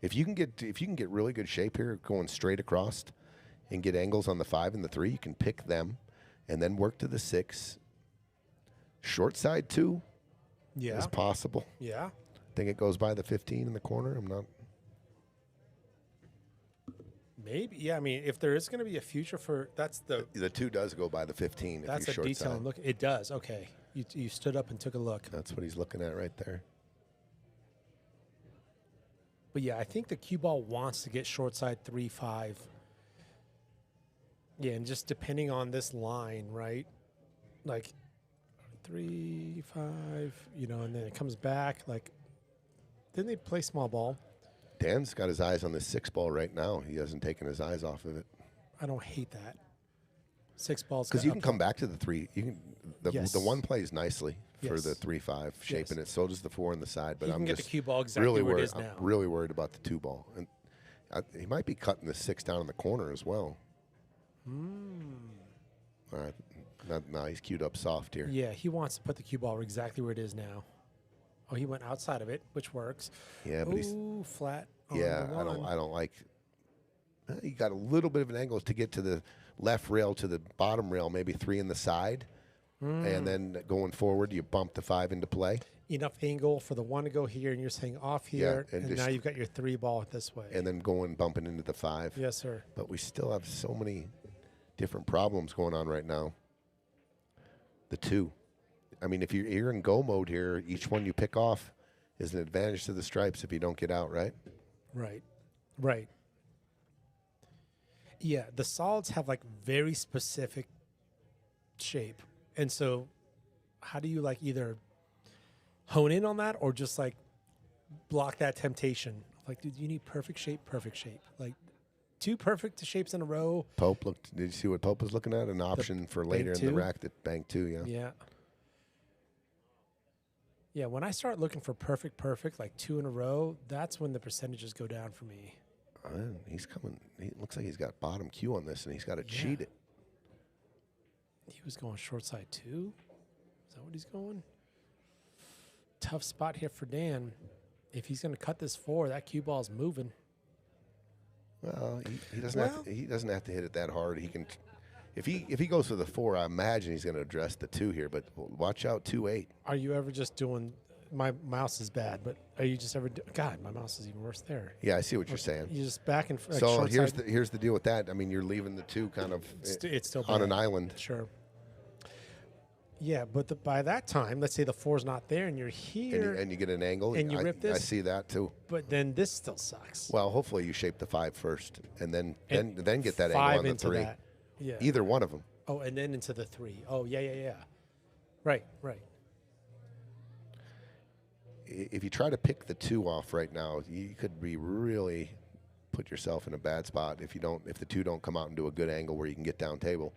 If you can get really good shape here, going straight across, and get angles on the 5 and the 3, you can pick them, and then work to the 6. Short side 2 is possible. Yeah. I think it goes by the 15 in the corner. I'm not. Maybe. Yeah, I mean, if there is going to be a future for that's the 2 does go by the 15. that's if a you're detail. short side. Look, it does. Okay, you stood up and took a look. That's what he's looking at right there. But yeah, I think the cue ball wants to get short side 3-5. Yeah, and just depending on this line, right? Like 3-5, and then it comes back. Like, didn't they play small ball? Dan's got his eyes on the 6 ball right now. He hasn't taken his eyes off of it. I don't hate that. 6 balls. Because you can come back to the 3. You can Yes. the 1 plays nicely for Yes. the 3-5 shaping it. So does the 4 on the side. But You I'm can get just the cue ball exactly really where it worried. is now. I'm really worried about the 2 ball, and he might be cutting the 6 down in the corner as well. All right, no, he's queued up soft here. Yeah, he wants to put the cue ball exactly where it is now. Oh, he went outside of it, which works. Yeah, but he's flat. On yeah. the I one. don't like. He got a little bit of an angle to get to the left rail to the bottom rail, maybe 3 in the side, and then going forward, you bump the 5 into play. Enough angle for the 1 to go here, and you're saying off here, and and just- now you've got your 3 ball this way. And then bumping into the 5. Yes, sir. But we still have so many different problems going on right now. The 2. I mean, if you're in go mode here, each one you pick off is an advantage to the stripes if you don't get out, right? Right. Yeah, the solids have like very specific shape. And so how do you like either hone in on that or just like block that temptation? Like, dude, you need perfect shape. Like 2 perfect shapes in a row. Pope looked. Did you see what Pope was looking at? An option for later in the 2? rack that bank 2, yeah. Yeah. Yeah, when I start looking for perfect, like 2 in a row, that's when the percentages go down for me. He's coming. He looks like he's got bottom Q on this, and he's got to cheat it. He was going short side 2. Is that what he's going? Tough spot here for Dan. If he's going to cut this 4, that cue ball's moving. Well, he doesn't. He doesn't have to hit it that hard. He can. If he goes for the 4, I imagine he's going to address the 2 here. But watch out, 2-8. Are you ever just doing? My mouse is bad, but are you just ever? God, my mouse is even worse there. Yeah, I see what you're saying. You just back and like So short here's side. here's the deal with that. I mean, you're leaving the 2 kind of It's still on bad. an island. Sure. Yeah, but by that time, let's say the 4's not there and you're here, And you get an angle. and you rip I this? see that too. but then this still sucks. Well, hopefully you shape the 5 first, and then And get that 5 angle on the into 3. that. Yeah. Either one of them. Oh, and then into the 3. Oh, yeah. Right. If you try to pick the 2 off right now, you could be really put yourself in a bad spot if the 2 don't come out and do a good angle where you can get down table.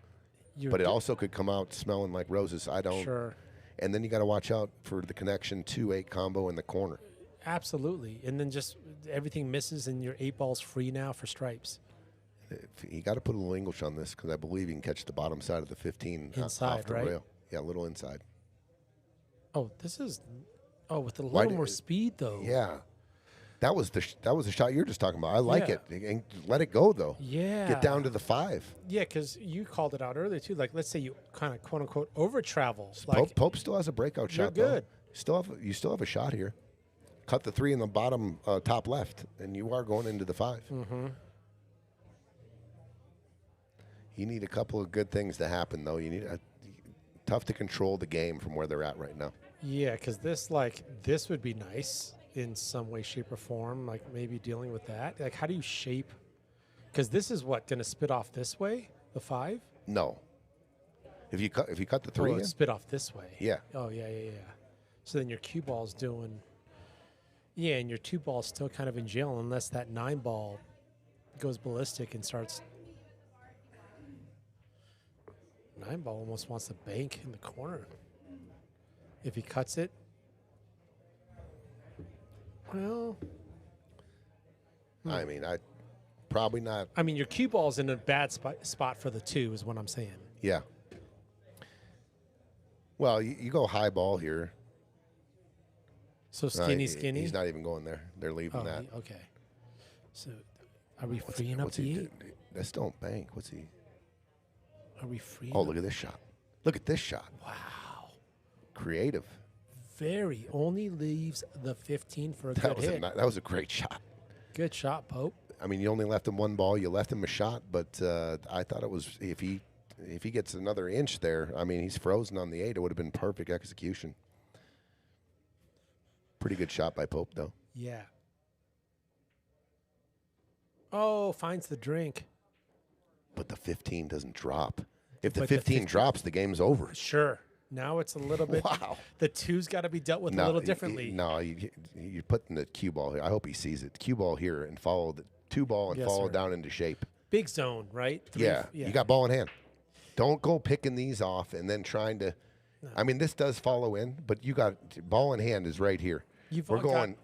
But it also could come out smelling like roses. I don't. Sure. And then you got to watch out for the connection 2-8 combo in the corner. Absolutely. And then just everything misses and your 8 ball's free now for stripes. You got to put a little English on this because I believe you can catch the bottom side of the 15 Inside, off the right? rail. Yeah, a little inside. Oh, this is. Oh, with a Why little did- more speed though. Yeah. That was the shot you're just talking about. I like Yeah. it. And let it go though. Yeah. Get down to the 5. Yeah, because you called it out earlier too. Like, let's say you kind of quote unquote over travel. Like, Pope still has a breakout you're shot. good. Though. You still have a shot here. Cut the 3 in the bottom top left, and you are going into the 5. Mm-hmm. You need a couple of good things to happen though. You need tough to control the game from where they're at right now. Yeah, because this would be nice in some way, shape, or form. Like maybe dealing with that. Like, how do you shape? Because this is what going to spit off this way, the 5. No. If you cut the 3 Oh, in, it's spit off this way. yeah. Oh yeah. So then your cue ball's doing. Yeah, and your 2 ball's still kind of in jail unless that 9 ball goes ballistic and starts. 9 ball almost wants to bank in the corner. If he cuts it, well, I mean, probably not. I mean, your cue ball's in a bad spot for the 2, is what I'm saying. Yeah. Well, you go high ball here. So No, skinny. He's not even going there. They're leaving that. Okay. So, are we freeing up the 8? That's don't bank. What's he? Are we freeing? Oh, look at this shot. Look at this shot. Wow. Creative. Very only leaves the 15 for a good hit. That was a great shot. Good shot, Pope. I mean, you only left him 1 ball. You left him a shot, but I thought it was if he gets another inch there. I mean, he's frozen on the 8. It would have been perfect execution. Pretty good shot by Pope, though. Yeah. Oh, finds the drink. But the 15 doesn't drop. If the But the 15 15 drops, the game's over. Sure. Now it's a little bit. Wow. The 2's got to be dealt with a little differently. You're putting the cue ball here. I hope he sees it. Cue ball here and follow the 2 ball and Yes, follow sir. down into shape. Big zone, right? Yeah. You got ball in hand. Don't go picking these off and then trying to. I mean, this does follow in, but you got ball in hand is right here. We're going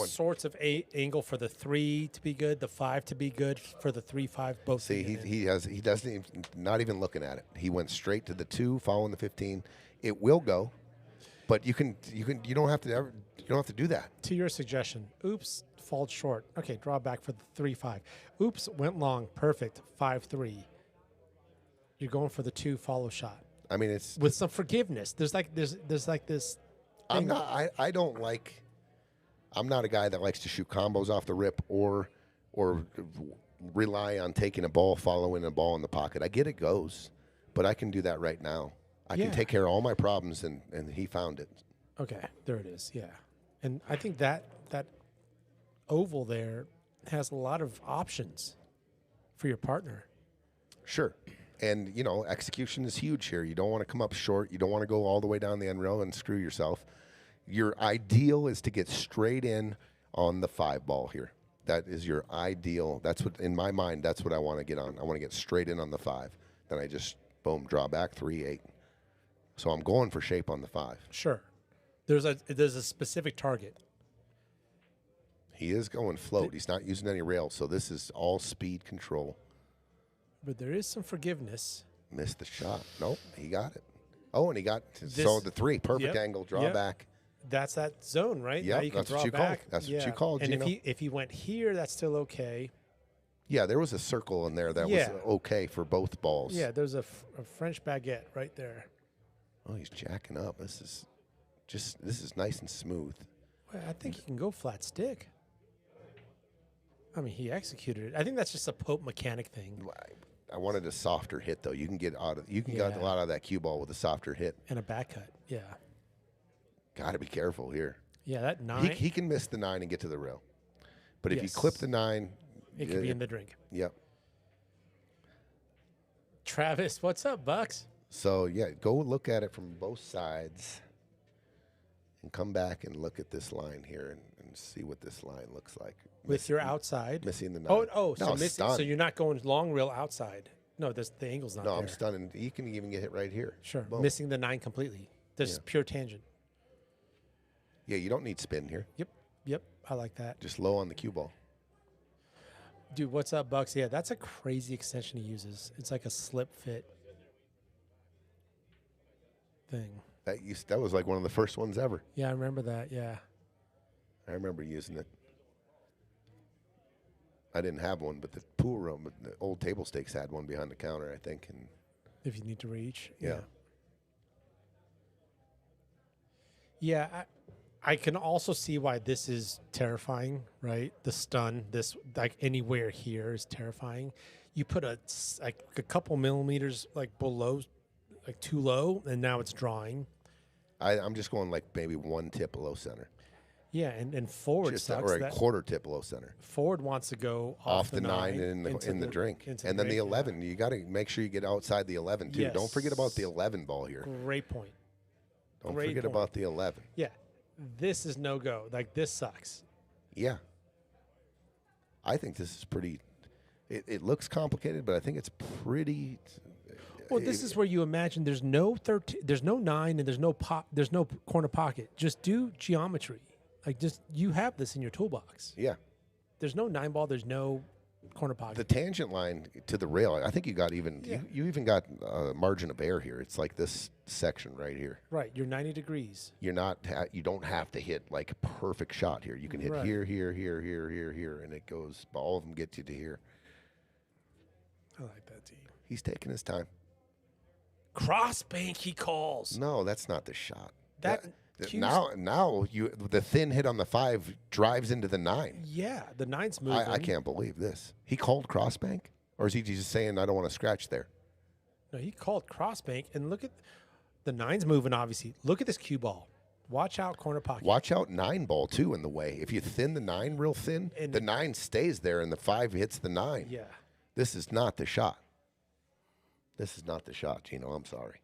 sorts of angle for the 3 to be good, the 5 to be good, for the 3-5 both. See, he doesn't even, not even looking at it. He went straight to the 2, following the 15. It will go, but you don't have to do that. To your suggestion, oops, falls short. Okay, draw back for the 3-5. Oops, went long, perfect, 5-3. You're going for the 2 follow shot I mean, it's. with some forgiveness. There's like this. I'm not. I don't like. I'm not a guy that likes to shoot combos off the rip or rely on taking a ball, following a ball in the pocket. I get it goes, but I can do that right now. I can take care of all my problems, and he found it. Okay, there it is. Yeah, and I think that oval there has a lot of options for your partner. Sure. And, execution is huge here. You don't want to come up short. You don't want to go all the way down the end row and screw yourself. Your ideal is to get straight in on the 5 ball here. That is your ideal. That's what, in my mind, that's what I want to get on. I want to get straight in on the 5. Then I just, boom, draw back, 3-8. So I'm going for shape on the 5. Sure. There's a specific target. He is going float. He's not using any rails. So this is all speed control. But there is some forgiveness. Missed the shot. Nope, he got it. Oh, and he got so the 3 perfect Yep, angle draw yep. back. That's that zone, right? Yep, Now you can that's draw what you back. called. That's what you called, And Gino. if he went here, that's still okay. Yeah, there was a circle in there that was okay for both balls. Yeah, there's a French baguette right there. Oh, he's jacking up. This is nice and smooth. Well, I think he can go flat stick. I mean, he executed it. I think that's just a Pope mechanic thing. I wanted a softer hit though. You can get get Yeah. a lot out of that cue ball with a softer hit. And a back cut. Yeah. Got to be careful here. Yeah, that 9, He can miss the 9 and get to the rail, but if you Yes. clip the 9, it could be in the drink. Yep. Travis, what's up, Bucks? So yeah, go look at it from both sides, and come back and look at this line here and see what this line looks like. With your outside. Missing the 9. So no, missing, so stun. you're not going long rail outside. No, the angle's not No, there. I'm stunning. You can even get hit right here. Sure. Boom. Missing the 9 completely. This is pure tangent. Yeah, you don't need spin here. Yep. I like that. Just low on the cue ball. Dude, what's up, Bucks? Yeah, that's a crazy extension he uses. It's like a slip fit thing. That was like one of the first ones ever. Yeah, I remember that. Yeah. I remember using it. I didn't have one, but the pool room, the old table stakes had one behind the counter, I think. And If you need to reach. Yeah. Yeah, I can also see why this is terrifying, right? The stun, this like anywhere here is terrifying. You put a couple millimeters like below, like too low, and now it's drawing. I'm just going like maybe 1 tip below center. Yeah, and forward Just sucks. or a that quarter tip below center. forward wants to go Off the 9 into in the drink. into And then the drink, yeah. 11. You got to make sure you get outside the 11 too. Don't forget about the Yes. 11 ball here. Great point. Don't great forget point. about the 11. Yeah, this is no go. Like this sucks. Yeah. I think this is pretty. It looks complicated, but I think it's pretty. Well, this is where you imagine there's no 13, there's no 9, and there's no corner pocket. Just do geometry. Like just you have this in your toolbox. Yeah. There's no 9 ball. There's no corner pocket. The tangent line to the rail, I think you got even. Yeah. You even got a margin of error here. It's like this section right here. Right, you're 90 degrees. You're not. You don't have to hit like a perfect shot here. You can hit Right. here, and it goes. All of them get you to here. I like that tee. He's taking his time. Cross bank, he calls. No, that's not the shot. That That- cues- now you the thin hit on the 5 drives into the 9. Yeah, the 9's moving. I can't believe this. He called crossbank, or is he just saying I don't want to scratch there? No, he called cross bank, and look at the 9's moving. Obviously, look at this cue ball. Watch out, corner pocket. Watch out 9 ball too in the way. If you thin the 9 real thin, And- the 9 stays there and the 5 hits the 9. Yeah, This is not the shot. This is not the shot, Gino. I'm sorry.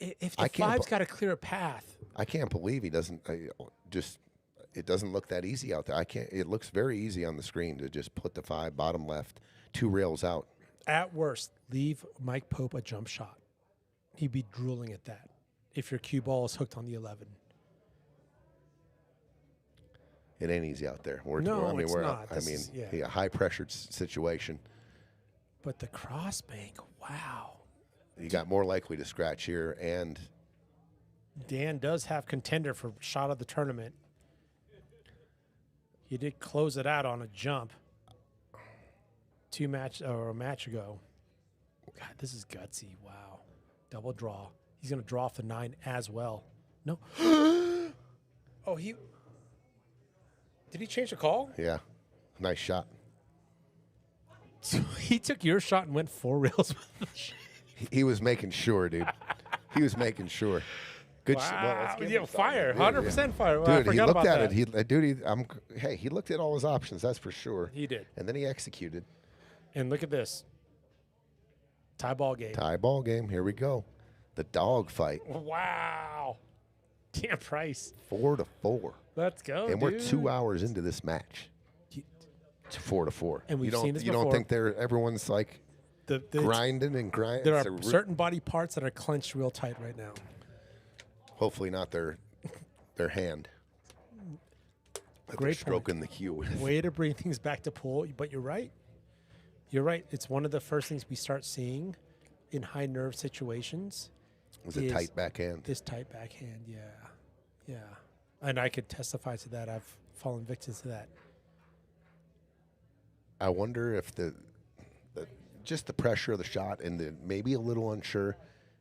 If I the can't 5's bu- got a clear path, I can't believe he doesn't it doesn't look that easy out there. It looks very easy on the screen to just put the 5 bottom left, 2 rails out. at worst, leave Mike Pope a jump shot. He'd be drooling at that if your cue ball is hooked on the 11. It ain't easy out there. No, it's not. I This mean, is- yeah. a high pressured situation. But the cross bank, wow. You got more likely to scratch here, and Dan does have contender for shot of the tournament. He did close it out on a jump a match ago. God, this is gutsy. Wow. Double draw. He's going to draw off the 9 as well. No. Oh, did he change the call? yeah, nice shot. So he took your shot and went 4 rails with the shit. He was making sure, dude. He was making sure. Good shot. Well, let's Wow. give Yeah, him something. fire. Dude, 100% fire. Well, I Dude, he forgot looked about at that. it. He looked at all his options. That's for sure. He did. And then he executed. And look at this. Tie ball game. Tie ball game. Here we go. The dog fight. Wow. Damn Price. 4-4. Let's go, And we're dude. 2 hours into this match. You- It's 4-4. And we've you don't, seen this You don't before. think everyone's like The grinding and grinding? There are certain body parts that are clenched real tight right now. Hopefully not their hand. That they're Great point. stroking the cue with. Way to bring things back to pool, but you're right. You're right. It's one of the first things we start seeing in high nerve situations. Was a is tight backhand. This tight backhand, yeah. Yeah. And I could testify to that. I've fallen victim to that. I wonder if just the pressure of the shot and the maybe a little unsure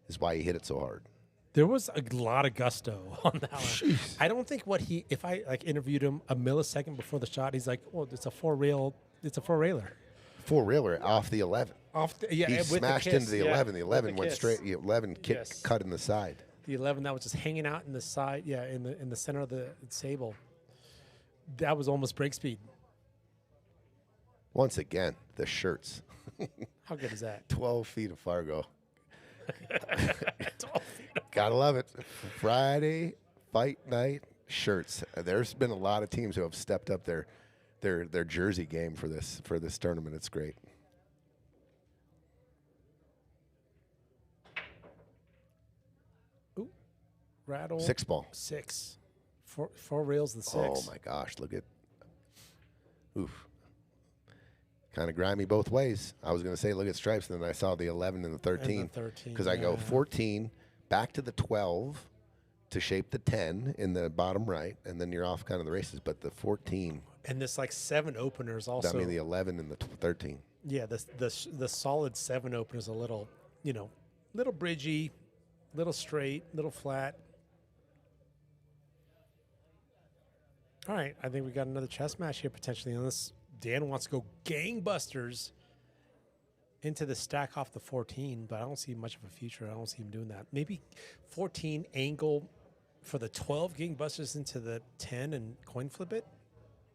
is why he hit it so hard. There was a lot of gusto on that one. I don't think if I like interviewed him a millisecond before the shot, he's like, "Oh, it's a 4 railer." four-reeler off the 11. Yeah, He with smashed the kiss, into the yeah, 11. The with 11 went kiss. straight. The 11 kicked, Yes. cut in the side. The 11 that was just hanging out in the side, yeah, in the center of the table. That was almost break speed. Once again, the shirts. How good is that? 12 feet of Fargo. Gotta love it. Friday fight night shirts. There's been a lot of teams who have stepped up their jersey game for this tournament. It's great. Ooh, rattle. 6 ball. 6. Four reels the 6. Oh my gosh, look at. Oof. Kind of grimy both ways. I was going to say look at stripes, and then I saw the 11 and the 13. And the 13, Because I go 14 back to the 12 to shape the 10 in the bottom right, and then you're off kind of the races. But the 14, And this like 7 openers also. I mean the 11 and the 13. Yeah, the solid 7 opener is a little, little bridgy, little straight, little flat. All right, I think we got another chess match here potentially, unless Dan wants to go gangbusters into the stack off the 14, but I don't see much of a future. I don't see him doing that. Maybe 14 angle for the 12 gangbusters into the 10 and coin flip it?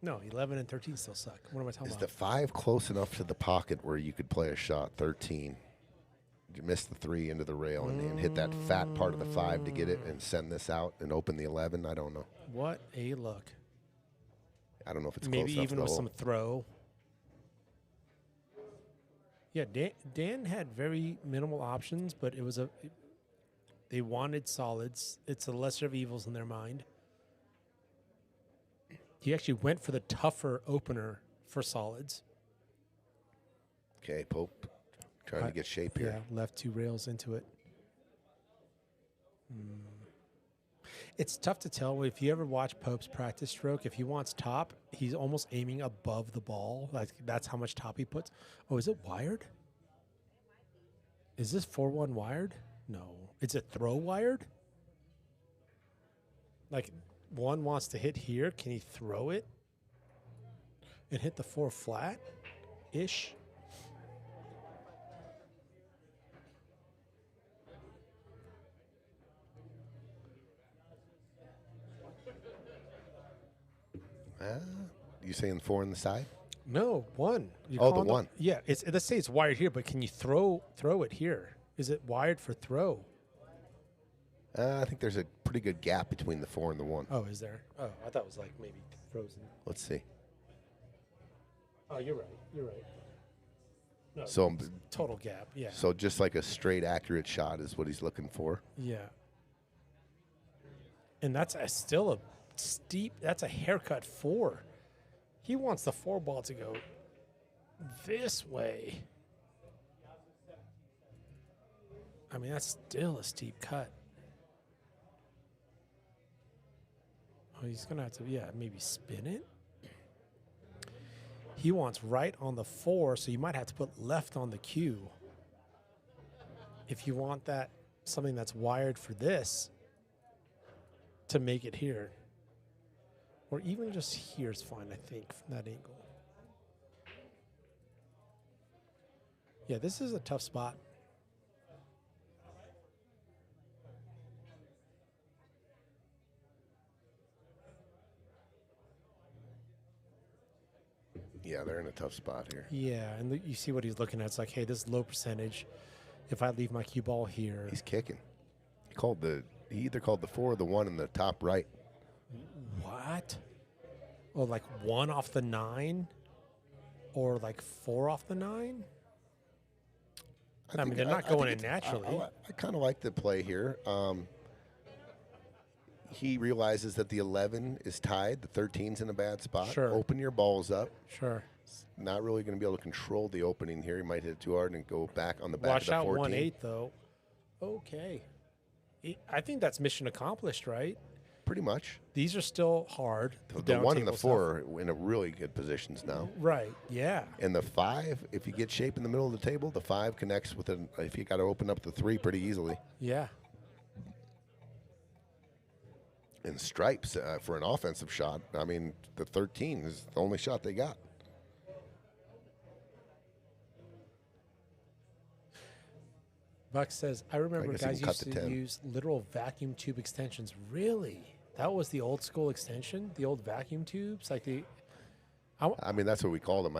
No, 11 and 13 still suck. What am I talking Is about? the 5 close enough to the pocket where you could play a shot? 13. You miss the 3 into the rail and hit that fat part of the 5 to get it and send this out and open the 11. I don't know. What a look. I don't know if it's Maybe close enough even to with the some hole. throw. Yeah, Dan had very minimal options, but they wanted solids. It's the lesser of evils in their mind. He actually went for the tougher opener for solids. Okay, Pope trying to get shape here. Yeah, left 2 rails into it. It's tough to tell. If you ever watch Pope's practice stroke, if he wants top, he's almost aiming above the ball. Like that's how much top he puts. Oh, is it wired? Is this 4-1 wired? No. Is it throw wired? Like one wants to hit here. Can he throw it and hit the 4 flat-ish? You saying 4 on the side? No, 1. You're Oh, the calling 1. Yeah, let's say it's wired here, but can you throw it here? Is it wired for throw? I think there's a pretty good gap between the 4 and the 1. Oh, is there? Oh, I thought it was like maybe frozen. Let's see. Oh, you're right. You're right. No, So, total gap. Yeah. so just like a straight, accurate shot is what he's looking for. Yeah. And that's still a steep. That's a haircut 4. He wants the 4 ball to go this way. I mean, that's still a steep cut. Oh, he's gonna have to, maybe spin it. He wants right on the 4, so you might have to put left on the cue. If you want that, something that's wired for this to make it here. Or even just here is fine, I think, from that angle. Yeah, this is a tough spot. Yeah, they're in a tough spot here. Yeah, and you see what he's looking at. It's like, hey, this is low percentage. If I leave my cue ball here. He's kicking. He either called the 4 or the 1 in the top right. What? Oh, like 1 off the 9? Or like 4 off the 9? I mean, they're not going in naturally. I kind of like the play here. He realizes that the 11 is tied. The 13's in a bad spot. Sure. Open your balls up. Sure. Not really going to be able to control the opening here. He might hit it too hard and go back on the back Watch of out the 14. 1-8, though. Okay. I think that's mission accomplished, right? Pretty much. These are still hard. The 1 and the down table 4 are in a really good positions now. stuff. Right, yeah. And the 5, if you get shape in the middle of the table, the 5 connects with an. If you got to open up the 3 pretty easily. Yeah. And stripes for an offensive shot. I mean, the 13 is the only shot they got. Buck says, I remember guess you guys can cut used to to 10. use literal vacuum tube extensions. Really? That was the old school extension? The old vacuum tubes? Like the I mean, that's what we called them.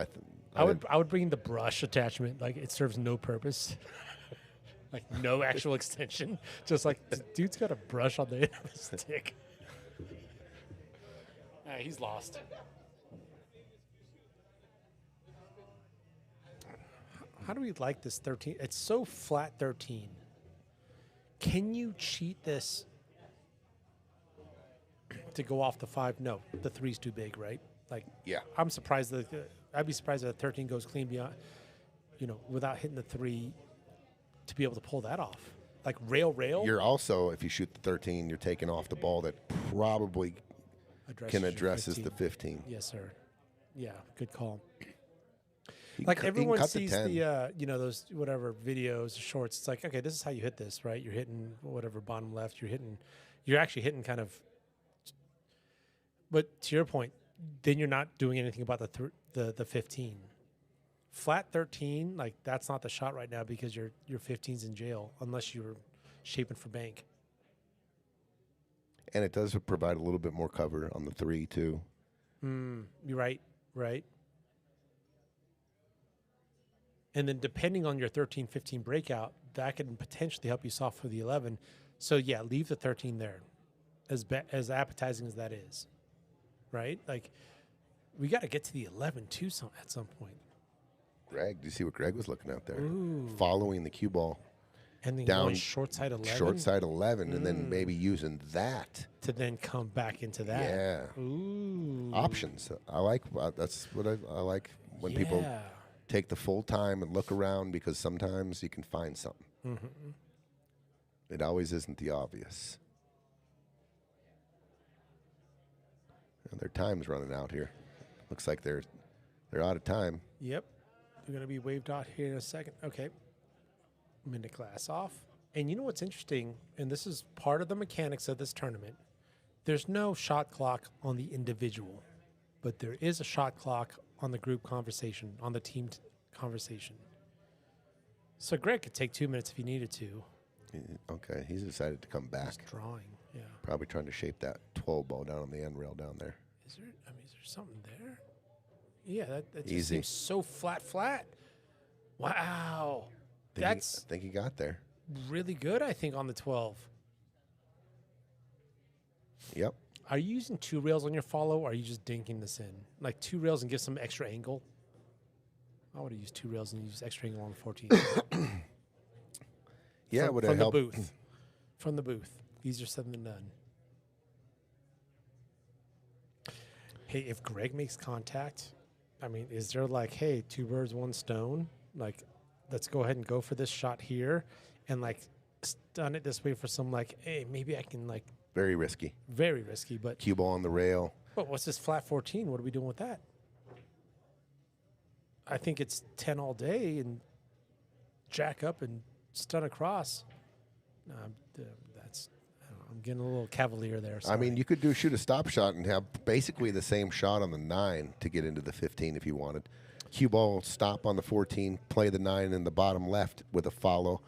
I would bring the brush attachment. Like it serves no purpose. Like no actual extension. Just like the dude's got a brush on the end of his stick. He's lost. How do we like this 13? It's so flat 13. Can you cheat this to go off the 5? No, the 3's too big, right? Like, Yeah. I'm surprised that I'd be surprised that the 13 goes clean beyond, without hitting the 3 to be able to pull that off. Like rail. You're also, if you shoot the 13, you're taking off the ball that probably can addresses the 15. Yes, sir. Yeah, good call. You Like can everyone cut sees 10. those whatever videos, shorts. It's like, okay, this is how you hit this, right? You're hitting whatever bottom left. You're actually hitting kind of. But to your point, then you're not doing anything about the 15. Flat 13, like that's not the shot right now because your 15's in jail unless you're shaping for bank. And it does provide a little bit more cover on the 3 too. You're right. And then depending on your 13, 15 breakout, that can potentially help you soft for the 11. So yeah, leave the 13 there, as appetizing as that is, right? Like we got to get to the 11 too at some point. Greg, do you see what Greg was looking at there? Ooh. Following the cue ball And then down going short side 11 short side 11, and then maybe using that. to then come back into that. Yeah. Ooh. Options. I like that's what I like when people Yeah. take the full time and look around, because sometimes you can find something. Mm-hmm. It always isn't the obvious. And their time's running out here. Looks like they're out of time. Yep. They're going to be waved out here in a second. Okay. Minute class off. And you know what's interesting, and this is part of the mechanics of this tournament, there's no shot clock on the individual, but there is a shot clock on the group conversation, on the team conversation. So Greg could take 2 minutes if he needed to. Okay, he's decided to come back. Just drawing, yeah. Probably trying to shape that 12 ball down on the end rail down there. Is there something there? Yeah, that just Easy. seems so flat. Wow. I That's think he got there. really good, I think, on the 12. Yep. Are you using 2 rails on your follow, or are you just dinking this in? Like 2 rails and give some extra angle? I would have used 2 rails and use extra angle on the 14. Yeah, it would have helped. From the booth. Easier said than done. Hey, if Greg makes contact, I mean, is there like, hey, 2 birds, 1 stone? Like, let's go ahead and go for this shot here and like stun it this way for some like, hey, maybe I can like, Very risky. very risky, but Cue ball on the rail. what's this flat 14? What are we doing with that? I think it's 10 all day and jack up and stun across. No, I'm getting a little cavalier there. I mean, you could shoot a stop shot and have basically the same shot on the 9 to get into the 15 if you wanted. Cue ball, stop on the 14, play the 9 in the bottom left with a follow,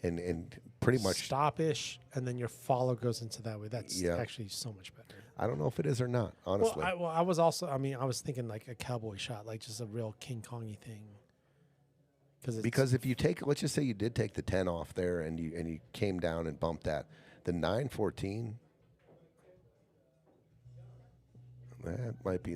and pretty much stop-ish, and then your follow goes into that way. That's Yeah. actually so much better. I don't know if it is or not, honestly. I was also, I was thinking like a cowboy shot, like just a real King Kongy thing. Because if you take, let's just say you did take the 10 off there and you came down and bumped that, the 9-14,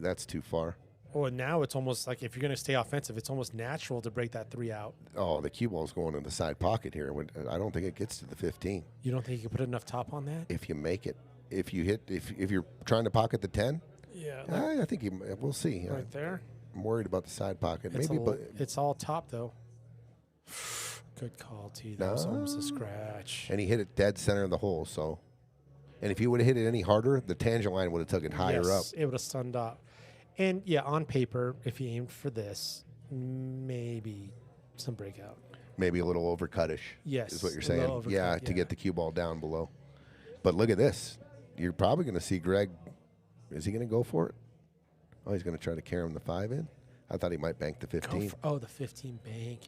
that's too far. Well, now it's almost like if you're going to stay offensive, it's almost natural to break that 3 out. Oh, the cue ball's going in the side pocket here. I don't think it gets to the 15. You don't think you can put enough top on that? If you make it, if you're trying to pocket the 10, Yeah. I think we'll see. Right there. I'm worried about the side pocket. It's Maybe, but it's all top though. Good call, T. That was almost a No. scratch. and he hit it dead center of the hole. So, and if he would have hit it any harder, the tangent line would have took it higher up. Yes, it would have stunned up. And yeah, on paper, if he aimed for this, maybe some breakout. Maybe a little overcutish. Yes, is what you're a saying. little Yeah, overcut, to get the cue ball down below. But look at this. You're probably going to see Greg. Is he going to go for it? Oh, he's going to try to carry him the 5 in. I thought he might bank the 15. The 15 bank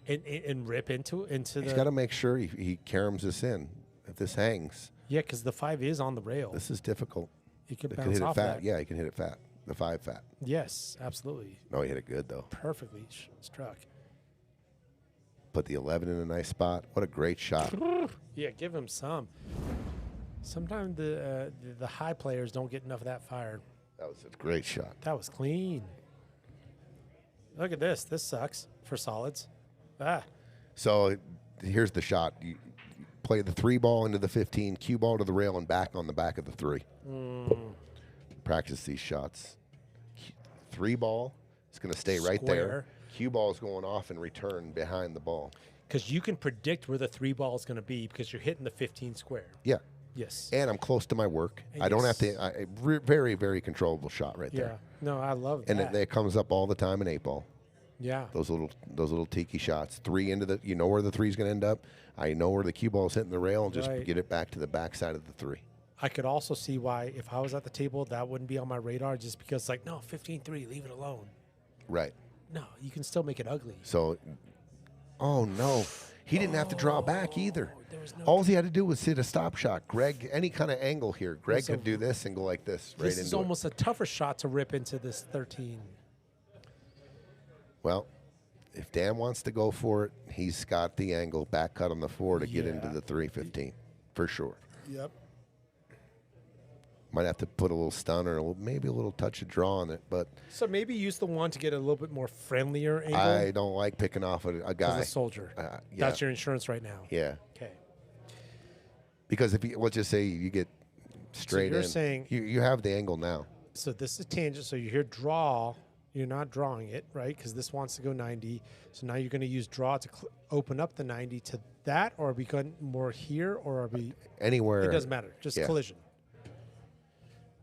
and rip into the. He's got to make sure he caroms this in. If this hangs, Yeah, because the 5 is on the rail. this is difficult. He could It could bounce hit it off fat. that. Yeah, he can hit it fat. The 5 fat. Yes, absolutely. No, he hit it good though. Perfectly struck. Put the 11 in a nice spot. What a great shot. Yeah, give him some. Sometimes the high players don't get enough of that fired. That was a great shot. That was clean. Look at this. This sucks for solids. So here's the shot. You play the 3 ball into the 15, cue ball to the rail and back on the back of the 3. Practice these shots. 3 ball is going to stay right there. Square. Cue ball is going off and return behind the ball. Because you can predict where the 3 ball is going to be because you're hitting the 15 square. Yeah. Yes. And I'm close to my work. I don't have to. Very, very controllable shot right Yeah. there. No, I love And that. it comes up all the time in 8 ball. Yeah. Those little tiki shots. 3 into the. You know where the 3 is going to end up. I know where the cue ball is hitting the rail and just Right. get it back to the backside of the 3. I could also see why if I was at the table, that wouldn't be on my radar just because, like, no, 15-3, leave it alone. Right. No, you can still make it ugly. So, oh no, he didn't have to draw back either. There was no. All he had to do was hit a stop shot. Greg, any kind of angle here, Greg So could do this and go like this right This into is it. almost a tougher shot to rip into this 13. Well, if Dan wants to go for it, he's got the angle back cut on the 4 to get into Yeah. the 315 for sure. Yep. Might have to put a little stun or maybe a little touch of draw on it, but So maybe use the 1 to get a little bit more friendlier angle. I don't like picking off a As guy. a soldier. Yeah. That's your insurance right now. Yeah, Okay. because if you, let's just say you get straight you're in, saying- you have the angle now. So this is tangent. So you hear draw. You're not drawing it, right? Because this wants to go 90. So now you're going to use draw to open up the 90 to that, or are we going more here, or are we? Anywhere. It doesn't matter. Just Yeah. collision.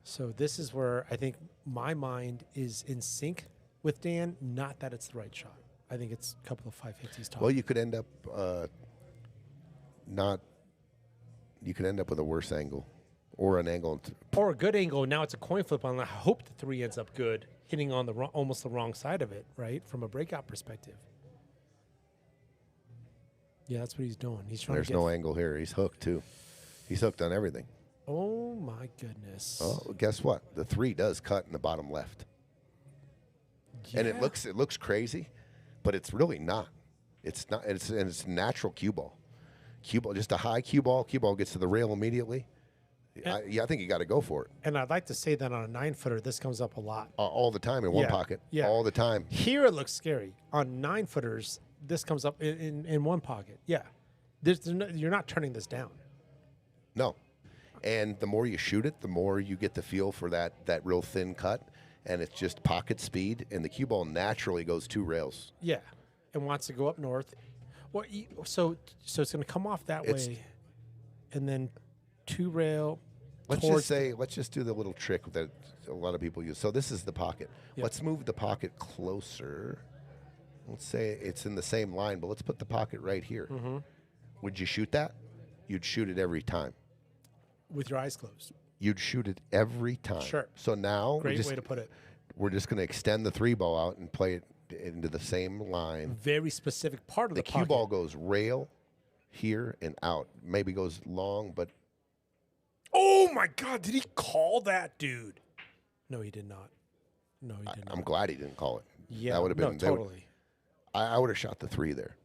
So this is where I think my mind is in sync with Dan. Not that it's the right shot. I think it's a couple of 550s top. Well, you could end up not. You could end up with a worse angle, or an angle. Or a good angle. Now it's a coin flip on. I hope the 3 ends up good, hitting on the almost the wrong side of it, right? From a breakout perspective. Yeah, that's what he's doing. He's trying There's to get. no angle here. He's hooked too. He's hooked on everything. Oh my goodness. Oh, guess what? The 3 does cut in the bottom left, and it Yeah. looks crazy, but it's really not. It's not. It's natural cue ball. Cue ball, just a high cue ball. Cue ball gets to the rail immediately. I think you got to go for it And I'd like to say that on a 9-footer, this comes up a lot. all the time in one Yeah, pocket. yeah. All the time. Here it looks scary. On 9-footers, this comes up in one pocket. Yeah. You're not turning this down. No. And the more you shoot it, the more you get the feel for that real thin cut, and it's just pocket speed, and the cue ball naturally goes 2 rails. Yeah. And wants to go up north. Well, so it's going to come off that It's- way, and then 2 rail. Let's just do the little trick that a lot of people use. So this is the pocket. Yeah. Let's move the pocket closer. Let's say it's in the same line, but let's put the pocket right here. Mm-hmm. Would you shoot that? You'd shoot it every time. With your eyes closed. You'd shoot it every time. Sure. So now Great way to put it. we're just going to extend the 3 ball out and play it into the same line. Very specific part of the The cue pocket. ball goes rail here and out. Maybe goes long, but Oh my God! Did he call that, dude? No, he did not. No, he did not. I'm glad he didn't call it. Yeah, that would have been no, that would- totally. I would have shot the 3 there.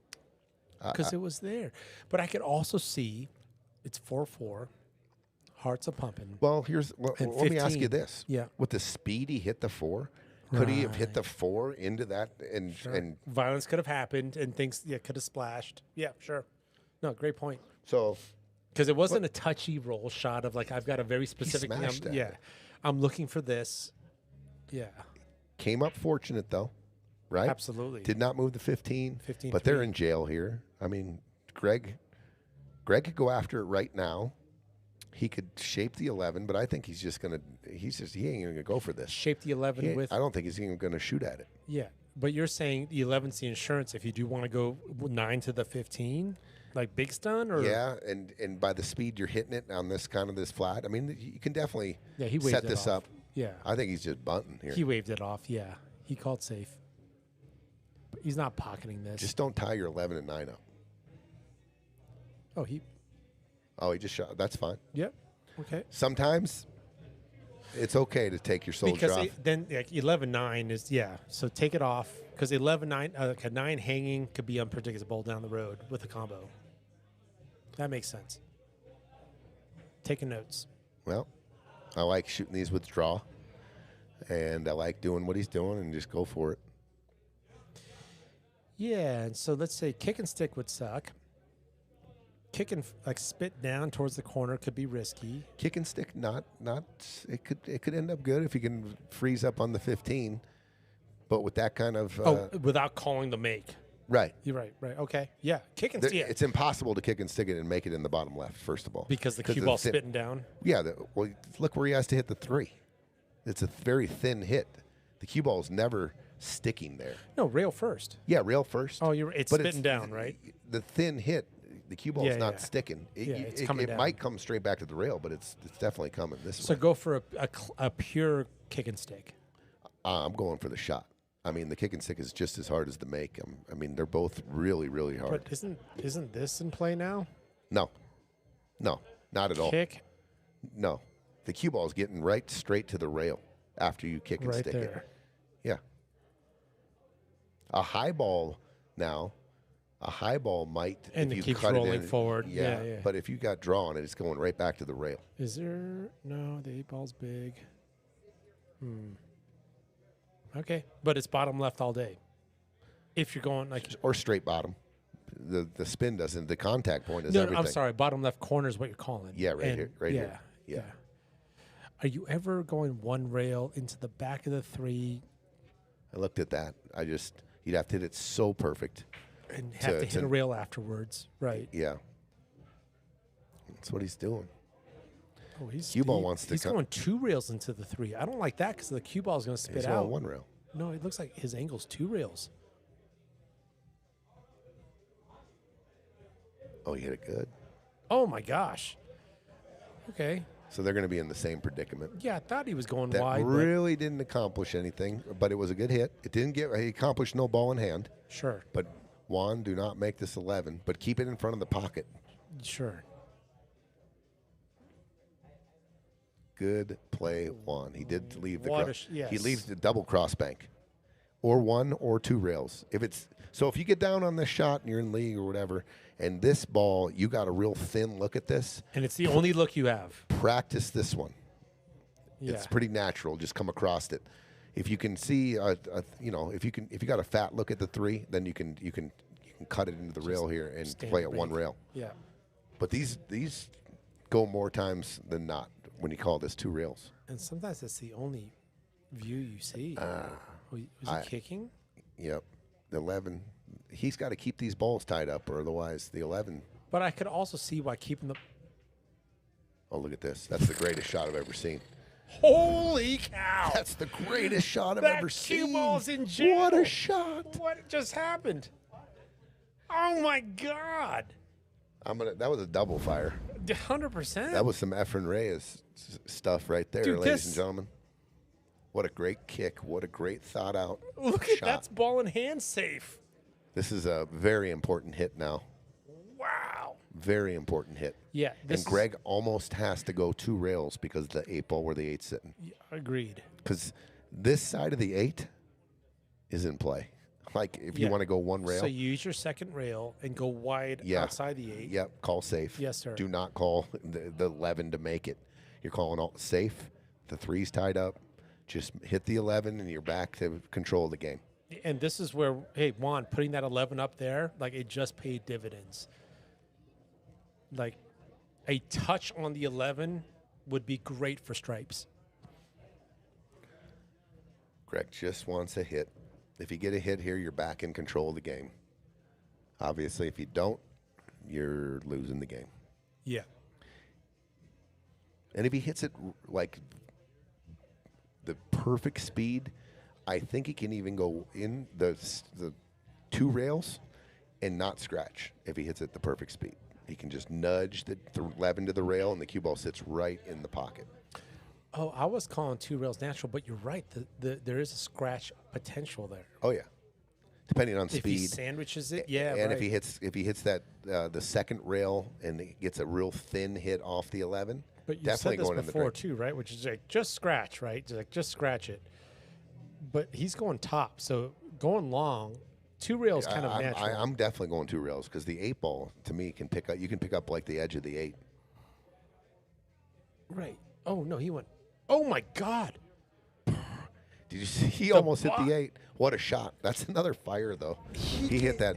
Because it was there. But I could also see it's 4-4. Hearts are pumping. Well, And let me ask you 15. this. Yeah. With the speed he hit the 4, could he have hit the 4 into that and Violence could have happened and things could have splashed. Yeah, sure. No, great point. so Because it wasn't a touchy roll shot of like I've got a very specific thing. smashed that. Yeah. I'm looking for this. Yeah. came up fortunate though, right? Absolutely. Did not move the 15. 15-3. But they're in jail here. I mean, Greg could go after it right now. He could shape the 11, but I think he ain't even gonna go for this. Shape the 11 with. I don't think he's even gonna shoot at it. Yeah. But you're saying the 11's the insurance if you do want to go 9 to the 15? Like big stun? Or? Yeah, and by the speed you're hitting it on this flat, I mean, you can definitely Yeah, he waved set it this off. up. Yeah. I think he's just bunting here. He waved it off. Yeah. He called safe. He's not pocketing this. Just don't tie your 11 and 9 up. Oh, He just shot. That's fine. Yep. Okay. Sometimes it's okay to take your soldier Because off. then like 11-9 is So take it off because 11-9, like a 9 hanging could be unpredictable down the road with a combo. That makes sense. Taking notes. Well, I like shooting these with draw, and I like doing what he's doing and just go for it. Yeah, and so let's say kick and stick would suck. Kick and like spit down towards the corner could be risky. Kick and stick, not. It could end up good if you can freeze up on the 15, but with that kind of Without calling the make. right. You're right. Okay. Yeah, kick and There- stick. It's impossible to kick and stick it and make it in the bottom left. First of all, Because the cue ball's spitting down. Yeah, well, look where he has to hit the 3. It's a very thin hit. The cue ball is never sticking there. No, rail first. Yeah, rail first. Oh, it's but spitting down, right? The thin hit, the cue ball is Yeah, not yeah. sticking. It's coming it down. might come straight back to the rail, but it's definitely coming this So way. go for a pure kick and stick. I'm going for the shot. I mean, the kick and stick is just as hard as the make. I mean, they're both really, really hard. But isn't this in play now? No, not at all. Kick No, the cue ball is getting right straight to the rail after you kick and right stick there. it. Yeah. A high ball now, might And if it you keeps cut rolling it in, forward. Yeah, Yeah. But if you got draw on it, it's going right back to the rail. Is there no? The 8-ball's big. Okay, but it's bottom left all day. If you're going like Or straight bottom. The spin doesn't. The contact point is no, everything. I'm sorry, bottom left corner is what you're calling. Yeah, right And- here, right yeah, here. Yeah. Are you ever going one rail into the back of the 3 I looked at that. You'd have to hit it so perfect. and have to hit a rail afterwards? Right. Yeah. That's what he's doing. Oh, Cue ball wants to He's come. going 2 rails into the 3. I don't like that because the cue ball is going to spit He's out. on one rail. No, it looks like his angle's 2 rails. Oh, he hit it good. Oh my gosh. Okay. So they're going to be in the same predicament. Yeah, I thought he was going That wide. really didn't accomplish anything, but it was a good hit. He accomplished no ball in hand. But sure. But Whone, do not make this 11, but keep it in front of the pocket. Sure. Good play, Whone. He did leave the Yes. he leaves the double cross bank, or 1 or 2 rails. If you get down on this shot and you're in league or whatever, and this ball you got a real thin look at this, And it's the only look you have. practice this one. Yeah. It's pretty natural. Just come across it. If you can see, if you got a fat look at the 3, then you can cut it into the rail here and Standard play at one bank. rail. Yeah. But these go more times than not when you call this 2 rails. And sometimes that's the only view you see. Was he kicking? Yep, the 11. He's got to keep these balls tied up, or otherwise the 11. But I could also see why keeping the. Oh, look at this. That's the greatest shot I've ever seen. Holy cow! That's the greatest shot I've That ever cue seen. ball's in jail. What a shot! What just happened? Oh my God! That was a double fire. 100%. That was some Efren Reyes stuff right there, Dude, ladies and gentlemen. What a great kick. What a great thought out Look at shot. that's ball in hand safe. This is a very important hit now. Wow. Very important hit. Yeah. And Greg almost has to go 2 rails because of the 8 ball where the 8's sitting. Agreed. Because this side of the 8 is in play. Like if you want to go 1 rail. So you use your second rail and go wide outside the 8. Yep, call safe. Yes, sir. Do not call the 11 to make it. You're calling all safe. The 3's tied up. Just hit the 11 and you're back to control the game. And this is where, hey, Juan, putting that 11 up there, like it just paid dividends. Like a touch on the 11 would be great for stripes. Greg just wants a hit. If you get a hit here, you're back in control of the game. Obviously, if you don't, you're losing the game. Yeah. And if he hits it like the perfect speed, I think he can even go in the 2 rails and not scratch if he hits it the perfect speed. He can just nudge the 11 to the rail, and the cue ball sits right in the pocket. Oh, I was calling 2 rails natural, but you're right. There is a scratch potential there. Oh, yeah. depending on If he speed. sandwiches it, yeah, and right. if he hits that the second rail and it gets a real thin hit off the 11, But you definitely said this going in the before drink. too, right? Which is like just scratch, right? Just scratch it. But he's going top, so going long, 2 rails kind of natural. I'm definitely going 2 rails because the 8 ball to me can pick up. You can pick up like the edge of the 8. Right. Oh no, he went. Oh my God. Did you see? He almost hit block. the 8. What a shot! That's another fire though. He hit that.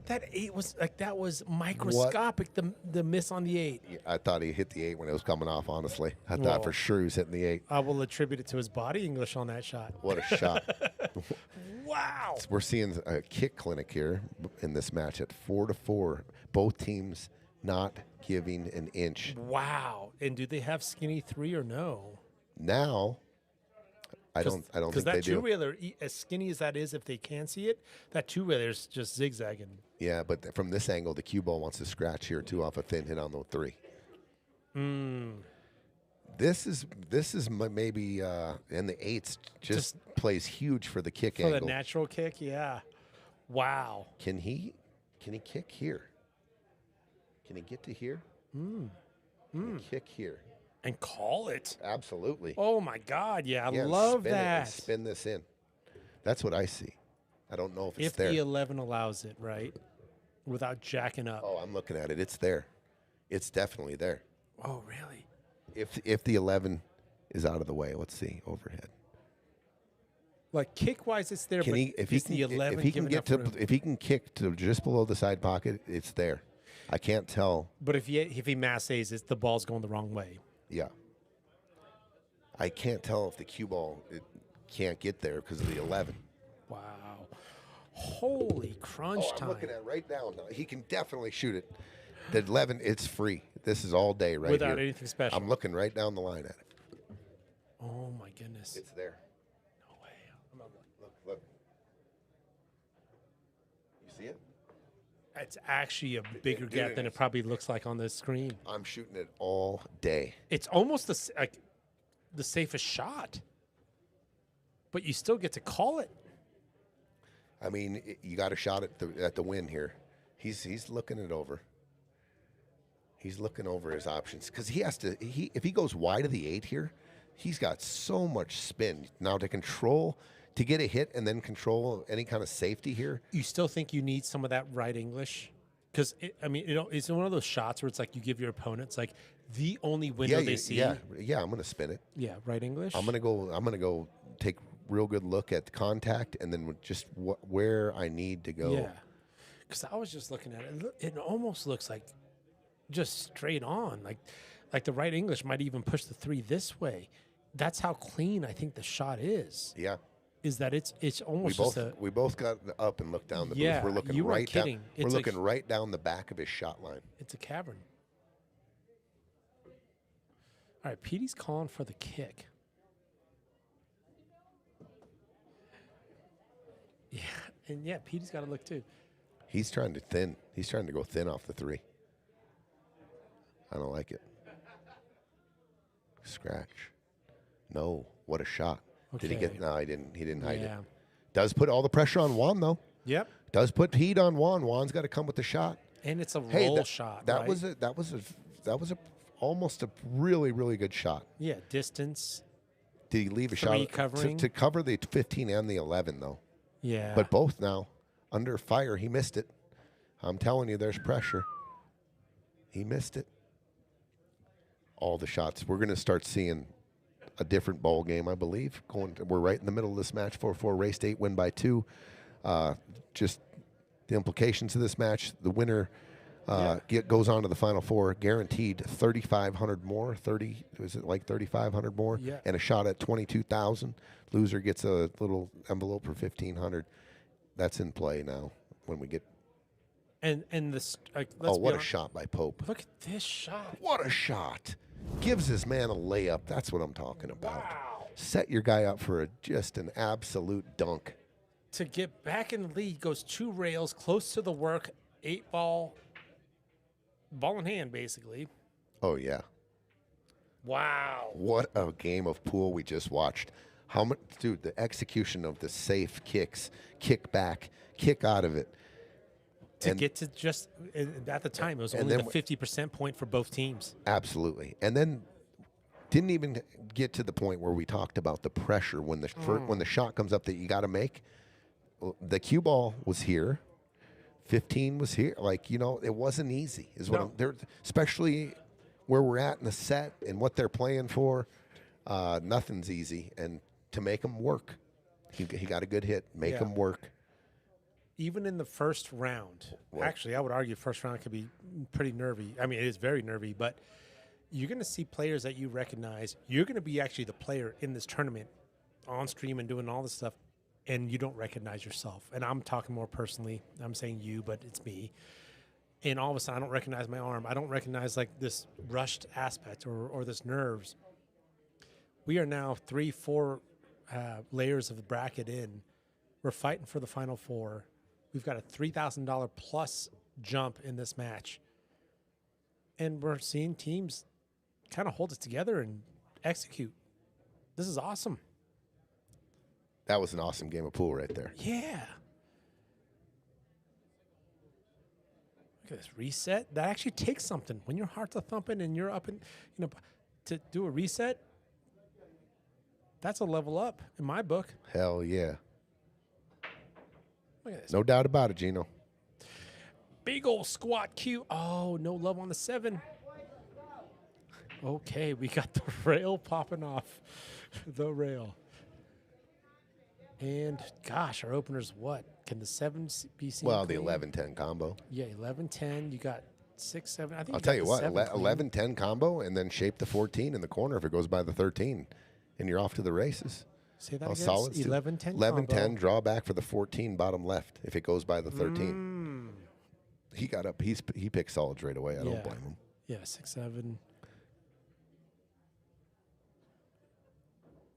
That 8 was like that was microscopic. The miss on the 8. I thought he hit the 8 when it was coming off. Honestly, I thought Whoa. for sure he was hitting the 8. I will attribute it to his body English on that shot. What a shot! Wow. We're seeing a kick clinic here in this match at 4-4. Both teams not giving an inch. Wow. And do they have skinny 3 or no? Now, I don't think Because they that do. 2-wheeler, as skinny as that is, if they can see it, that 2-wheeler's just zigzagging. Yeah, but from this angle, the cue ball wants to scratch here too off a thin hit on the 3. This is maybe and the 8s just plays huge for the kick For angle. the natural kick, yeah. Wow. Can he kick here? Can he get to here? Can he kick here? And call it. Absolutely. Oh my God, yeah, I Yeah, and love spin it and that. spin this in. That's what I see. I don't know if it's If there. the 11 allows it, right? Without jacking up. Oh, I'm looking at it. It's there. It's definitely there. Oh, really? If the 11 is out of the way, let's see overhead. Like kick wise, it's there. Can but he if is he the can 11 if he can giving get up to room? if he can kick to just below the side pocket, it's there. I can't tell. But if he mass A's, the ball's going the wrong way. Yeah. I can't tell if the cue ball can't get there because of the 11. Wow. Holy crunch I'm time. looking at right now. No, he can definitely shoot it. The 11, it's free. This is all day right Without here. anything special. I'm looking right down the line at it. Oh my goodness. It's there. No way. I'm not Look, look. You see it? It's actually a bigger Dude, gap it than it is. probably looks like on the screen. I'm shooting it all day. It's almost the safest shot. But you still get to call it. I mean, you got a shot at the win here. He's looking it over. He's looking over his options because he has to. If he goes wide of the 8 here, he's got so much spin now to get a hit and then control any kind of safety here. You still think you need some of that right English? Because, it's one of those shots where it's like you give your opponent, it's like the only window they see. Yeah. I'm gonna spin it. Yeah, right English. I'm gonna go take real good look at the contact and then just where I need to go. Yeah. Because I was just looking at it. It almost looks like just straight on. Like the right English might even push the 3 this way. That's how clean I think the shot is. Yeah. Is that it's almost We both got up and looked down the Yeah, booth. We're looking you weren't right down. kidding. We're It's looking right down the back of his shot line. it's a cavern. All right, Petey's calling for the kick. Yeah, and yeah, Petey's got to look too. He's trying to thin. He's trying to go thin off the 3. I don't like it. Scratch. No. What a shot. Did he Okay. get? No, he didn't. He didn't hide it. Yeah. Does put all the pressure on Whone though. Yep. Does put heat on Whone. Whone's got to come with the shot. And it's a Hey, roll that, shot. that right? was a almost a really really good shot. Yeah, distance. Did he leave a 3 shot covering. to cover the 15 and the 11 though? Yeah. But both now under fire. He missed it. I'm telling you, there's pressure. He missed it. All the shots. We're going to start seeing a different ball game, I believe. We're right in the middle of this match. 4-4 race 8, win by 2. Just the implications of this match. The winner goes on to the Final Four, guaranteed 3,500 more. 30 was it like 3,500 more? Yeah. And a shot at 22,000. Loser gets a little envelope for 1,500. That's in play now when we get. and this. Let's Oh, be what a hon- shot by Pope! Look at this shot. What a shot! Gives his man a layup. That's what I'm talking about. Wow. Set your guy up for just an absolute dunk. To get back in the lead, goes 2 rails, close to the work, 8 ball in hand, basically. Oh yeah. Wow. What a game of pool we just watched. How much, dude? The execution of the safe kicks, kick back, kick out of it. To get to just at the time, it was and only then the 50% point for both teams. Absolutely. And then didn't even get to the point where we talked about the pressure when the when the shot comes up that you got to make. The cue ball was here. 15 was here. Like, it wasn't easy. Is what No. they're, especially where we're at in the set and what they're playing for. Nothing's easy, and to make them work, he got a good hit. Make them work. Even in the first round, actually, I would argue first round could be pretty nervy. I mean, it is very nervy, but you're going to see players that you recognize. You're going to be actually the player in this tournament on stream and doing all this stuff, and you don't recognize yourself. And I'm talking more personally. I'm saying you, but it's me. And all of a sudden, I don't recognize my arm. I don't recognize like this rushed aspect or this nerves. We are now 3-4 layers of the bracket in. We're fighting for the final four. We've got a $3,000 plus jump in this match. And we're seeing teams kind of hold it together and execute. This is awesome. That was an awesome game of pool right there. Yeah. Look at this reset. That actually takes something. When your heart's a thumping and you're up and, to do a reset, that's a level up in my book. Hell yeah. Look at this. No doubt about it, Gino. Big old squat cue. Oh, no love on the 7. Okay, we got the rail popping off. The rail. And, gosh, our opener's what? Can the 7 be seen? Well, the clean? 11-10 combo. Yeah, 11-10. You got 6-7. I think I'll tell you what, 11-10 11-10 combo and then shape the 14 in the corner if it goes by the 13. And you're off to the races. Say that How again. solid. 11-10 11-10, draw back for the 14, bottom left if it goes by the 13. He got up. He picked solids right away. I don't blame him. Yeah, 6-7.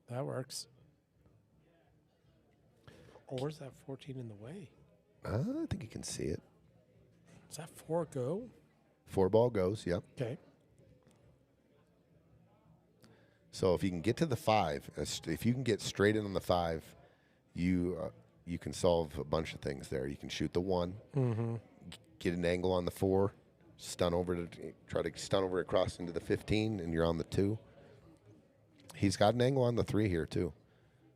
That works. Or is that 14 in the way? I think you can see it. Is that 4 go? 4 ball goes, yep. Okay. So if you can get to the 5, if you can get straight in on the 5, you can solve a bunch of things there. You can shoot the 1, get an angle on the 4, try to stun over across into the 15, and you're on the 2. He's got an angle on the 3 here too.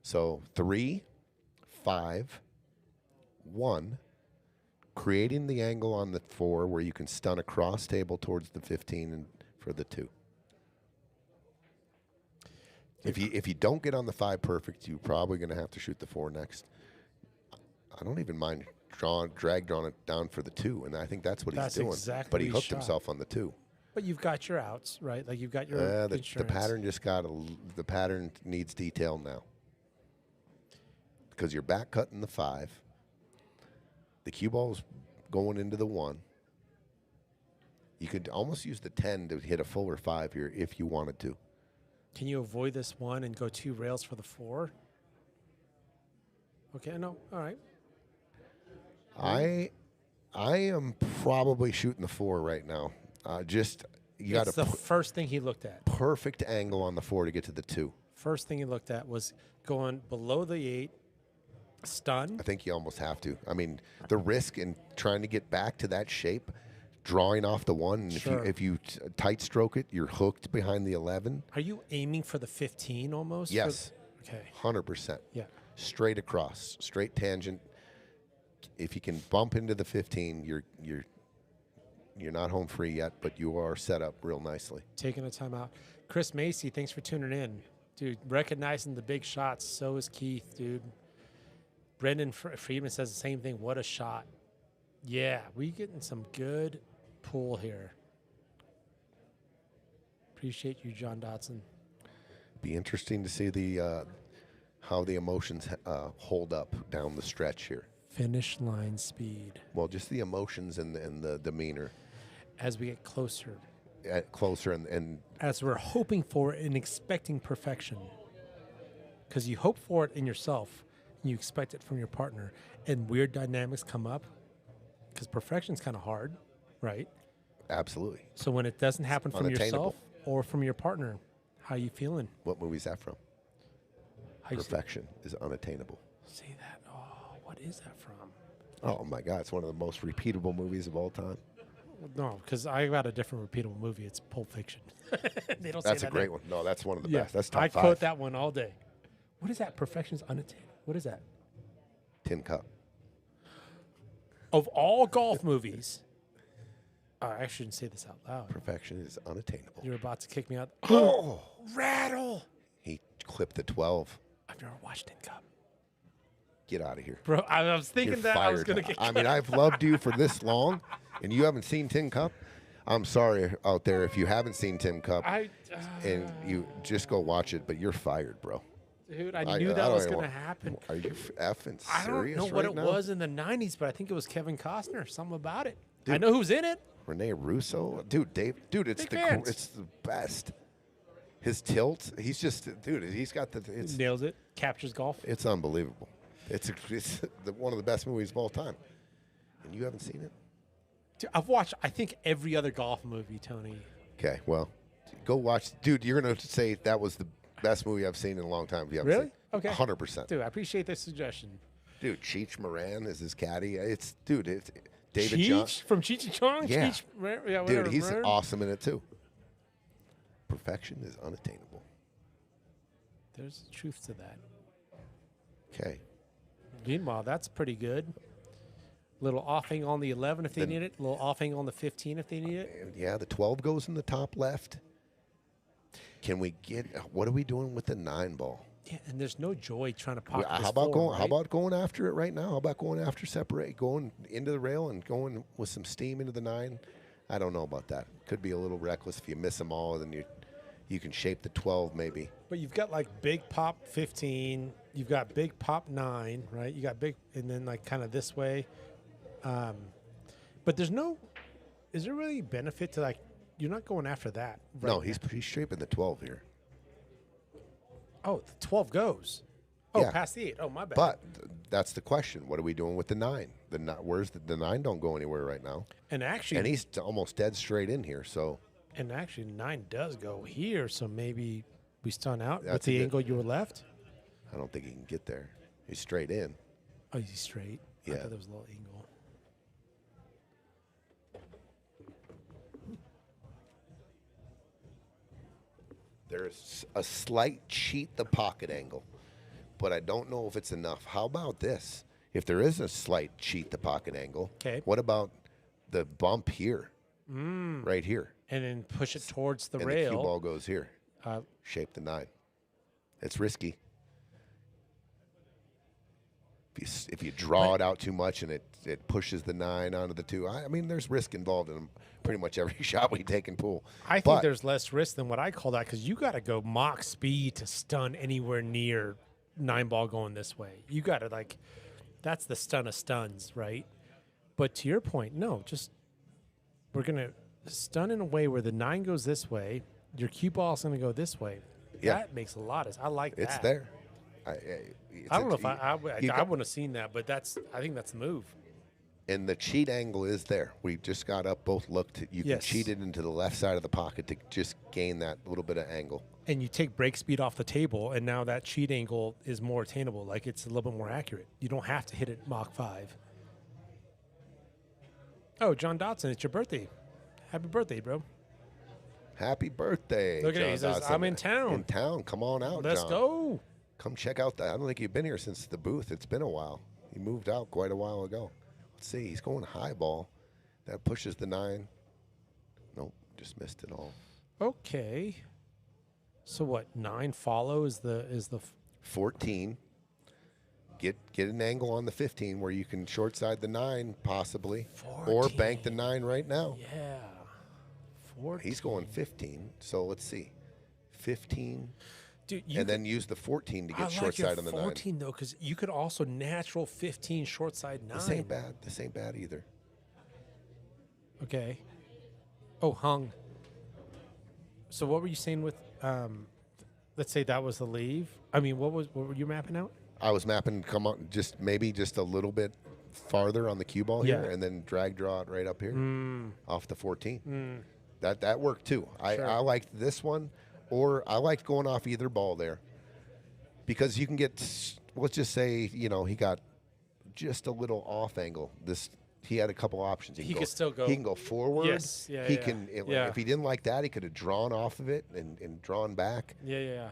So 3, 5, 1, creating the angle on the 4 where you can stun across table towards the 15 and for the 2. If you don't get on the 5 perfect, you're probably going to have to shoot the 4 next. I don't even mind drag drawing it down for the 2, and I think that's what he's doing. Exactly but he what hooked shot. himself on the 2. But you've got your outs, right? Like you've got your The insurance. pattern the pattern needs detail now. Because you're back cutting the 5. The cue ball's going into the 1. You could almost use the 10 to hit a fuller 5 here if you wanted to. Can you avoid this 1 and go 2 rails for the 4? Okay, no, all right. I am probably shooting the 4 right now. You got It's the first thing he looked at. perfect angle on the 4 to get to the 2. First thing he looked at was going below the 8, stun. I think you almost have to. I mean, the risk in trying to get back to that shape, drawing off the 1, and Sure. if you tight stroke it, you're hooked behind the 11. Are you aiming for the 15 almost? Yes. Okay. 100%. Yeah. Straight across, straight tangent. If you can bump into the 15, you're not home free yet, but you are set up real nicely. Taking a timeout. Chris Macy, thanks for tuning in. Dude, recognizing the big shots, so is Keith, dude. Brendan Friedman says the same thing. What a shot. Yeah, we getting some good pool here. Appreciate you, John Dotson. Be interesting to see how the emotions hold up down the stretch here. Finish line speed. Well, just the emotions and the demeanor. As we get closer. Closer and As we're hoping for and expecting perfection. Because you hope for it in yourself, and you expect it from your partner, and weird dynamics come up. Because perfection's kind of hard, right? absolutely. So when it doesn't happen from unattainable. yourself or from your partner, how you feeling? What movie is that from? Perfection is unattainable. Say that. Oh, what is that from? Oh my God, it's one of the most repeatable movies of all time. No, because I got a different repeatable movie. It's Pulp Fiction. They don't That's say a that great in- one. No, that's one of the Yeah, best. That's top I five. quote that one all day. What is that? Perfection's unattainable. What is that? Tin Cup. Of all golf movies, I shouldn't say this out loud. Perfection is unattainable. You're about to kick me out. Oh, Rattle! he clipped the 12. I've never watched Tin Cup. Get out of here. Bro, I was thinking You're that fired. I was going to get I mean, I've loved you for this long, and you haven't seen Tin Cup. I'm sorry out there if you haven't seen Tin Cup, and you just go watch it. But you're fired, bro. Dude, I knew that don't was even going to want- happen. Are you effing serious I don't know what right it now? was in the 90s, but I think it was Kevin Costner. Something about it. I know who's in it. Rene Russo, dude, dude, it's Big fans. it's the best. His tilt, he's just, dude, he's got it's Nails it. Captures golf. it's unbelievable. It's one of the best movies of all time, and you haven't seen it. Dude, I've watched, I think, every other golf movie, Tony. Okay, well, go watch, dude. You're gonna say that was the best movie I've seen in a long time. If you haven't Really? seen it. Okay. 100%. Dude, I appreciate the suggestion. Dude, Cheech Moran is his caddy. It's David Cheech? John. From Cheech and Chong? Yeah. Cheech, yeah, Dude, whatever, he's whatever. awesome in it too. Perfection is unattainable. There's truth to that. Okay. Meanwhile, that's pretty good. Little offing on the 11 if they Then- need it. Little offing on the 15 if they need it. And yeah, the 12 goes in the top left. Can we get? What are we doing with the 9 ball? Yeah, and there's no joy trying to pop How this about forward, going? right? How about going after it right now? How about going after separate, going into the rail and going with some steam into the 9? I don't know about that. Could be a little reckless if you miss them all, then you can shape the 12 maybe. But you've got like big pop 15. You've got big pop 9, right? You got big, and then like kind of this way. But there's no. Is there really benefit to like? You're not going after that. Right No, now. he's shaping the 12 here. Oh, the 12 goes. Oh, Yeah. past the 8. Oh, my bad. But that's the question. What are we doing with the 9? Where's the 9? Don't go anywhere right now. and actually, And he's almost dead straight in here. So 9 does go here, so maybe we stun out with That's the a good- angle you were left. I don't think he can get there. He's straight in. Oh, he's straight. I Yeah. thought there was a little angle. There's a slight cheat the pocket angle, but I don't know if it's enough. How about this? If there is a slight cheat the pocket angle, 'Kay. what about the bump here? Right here. And then push it towards the And the cue rail. ball goes here. Uh, Shape the 9. It's risky. If you draw it out too much and it pushes the 9 onto the 2, I mean, there's risk involved in pretty much every shot we take in pool. I think But there's less risk than what I call that because you got to go mock speed to stun anywhere near 9 ball going this way. You got to like, that's the stun of stuns, right? But to your point, no, just we're gonna stun in a way where the 9 goes this way, your cue ball is gonna go this way. Yeah. That makes a lot of. I like it's that. there. I don't know if I you got- wouldn't have seen that, but I think that's the move. And the cheat angle is there. We just got up, both looked. You can Yes. cheat it into the left side of the pocket to just gain that little bit of angle. And you take break speed off the table, and now that cheat angle is more attainable. Like it's a little bit more accurate. You don't have to hit it Mach 5. Oh, John Dotson, it's your birthday. Happy birthday, bro. Happy birthday. Look at it. John He says, Dotson. "I'm in town." In town. Come on out, Let's John. go. Come check out that. I don't think you've been here since the booth. It's been a while. He moved out quite a while ago. Let's see. He's going high ball. That pushes the 9. Nope. Just missed it all. Okay. So what? 9 follow is the 14. Get an angle on the 15 where you can short side the 9 possibly, or bank the 9 right now. yeah. 14. He's going 15. So let's see, 15, Dude, you and then use the 14 to I get like short your side on the 9. 14 though, because you could also natural 15 short side 9. This ain't bad. This ain't bad either. Okay. Oh, hung. So what were you saying with? Let's say that was the leave. I mean, what were you mapping out? I was mapping come on maybe just a little bit farther on the cue ball here, Yeah. and then drag draw it right up here off the 14. That worked too. Sure. I liked this one, or I liked going off either ball there. because you can get, let's just say, he got just a little off angle. He had a couple options. He could still go. He can go forward. Yes. Yeah. He yeah. can. Yeah. If he didn't like that, he could have drawn off of it and drawn back. Yeah.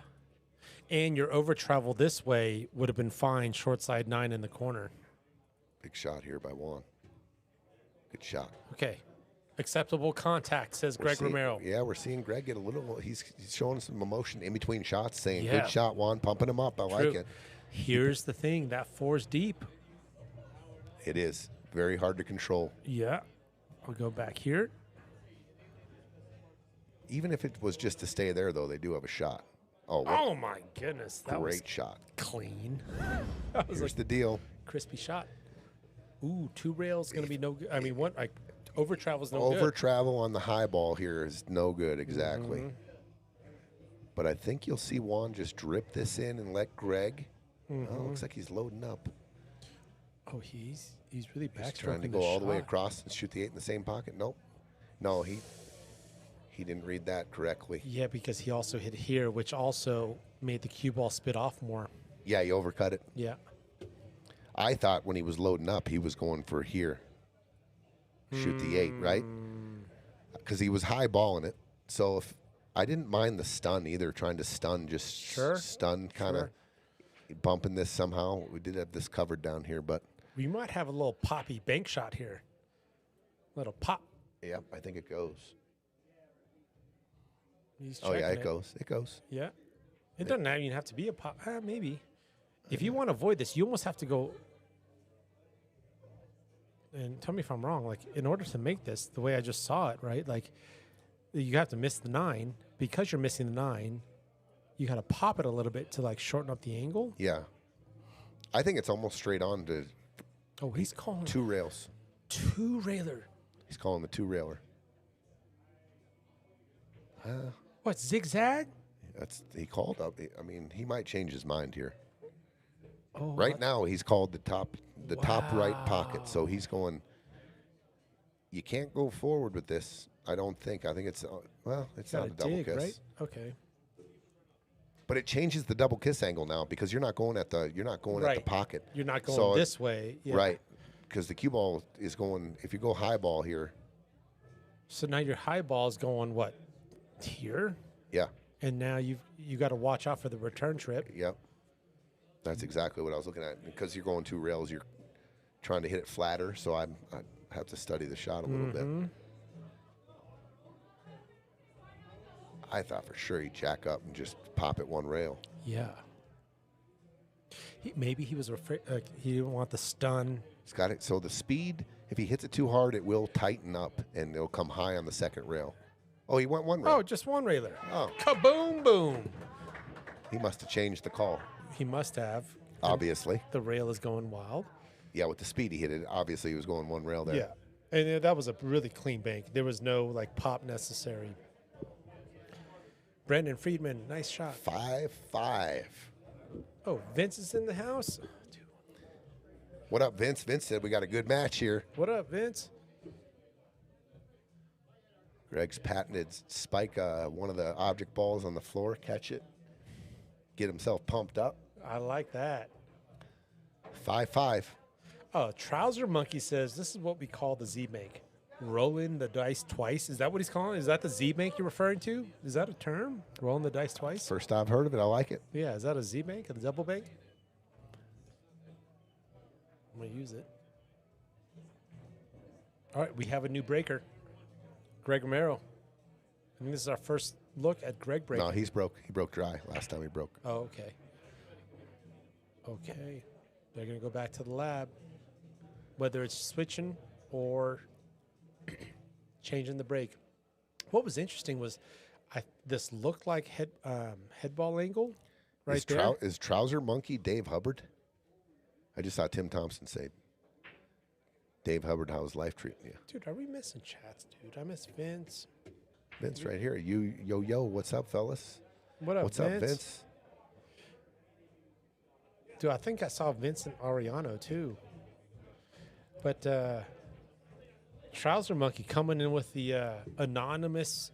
And your over travel this way would have been fine. Short side 9 in the corner. Big shot here by Whone. Good shot. Okay. Acceptable contact, says Greg Romero. Yeah, we're seeing Greg get a little. He's showing some emotion in between shots, saying, Yeah. "Good shot, Whone, pumping him up. I like it." Here's the thing: that 4's deep. It is very hard to control. Yeah. I'll go back here. Even if it was just to stay there, though, they do have a shot. Oh, Oh my goodness, that was great shot. clean. That was Here's like the deal. crispy shot. Ooh, 2 rails gonna be no good. I mean, what? Over travel's no Over good. travel on the high ball here is no good, exactly. Mm-hmm. But I think you'll see Whone just drip this in and let Greg. Mm-hmm. Oh, looks like he's loading up. Oh, he's really He's backstroking trying to go all the way across and shoot the 8 in the same pocket. Nope. No, he didn't read that correctly. Yeah, because he also hit here, which also made the cue ball spit off more. Yeah, he overcut it. Yeah. I thought when he was loading up, he was going for here. Shoot the 8, right? Because he was high balling it. So if I didn't mind the stun either, trying to stun, just stun, kind of bumping this somehow. We did have this covered down here, but We might have a little poppy bank shot here. Little pop. yeah, I think it goes. He's Oh yeah, checking it goes. It goes. Yeah. It doesn't even have to be a pop. Maybe. If you want to avoid this, you almost have to go. And tell me if I'm wrong. Like, in order to make this the way I just saw it, right? Like, you have to miss the 9. Because you're missing the 9, you got to pop it a little bit to, like, shorten up the angle. Yeah. I think it's almost straight on to Oh, he's calling 2 rails. 2 railer. He's calling the 2 railer. What, zigzag? He called up. I mean, he might change his mind here. Oh, Right now, he's called the top right pocket. So Wow. he's going. You can't go forward with this. I don't think. I think it's it's got not a a double dig, kiss, right? Okay. but it changes the double kiss angle now because you're not going at the Right. pocket. You're not going So this way. Yeah. Right, because the cue ball is going. If you go high ball here, So now your high ball is going, what, here? yeah, And now you got to watch out for the return trip. yep. That's exactly what I was looking at. Because you're going 2 rails, you're trying to hit it flatter. So I have to study the shot a little bit. I thought for sure he'd jack up and just pop it 1 rail. Yeah. Maybe he was afraid. He didn't want the stun. He's got it. So the speed, if he hits it too hard, it will tighten up and it'll come high on the 2nd rail. Oh, he went 1 rail. Oh, just 1 railer. Oh. Kaboom, boom. He must have changed the call, He must have. obviously. The rail is going wild. Yeah, with the speed he hit it, obviously he was going 1 rail there. Yeah. And that was a really clean bank. There was no, like, pop necessary. Brendan Friedman, nice shot. 5-5. Oh, Vince is in the house. Dude. What up, Vince? Vince said we got a good match here. What up, Vince? Greg's patented spike one of the object balls on the floor, catch it, get himself pumped up. I like that. 5-5. Oh, Trouser Monkey says this is what we call the Z bank. Rolling the dice twice. Is that what he's calling? Is that the Z bank you're referring to? Is that a term? Rolling the dice twice? First I've heard of it. I like it. Yeah, is that a Z bank? A double bank? I'm going to use it. All right, we have a new breaker. Greg Romero. I think this is our first look at Greg breaking. No, he's broke. He broke dry last time he broke. Oh, okay. Okay. They're going to go back to the lab. Whether it's switching or changing the break. What was interesting was this looked like head ball angle right there. Is Trouser Monkey Dave Hubbard? I just saw Tim Thompson say, Dave Hubbard, how's life treating you? Dude, are we missing chats, dude? I miss Vince. Vince right here. Yo, what's up, fellas? What up, What's Vince? up, Vince? Dude, I think I saw Vincent Ariano too. But Trouser Monkey coming in with the anonymous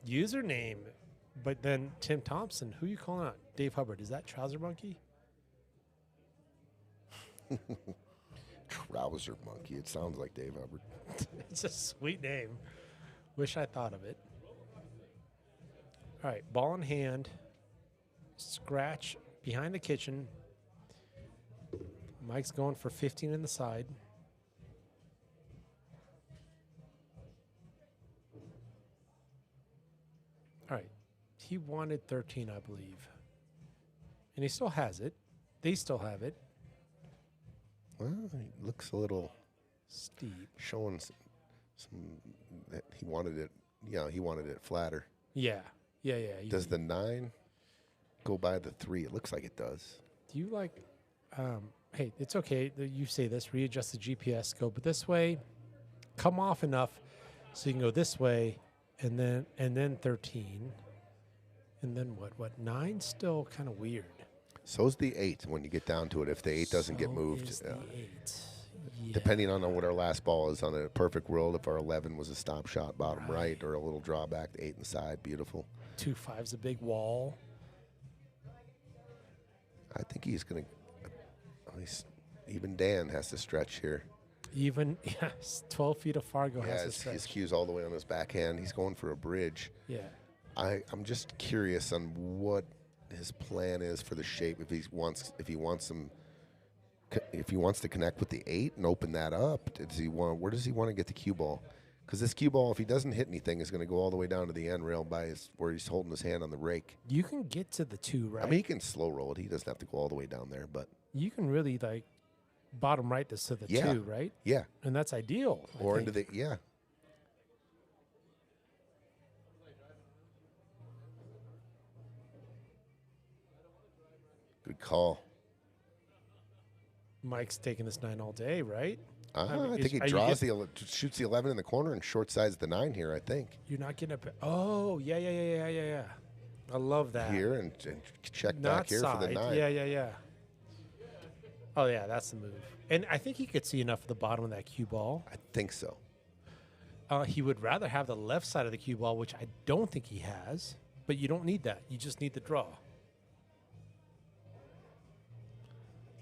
username. But then Tim Thompson, who you calling out? Dave Hubbard. Is that Trouser Monkey? Trouser monkey. It sounds like Dave Hubbard. It's a sweet name. Wish I thought of it. All right, ball in hand. Scratch behind the kitchen. Mike's going for 15 in the side. All right. He wanted 13, I believe. And he still has it. They still have it. Well, he looks a little Steep. showing some that he wanted it. Yeah, he wanted it flatter. Yeah. Yeah. Does the 9 go by the 3? It looks like it does. Do you like, hey, it's okay that you say this, readjust the GPS, go but this way, come off enough so you can go this way, and then 13. And then what? 9 still kind of weird. So's the 8 when you get down to it. If the 8 doesn't get So moved, is the 8. Yeah. depending on what our last ball is. On a perfect world, if our 11 was a stop shot bottom right or a little drawback, the 8 inside, beautiful. 2-5's a big wall. I think he's going to, at least even Dan has to stretch here. Even, yes, 12 feet of Fargo has Yeah, a stretch. his cue's all the way on his backhand. He's going for a bridge. Yeah. I'm just curious on what his plan is for the shape. If he wants to connect with the 8 and open that up, where does he want to get the cue ball? Because this cue ball, if he doesn't hit anything, is going to go all the way down to the end rail where he's holding his hand on the rake. You can get to the 2, right? I mean, he can slow roll it. He doesn't have to go all the way down there, but you can really like bottom right this to the Yeah. 2, right? yeah, And that's ideal. I or think. into the yeah. Good call. Mike's taking this 9 all day, right? I mean, think he are you draws shoots the 11 in the corner and short sides the 9 here. I think You're not getting a. Oh, yeah. I love that. here and check Not back here side. for the 9. Yeah. Oh, yeah, that's the move. And I think he could see enough of the bottom of that cue ball. I think so. He would rather have the left side of the cue ball, which I don't think he has. But you don't need that. You just need the draw.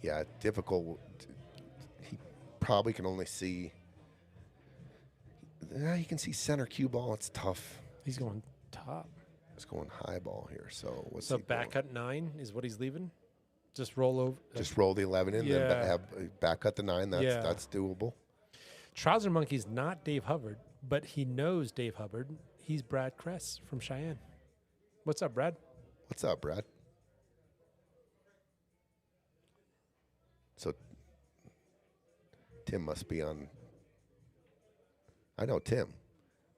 Yeah, difficult. He probably can only see. Yeah, he can see center cue ball. It's tough. He's going top. It's going high ball here. So what's So he back going? cut 9 is what he's leaving? Just roll over. Just roll the 11 in, then Yeah. have back cut the 9. Yeah. That's doable. Trouser Monkey's not Dave Hubbard, but he knows Dave Hubbard. He's Brad Kress from Cheyenne. What's up, Brad? What's up, Brad? So Tim must be on. I know Tim,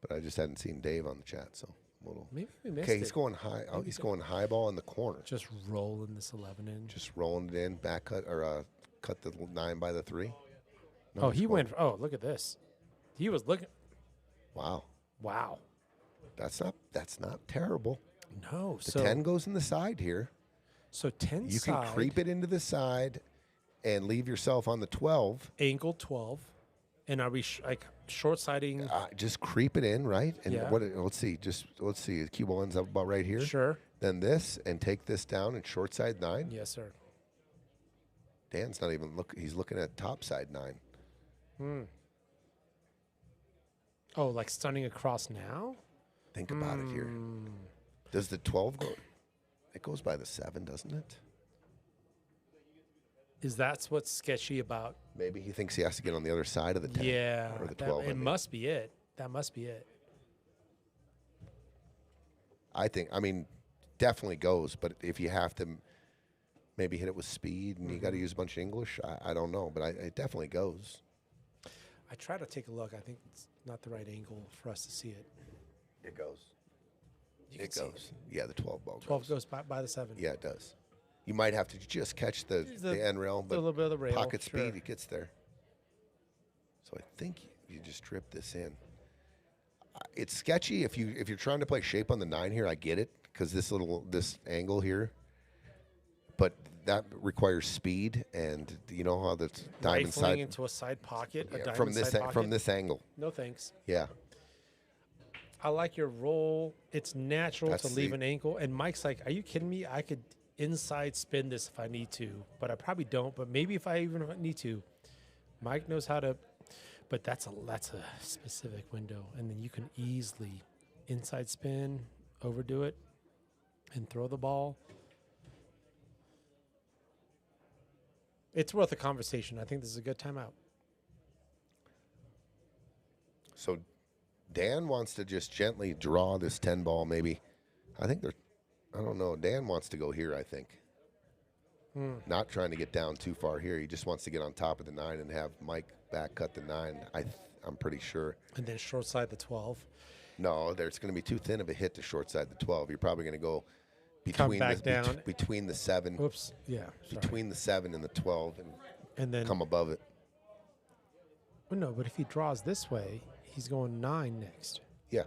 but I just hadn't seen Dave on the chat, so I'm a little. Maybe we missed Okay, it. he's going high. Oh, he's going high ball in the corner. Just rolling this 11 in. Just rolling it in, back cut or cut the 9 by the 3. No, Oh, he's he going- went. Oh, look at this. He was looking. Wow, Wow. that's not terrible. No. The So 10 goes in the side here. So 10 You side. can creep it into the side and leave yourself on the 12. Angle 12. And are we like short siding? Just creep it in, right? And Yeah. let's see. The cue ball ends up about right here. Sure. Then this, and take this down and short side 9. Yes, sir. Dan's not even he's looking at top side 9. Oh, like stunning across now? Think about it here. Does the 12 go? It goes by the 7, doesn't it? Is that what's sketchy about? Maybe he thinks he has to get on the other side of the 10. Yeah. Or the that- 12. I it mean. must be it. That must be it. I mean, definitely goes. But if you have to maybe hit it with speed and you got to use a bunch of English, I don't know. But it definitely goes. I try to take a look. I think it's not the right angle for us to see it. It goes. You can It see goes. Yeah, the 12 ball 12 goes. goes by the 7. Yeah, it does. You might have to just catch the end rail, A but little bit of the rail. pocket sure. speed, it gets there. So I think you just trip this in. It's sketchy if you're trying to play shape on the 9 here. I get it because this angle here, but that requires speed, and you know how the diamond Rifling side into a side pocket, a yeah, diamond from this side pocket. from this angle. No thanks. Yeah, I like your roll. It's natural That's to leave the- an ankle. And Mike's like, "Are you kidding me? I could inside spin this if I need to, but I probably don't. But maybe if I even need to, Mike knows how to. But that's a specific window, and then you can easily inside spin, overdo it, and throw the ball. It's worth a conversation. I think this is a good timeout. So Dan wants to just gently draw this 10 ball, maybe. I don't know. Dan wants to go here, I think. Not trying to get down too far here. He just wants to get on top of the 9 and have Mike back cut the 9. I'm pretty sure. And then short side the 12. No, there's going to be too thin of a hit to short side the 12. You're probably going to go Come between back down. between the 7. Oops. Yeah. Sorry. Between the 7 and the 12 And then come above it. well, no, but if he draws this way, he's going 9 next. Yeah.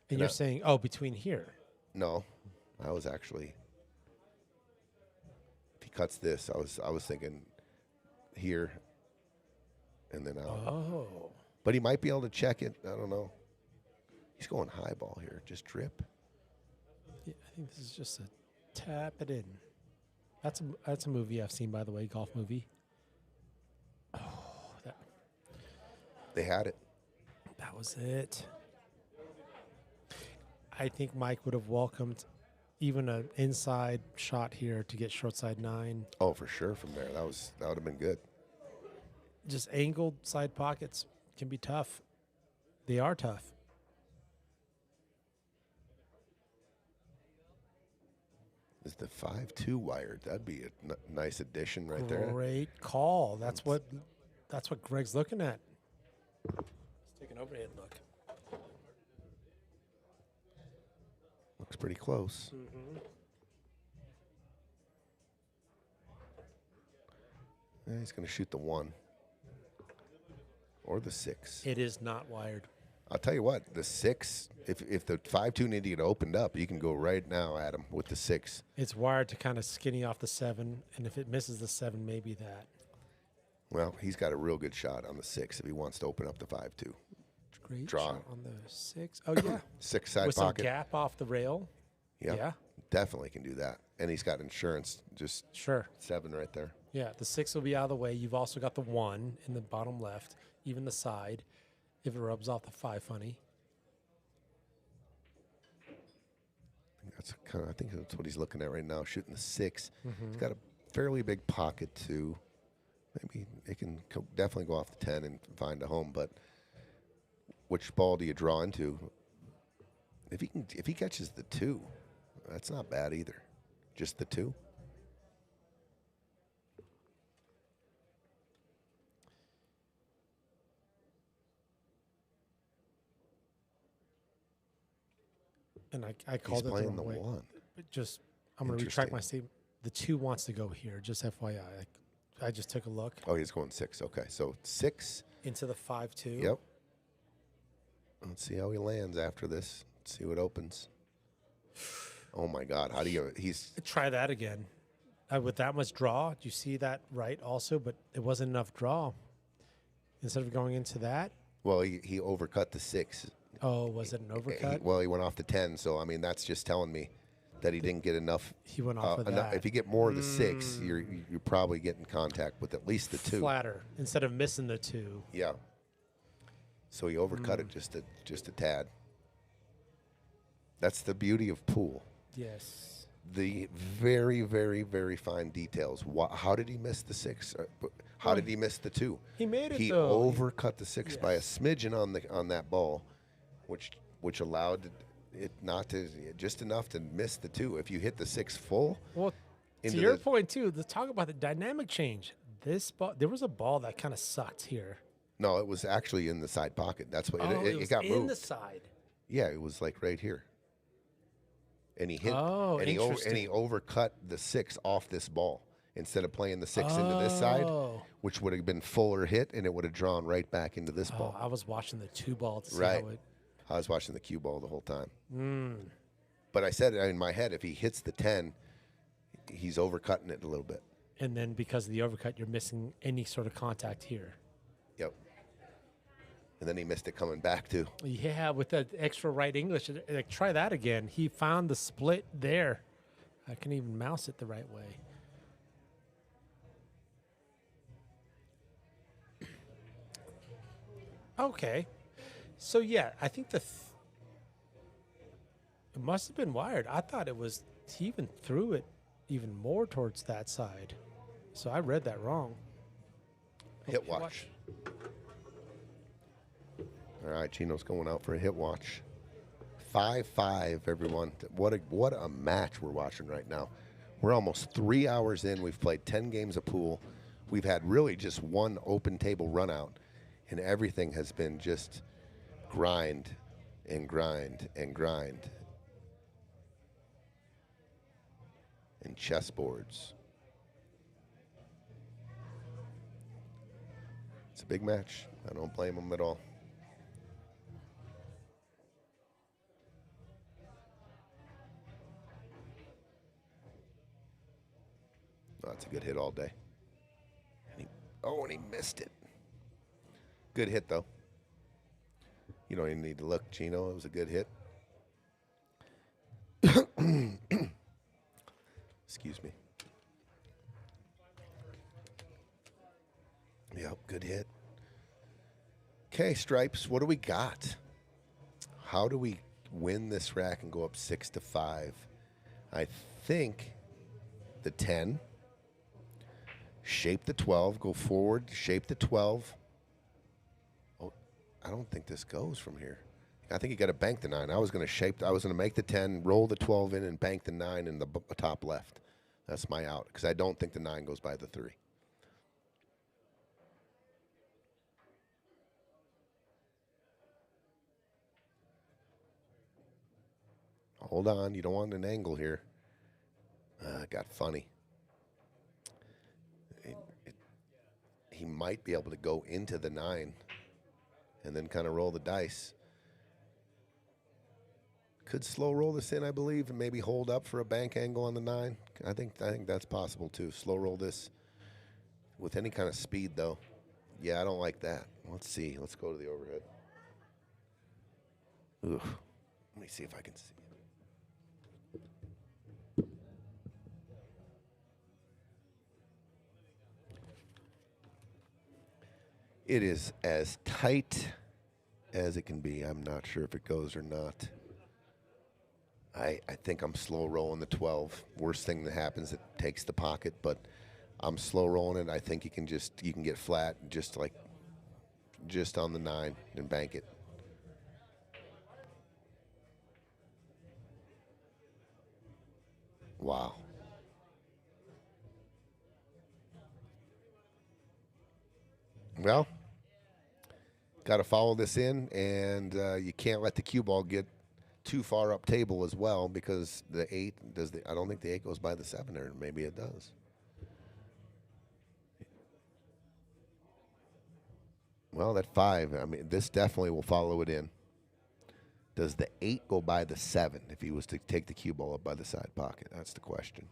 And you're saying, between here. No, I was actually. If he cuts this, I was thinking here, and then out. Oh. But he might be able to check it. I don't know. He's going high ball here. Just drip. Yeah, I think this is just a tap it in. That's a movie I've seen, by the way, golf movie. Oh, They had it. that was it. I think Mike would have welcomed even an inside shot here to get short side 9. Oh, for sure from there. That would have been good. Just angled side pockets can be tough. They are tough. Is the 5-2 wired? That'd be a nice addition right there. Great call. That's what Greg's looking at. Let's take an overhead look. Looks pretty close. Yeah, he's going to shoot the 1 or the 6. It is not wired. I'll tell you what, the 6, if the 5-2 needed to get opened up, you can go right now at him with the 6. It's wired to kind of skinny off the 7, and if it misses the 7, maybe that. Well, he's got a real good shot on the 6 if he wants to open up the 5-2. Great Draw. shot on the 6. Oh, yeah. 6 side With pocket. some gap off the rail. Yep, Yeah. definitely can do that. And he's got insurance, just Sure. 7 right there. Yeah, the 6 will be out of the way. You've also got the 1 in the bottom left, even the side, if it rubs off the 5 funny. I think that's what he's looking at right now, shooting the 6. He's got a fairly big pocket too. Maybe it can definitely go off the 10 and find a home. But which ball do you draw into? If he catches the 2, that's not bad either. Just the 2. And I He's called it the playing wrong the way. 1. But just, I'm going to retract my Interesting. statement. The 2 wants to go here, just FYI. I just took a look Oh, he's going 6. Okay, so 6. into the 5-2. Yep. Let's see how he lands after this. Let's see what opens. Oh my God! How do you? He's Try that again. With that much draw, do you see that right also? But it wasn't enough draw. Instead of going into that, well. He overcut the 6. oh, was it an overcut? He went off the 10. So I mean, that's just telling me that he didn't get enough. He went off of enough. that. If you get more of the 6, you're probably getting contact with at least the 2. Flatter instead of missing the 2. Yeah. So he overcut it just a tad. That's the beauty of pool. Yes. The very, very, very fine details. How did he miss the 6? How did he miss the 2? He made it He though. overcut the 6 by a smidgen on that ball, which allowed it not to just enough to miss the 2. If you hit the 6 full, Well, to into your the- point too, let's talk about the dynamic change. This ball, there was a ball that kind of sucked here. no, it was actually in the side pocket. That's what it it was got in moved. the side. Yeah, it was like right here. And he hit. Oh, and he interesting. overcut the 6 off this ball instead of playing the 6 into this side, Oh. which would have been fuller hit, and it would have drawn right back into this Oh, ball. I was watching the 2 ball to see Right. how it. I was watching the cue ball the whole time. But I said in my head, if he hits the 10, he's overcutting it a little bit. And then because of the overcut, you're missing any sort of contact here. Yep. And then he missed it coming back too. Yeah, with that extra right English, like, try that again. He found the split there. I can even mouse it the right way. Okay. So yeah, I think it must have been wired. I thought it was, he even threw it even more towards that side. So I read that wrong. Hit watch. All right, Chino's going out for a hit watch. 5-5, everyone. What a match we're watching right now. We're almost 3 hours in. We've played 10 games of pool. We've had really just one open table run out, and everything has been just grind and grind and grind. And chessboards. It's a big match. I don't blame them at all. Oh, that's a good hit all day. And he missed it. Good hit, though. You don't even need to look, Chino. It was a good hit. Excuse me. Yep, good hit. Okay, Stripes, what do we got? How do we win this rack and go up 6-5? I think the 10. Shape the 12, go forward, shape the 12. Oh, I don't think this goes from here. I think you got to bank the 9. I was going to make the 10, roll the 12 in, and bank the 9 in the top left. That's my out, because I don't think the 9 goes by the 3. Hold on, you don't want an angle here. Got funny. He might be able to go into the 9 and then kind of roll the dice. Could slow roll this in, I believe, and maybe hold up for a bank angle on the 9. I think that's possible too. Slow roll this with any kind of speed, though. Yeah, I don't like that. Let's see. Let's go to the overhead. Ugh. Let me see if I can see it. It is as tight as it can be. I'm not sure if it goes or not. I think I'm slow rolling the 12. Worst thing that happens, it takes the pocket, but I'm slow rolling it. I think you can get flat just on the 9 and bank it. Wow. Well, got to follow this in, and you can't let the cue ball get too far up table as well, because the 8 I don't think the 8 goes by the 7, or maybe it does. Well, that 5, I mean, this definitely will follow it in. Does the 8 go by the 7 if he was to take the cue ball up by the side pocket? That's the question.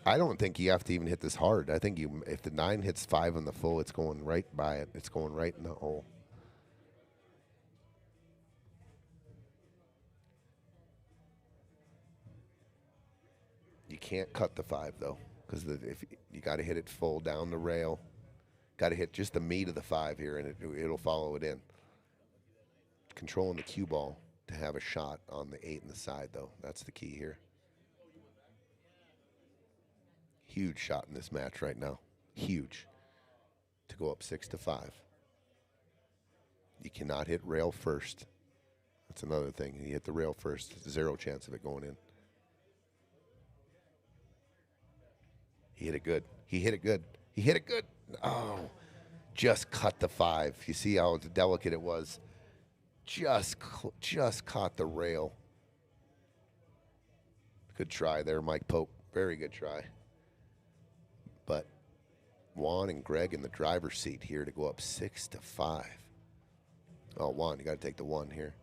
I don't think you have to even hit this hard. I think if the 9 hits 5 on the full, it's going right by it. It's going right in the hole. You can't cut the 5 though, because if you got to hit it full down the rail, got to hit just the meat of the 5 here, and it'll follow it in. Controlling the cue ball to have a shot on the 8 in the side though. That's the key here. Huge shot in this match right now. Huge. To go up 6-5. You cannot hit rail first. That's another thing. You hit the rail first, 0 chance of it going in. He hit it good. He hit it good. He hit it good. Oh, just cut the 5. You see how delicate it was? Just caught the rail. Good try there, Mike Pope. Very good try. But Whone and Greg in the driver's seat here to go up 6-5. Oh, Whone, you got to take the 1 here.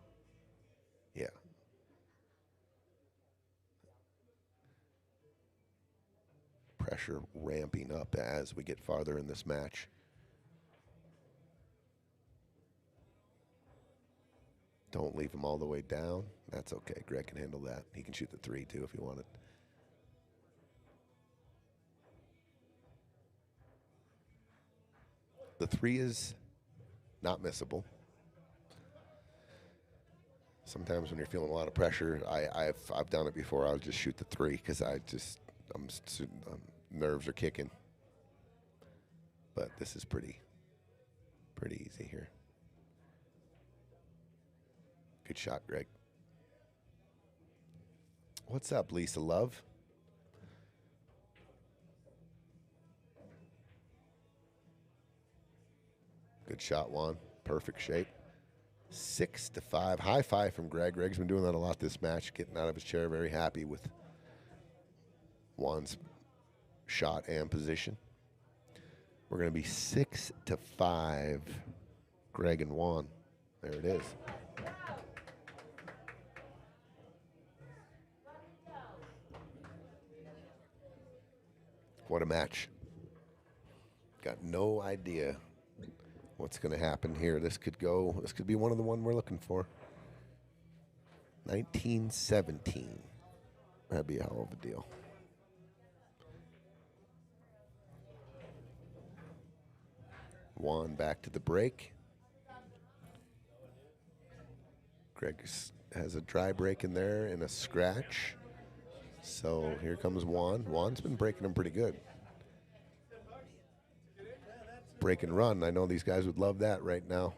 Yeah. Pressure ramping up as we get farther in this match. Don't leave him all the way down. That's okay. Greg can handle that. He can shoot the 3 too if he wanted. The 3 is not missable. Sometimes when you're feeling a lot of pressure, I've done it before. I'll just shoot the 3 because nerves are kicking. But this is pretty easy here. Good shot, Greg. What's up, Lisa Love? Good shot, Juan. Perfect shape. 6-5. High five from Greg. Greg's been doing that a lot this match, getting out of his chair, very happy with Juan's shot and position. We're going to be 6-5. Greg and Juan. There it is. What a match. Got no idea what's going to happen here. This could be one we're looking for. 1917. That'd be a hell of a deal. Juan back to the break. Greg has a dry break in there and a scratch. So here comes Juan. Juan's been breaking them pretty good. Break and run. I know these guys would love that right now.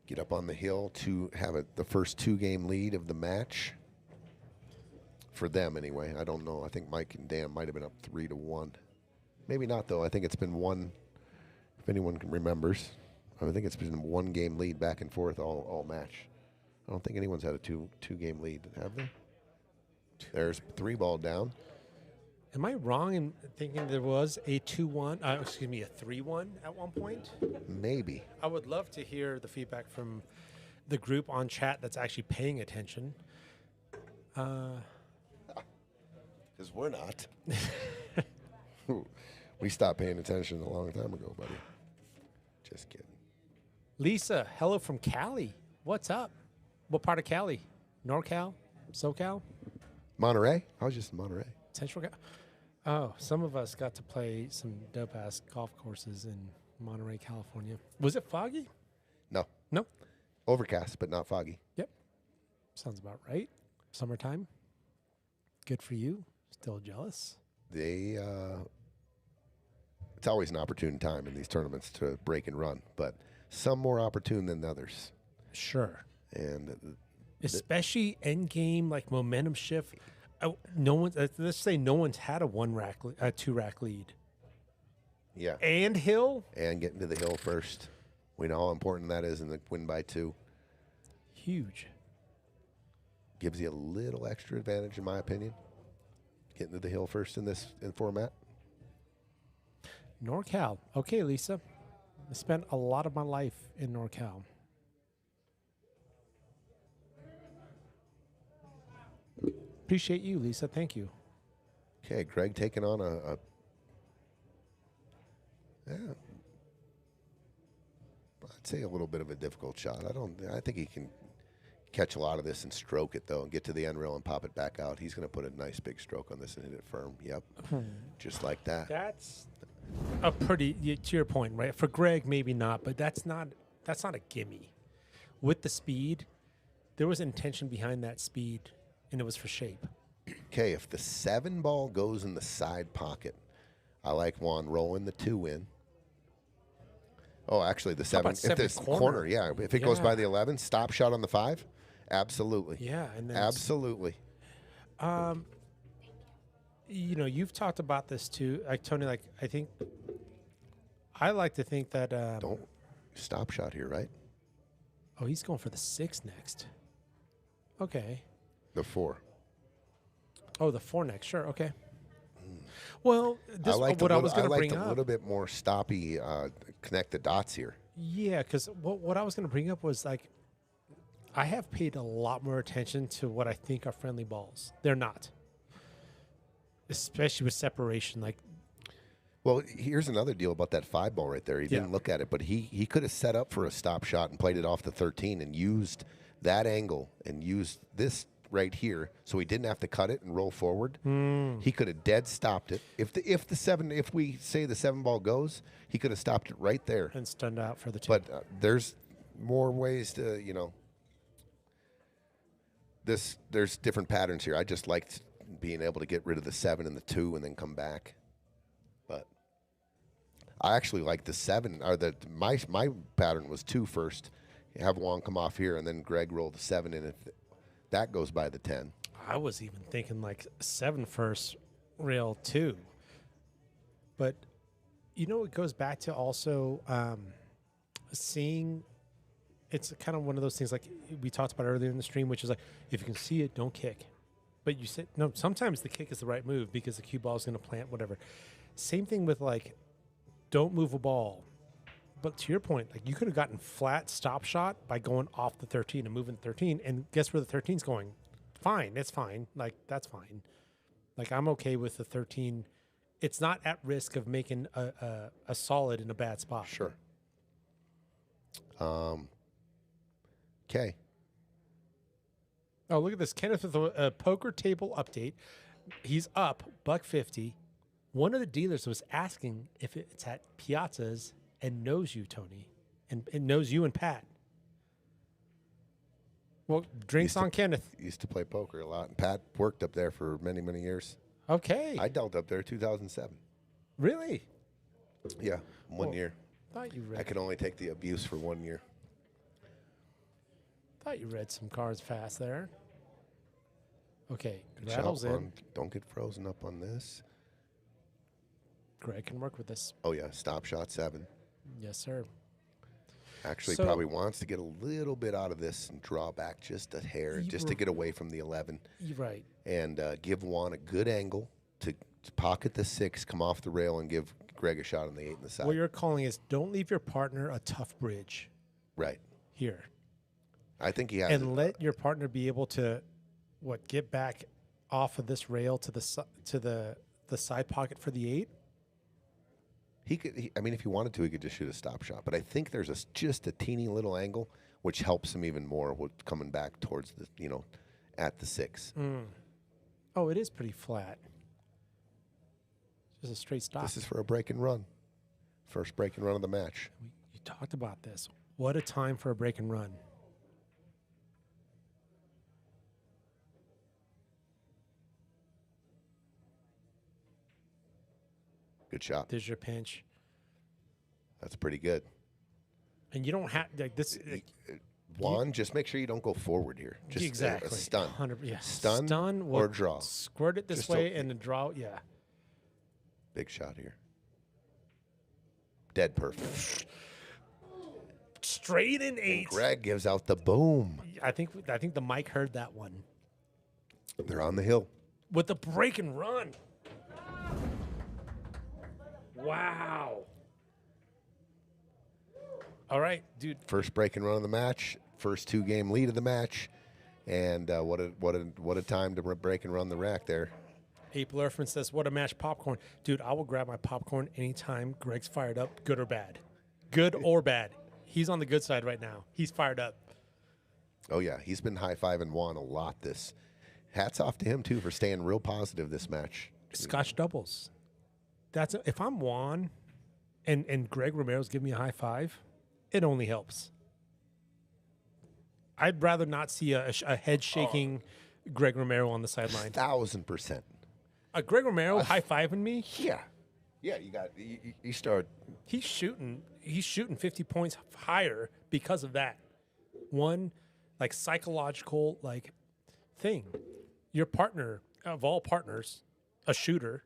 Get up on the hill to have the first 2-game lead of the match. For them, anyway. I don't know. I think Mike and Dan might have been up 3-1. Maybe not, though. I think it's been one, if anyone remembers. I think it's been a 1-game lead back and forth all match. I don't think anyone's had a two-game lead, have they? There's 3-ball down. Am I wrong in thinking there was a 2-1, a 3-1 at one point? Maybe. I would love to hear the feedback from the group on chat that's actually paying attention. Because we're not. We stopped paying attention a long time ago, buddy. Just kidding. Lisa, hello from Cali. What's up? What part of Cali? NorCal? SoCal? Monterey? I was just in Monterey. Central Cal? Oh, some of us got to play some dope-ass golf courses in Monterey, California. Was it foggy? No. No? Overcast, but not foggy. Yep. Sounds about right. Summertime. Good for you. Still jealous? It's always an opportune time in these tournaments to break and run, but some more opportune than others. Sure. And especially end game, like momentum shift. No one. Let's say no one's had a 2-rack lead. Yeah. And hill. And getting to the hill first. We know how important that is in the win by 2. Huge. Gives you a little extra advantage, in my opinion. Getting to the hill first in this format. NorCal. Okay, Lisa. I spent a lot of my life in NorCal. Appreciate you, Lisa. Thank you. Okay, Greg taking on I'd say a little bit of a difficult shot. I think he can catch a lot of this and stroke it, though, and get to the end rail and pop it back out. He's going to put a nice big stroke on this and hit it firm. Yep. Just like that. That's a pretty, to your point, right? For Greg, maybe not, but that's not a gimme. With the speed, there was intention behind that speed, and it was for shape. Okay, if the 7-ball goes in the side pocket, I like Juan rolling the 2 in. Oh, actually, the 7. If this corner, yeah. If it goes by the 11, stop shot on the 5. Absolutely. Yeah, and then absolutely. You've talked about this too, like Tony. Like I like to think that don't stop shot here, right? Oh, he's going for the 6 next. Okay. The 4. Oh, the 4 next. Sure. Okay. Well, this I was going to bring up. A little bit more stoppy, connect the dots here. Yeah, because what I was going to bring up was like, I have paid a lot more attention to what I think are friendly balls. They're not, especially with separation. Like, Well, here's another deal about that 5 ball right there. He didn't look at it, but he could have set up for a stop shot and played it off the 13 and used that angle and used this right here, so he didn't have to cut it and roll forward. He could have dead stopped it. If we say the 7 ball goes, he could have stopped it right there and stunned out for the 2. But there's more ways to there's different patterns here. I just liked being able to get rid of the 7 and the 2 and then come back. But I actually like the 7 or my pattern was 2 first. Have Whone come off here and then Greg roll the 7 in. If that goes by the 10. I was even thinking like 7 first, rail 2. But it goes back to also seeing. It's kind of one of those things like we talked about earlier in the stream, which is like if you can see it, don't kick. But you said no. Sometimes the kick is the right move because the cue ball is going to plant whatever. Same thing with like, don't move a ball. But to your point, like you could have gotten flat stop shot by going off the 13 and moving the 13, and guess where the 13's going? Fine, it's fine. Like that's fine. Like I'm okay with the 13. It's not at risk of making a solid in a bad spot. Sure. Okay. Oh, look at this. Kenneth with a poker table update. He's up $150. One of the dealers was asking if it's at Piazza's and knows you, Tony, and knows you and Pat. Well, drinks on Kenneth. Used to play poker a lot, and Pat worked up there for many, many years. Okay. I dealt up there 2007. Really? Yeah, one year. Thought you read. I could only take the abuse for 1 year. Thought you read some cards fast there. Okay, Good rattles shot, in. Ron. Don't get frozen up on this. Greg can work with this. Oh yeah, stop shot 7. Yes, sir. Actually, So- probably wants to get a little bit out of this and draw back just a hair, just to get away from the 11, You're right. and give Whone a good angle to pocket the 6, come off the rail, and give Greg a shot on the 8 in the side. What you're calling is don't leave your partner a tough bridge Right. here. I think he has. And let your partner be able to get back off of this rail to the side pocket for the 8. He could. I mean, if he wanted to, he could just shoot a stop shot. But I think there's just a teeny little angle, which helps him even more with coming back towards the at the 6. Oh, it is pretty flat. Just a straight stop. This is for a break and run. First break and run of the match. You talked about this. What a time for a break and run. Good shot. There's your pinch. That's pretty good. And you don't have like this. Whone, just make sure you don't go forward here. Just Exactly. a stun. 100, yeah. Stun or will draw. Squirt it this Just way so- and then draw. Yeah. Big shot here. Dead perfect. Straight in And 8. Greg gives out the boom. I think the mic heard that one. They're on the hill. With the break and run. Wow. All right, dude. First break and run of the match. First 2-game lead of the match. And what a time to break and run the rack there. Ape Lerfman says, what a match, popcorn. Dude, I will grab my popcorn anytime Greg's fired up, good or bad. Good or bad. He's on the good side right now. He's fired up. Oh, yeah. He's been high-fiving Whone a lot this. Hats off to him, too, for staying real positive this match. Scotch doubles. If I'm Whone and Greg Romero's giving me a high five, it only helps. I'd rather not see a head-shaking Greg Romero on the sideline. 1,000%. Greg Romero high-fiving me? Yeah. Yeah, you start. He's shooting 50 points higher because of that. One, like, psychological, like, thing. Your partner, of all partners, a shooter,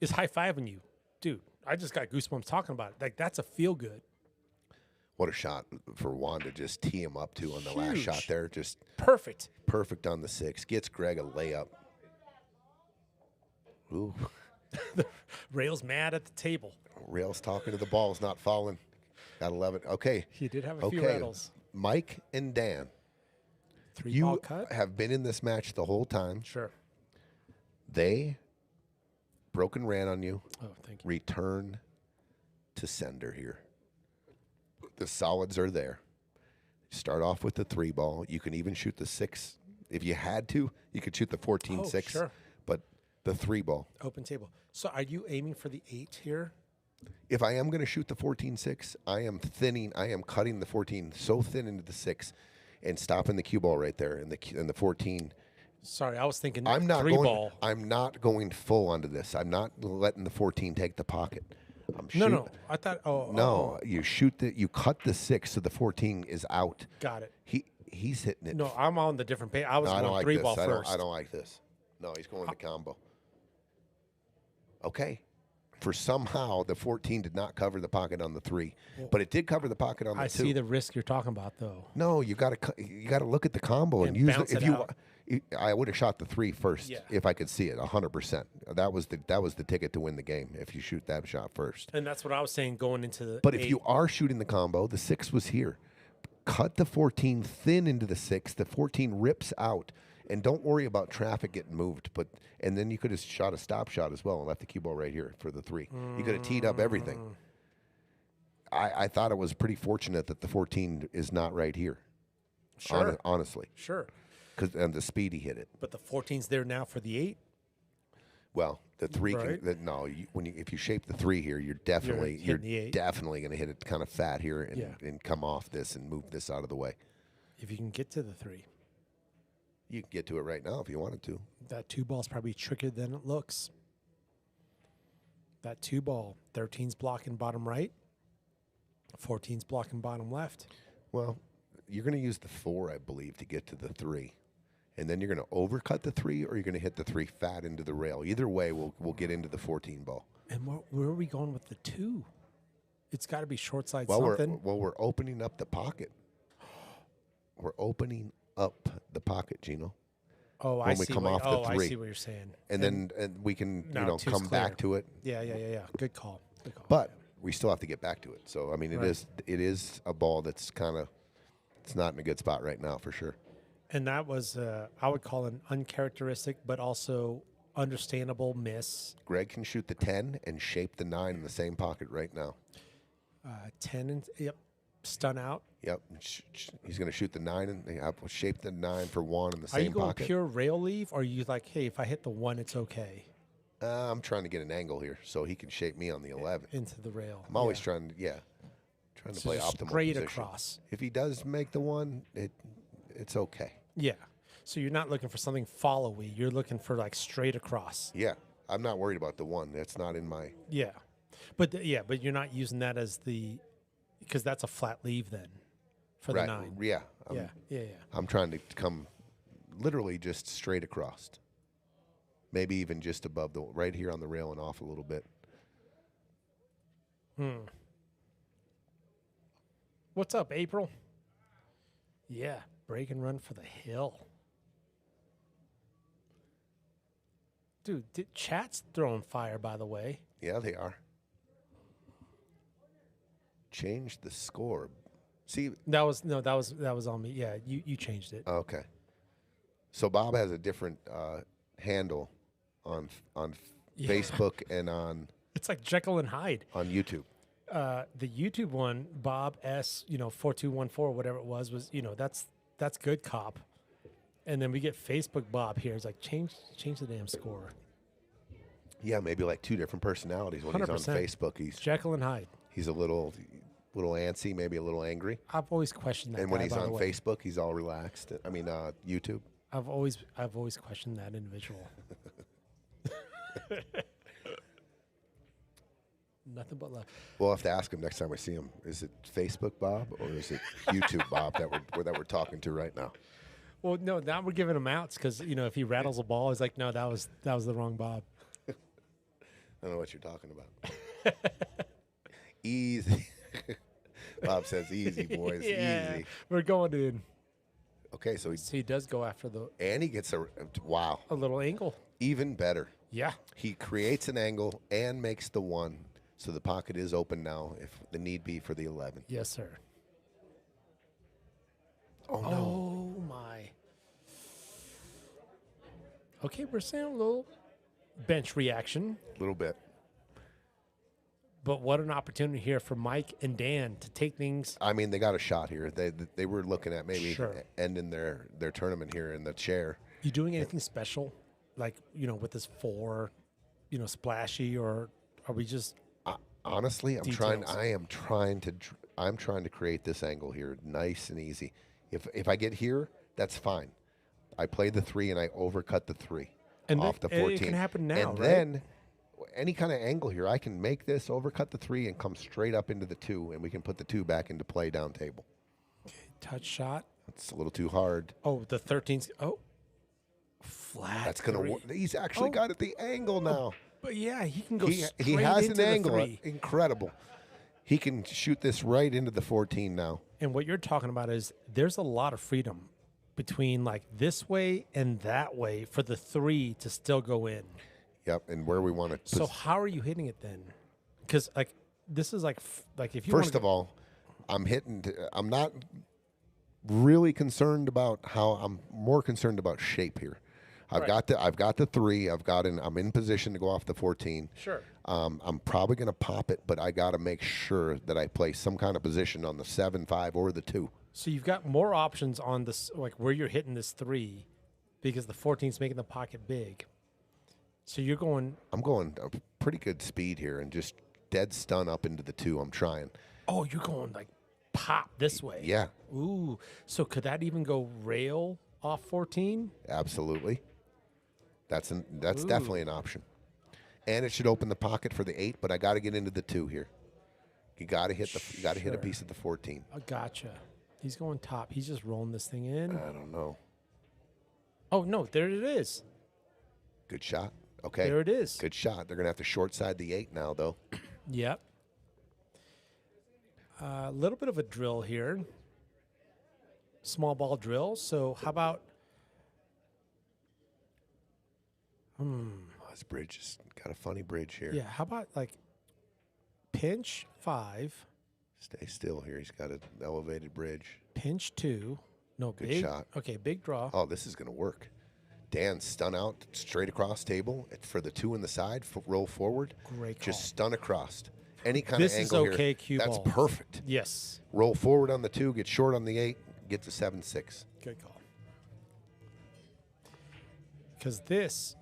is high-fiving you. Dude, I just got goosebumps talking about it. Like, that's a feel-good. What a shot for Whone to just tee him up, too, on the last Huge. shot there. Just Perfect. perfect on the 6. Gets Greg a layup. Ooh. Rail's mad at the table. Rail's talking to the balls, not falling. Gotta love it. Okay. He did have a few Okay. rattles. Mike and Dan, 3-ball you cut? have been in this match the whole time. Sure. They broken ran on you. Oh, thank you. Return to sender here. The solids are there. Start off with the 3 ball. You can even shoot the 6. If you had to, you could shoot the 14-6. Sure. But the 3 ball. Open table. So are you aiming for the 8 here? If I am going to shoot the 14-6, I am cutting the 14 so thin into the 6 and stopping the cue ball right there in the 14. Sorry, I was thinking I'm not 3 going. ball. I'm not going full onto this. I'm not letting the 14 take the pocket. No. I thought. No, you cut the 6 so the 14 is out. Got it. He's hitting it. No, I'm on the different page. I was No, I don't going like 3 this. ball first. I don't like this. No, he's going to combo. Okay. For somehow the 14 did not cover the pocket on the 3, but it did cover the pocket on the 2. I see the risk you're talking about, though. No, you got to look at the combo and use bounce it. it out. I would have shot the 3 first Yeah. if I could see it 100%. That was the ticket to win the game if you shoot that shot first. And that's what I was saying going into the. But 8. if you are shooting the combo, the 6 was here. Cut the 14 thin into the 6. The 14 rips out, and don't worry about traffic getting moved. And then you could have shot a stop shot as well and left the cue ball right here for the 3. You could have teed up everything. I thought it was pretty fortunate that the 14 is not right here. Sure. Honestly, Sure. and the speed he hit it. But the 14's there now for the 8. Well, the 3 Right. if you shape the 3 here, you're definitely hitting the 8. definitely going to hit it kind of fat here and, Yeah. and come off this and move this out of the way. If you can get to the 3. You can get to it right now if you wanted to. That 2 ball's probably trickier than it looks. That 2 ball, 13's blocking bottom right, 14's blocking bottom left. Well, you're going to use the 4, I believe, to get to the 3. And then you're going to overcut the 3 or you're going to hit the 3 fat into the rail. Either way, we'll get into the 14 ball. And where are we going with the 2? It's got to be short side Well, something. we're opening up the pocket. We're opening up the pocket, Gino. Oh, I when we see. come what, off the oh, 3. I see what you're saying. And then we can No, two's come back clear. to it. Yeah. Good call. Good call. But we still have to get back to it. So I mean, Right. it is a ball that's it's not in a good spot right now for sure. And that was, I would call an uncharacteristic, but also understandable miss. Greg can shoot the 10 and shape the 9 in the same pocket right now. 10 and stun out. Yep, he's going to shoot the 9 and shape the 9 for 1 in the Are you same going pocket. pure rail leave, or are you like, hey, if I hit the 1, it's okay I'm trying to get an angle here so he can shape me on the 11. into the rail? I'm always Yeah. trying to So play just optimal straight position. across. If he does make the 1, it's okay. Yeah. So you're not looking for something followy. You're looking for like straight across. Yeah, I'm not worried about the 1. That's not in my. Yeah. But but you're not using that as because that's a flat leave then for the 9. Yeah. Yeah. I'm trying to come literally just straight across. Maybe even just above right here on the rail and off a little bit. What's up, April? Yeah, break and run for the hill. Dude, chat's throwing fire, by the way. Yeah, they are. Change the score. See, That was on me. Yeah, you changed it. okay. So Bob has a different handle on Yeah. Facebook and on It's like Jekyll and Hyde. YouTube. The YouTube one, Bob S, 4214, whatever it was that's good cop. And then we get Facebook Bob here. It's like change the damn score. Yeah, maybe like 2 different personalities. When he's on 100%. Facebook, Jekyll and Hyde. he's a little antsy, maybe a little angry. I've always questioned that. And when guy, he's by on the way. Facebook, he's all relaxed. I mean, YouTube. I've always questioned that individual. Nothing but love. We'll have to ask him next time we see him. Is it Facebook Bob or is it YouTube Bob that we're talking to right now? Well, no, now we're giving him outs because if he rattles a ball, he's like, no, that was the wrong Bob. I don't know what you're talking about. Easy. Bob says, "Easy, boys, Yeah, easy." we're going in. Okay, so He does go after and he gets a little angle. even better. Yeah. He creates an angle and makes the 1, so the pocket is open now if the need be for the 11. Yes, sir. Oh no! Oh my. Okay, we're saying a little bench reaction. A little bit. But what an opportunity here for Mike and Dan to take things. I mean, they got a shot here. They were looking at maybe Sure. ending their tournament here in the chair. You doing anything special, like with this 4, splashy, or are we just Honestly, I'm Details. trying to create this angle here, nice and easy. If I get here, that's fine. I play the 3 and I overcut the 3 And off the it 14. can happen now, and right? then any kind of angle here, I can make this overcut the 3 and come straight up into the 2, and we can put the 2 back into play down table. touch shot? It's a little too hard. Oh, the 13's. Oh, flat. That's gonna three. work. He's actually Oh. got it the angle now. But yeah, he can go. He straight has into an the angle. 3. Incredible. He can shoot this right into the 14 now. And what you're talking about is there's a lot of freedom between like this way and that way for the 3 to still go in. Yep, and where we want to. So how are you hitting it then? Because like this is like if you First of all, I'm not really concerned about how. I'm more concerned about shape here. I've got the 3. I'm in position to go off the 14. Sure. I'm probably going to pop it, but I got to make sure that I play some kind of position on the 7-5 or the 2. So you've got more options on this, like where you're hitting this 3, because the 14's making the pocket big. So you're going. I'm going a pretty good speed here and just dead stun up into the 2. I'm trying. Oh, you're going like pop this way. Yeah, Ooh. So could that even go rail off 14? absolutely. That's definitely an option. And it should open the pocket for the 8, but I got to get into the 2 here. You got to hit hit a piece of the 14. I gotcha. He's going top. He's just rolling this thing in. I don't know. Oh no, there it is. Good shot. Okay. There it is. Good shot. They're going to have to short side the 8 now, though. Yep. A little bit of a drill here. Small ball drill. So how about? This bridge has got a funny bridge here. Yeah. How about like pinch 5, Stay still here. He's got an elevated bridge. pinch 2. No, Good big shot. Okay, big draw. Oh, this is going to work. Dan, stun out straight across table. It's for the 2 in the side. Roll forward. Great call. Just stun across. Any kind This of is angle okay, here. cue That's ball. perfect. Yes. Roll forward on the 2, get short on the 8, get to 7-6. Good call. Because this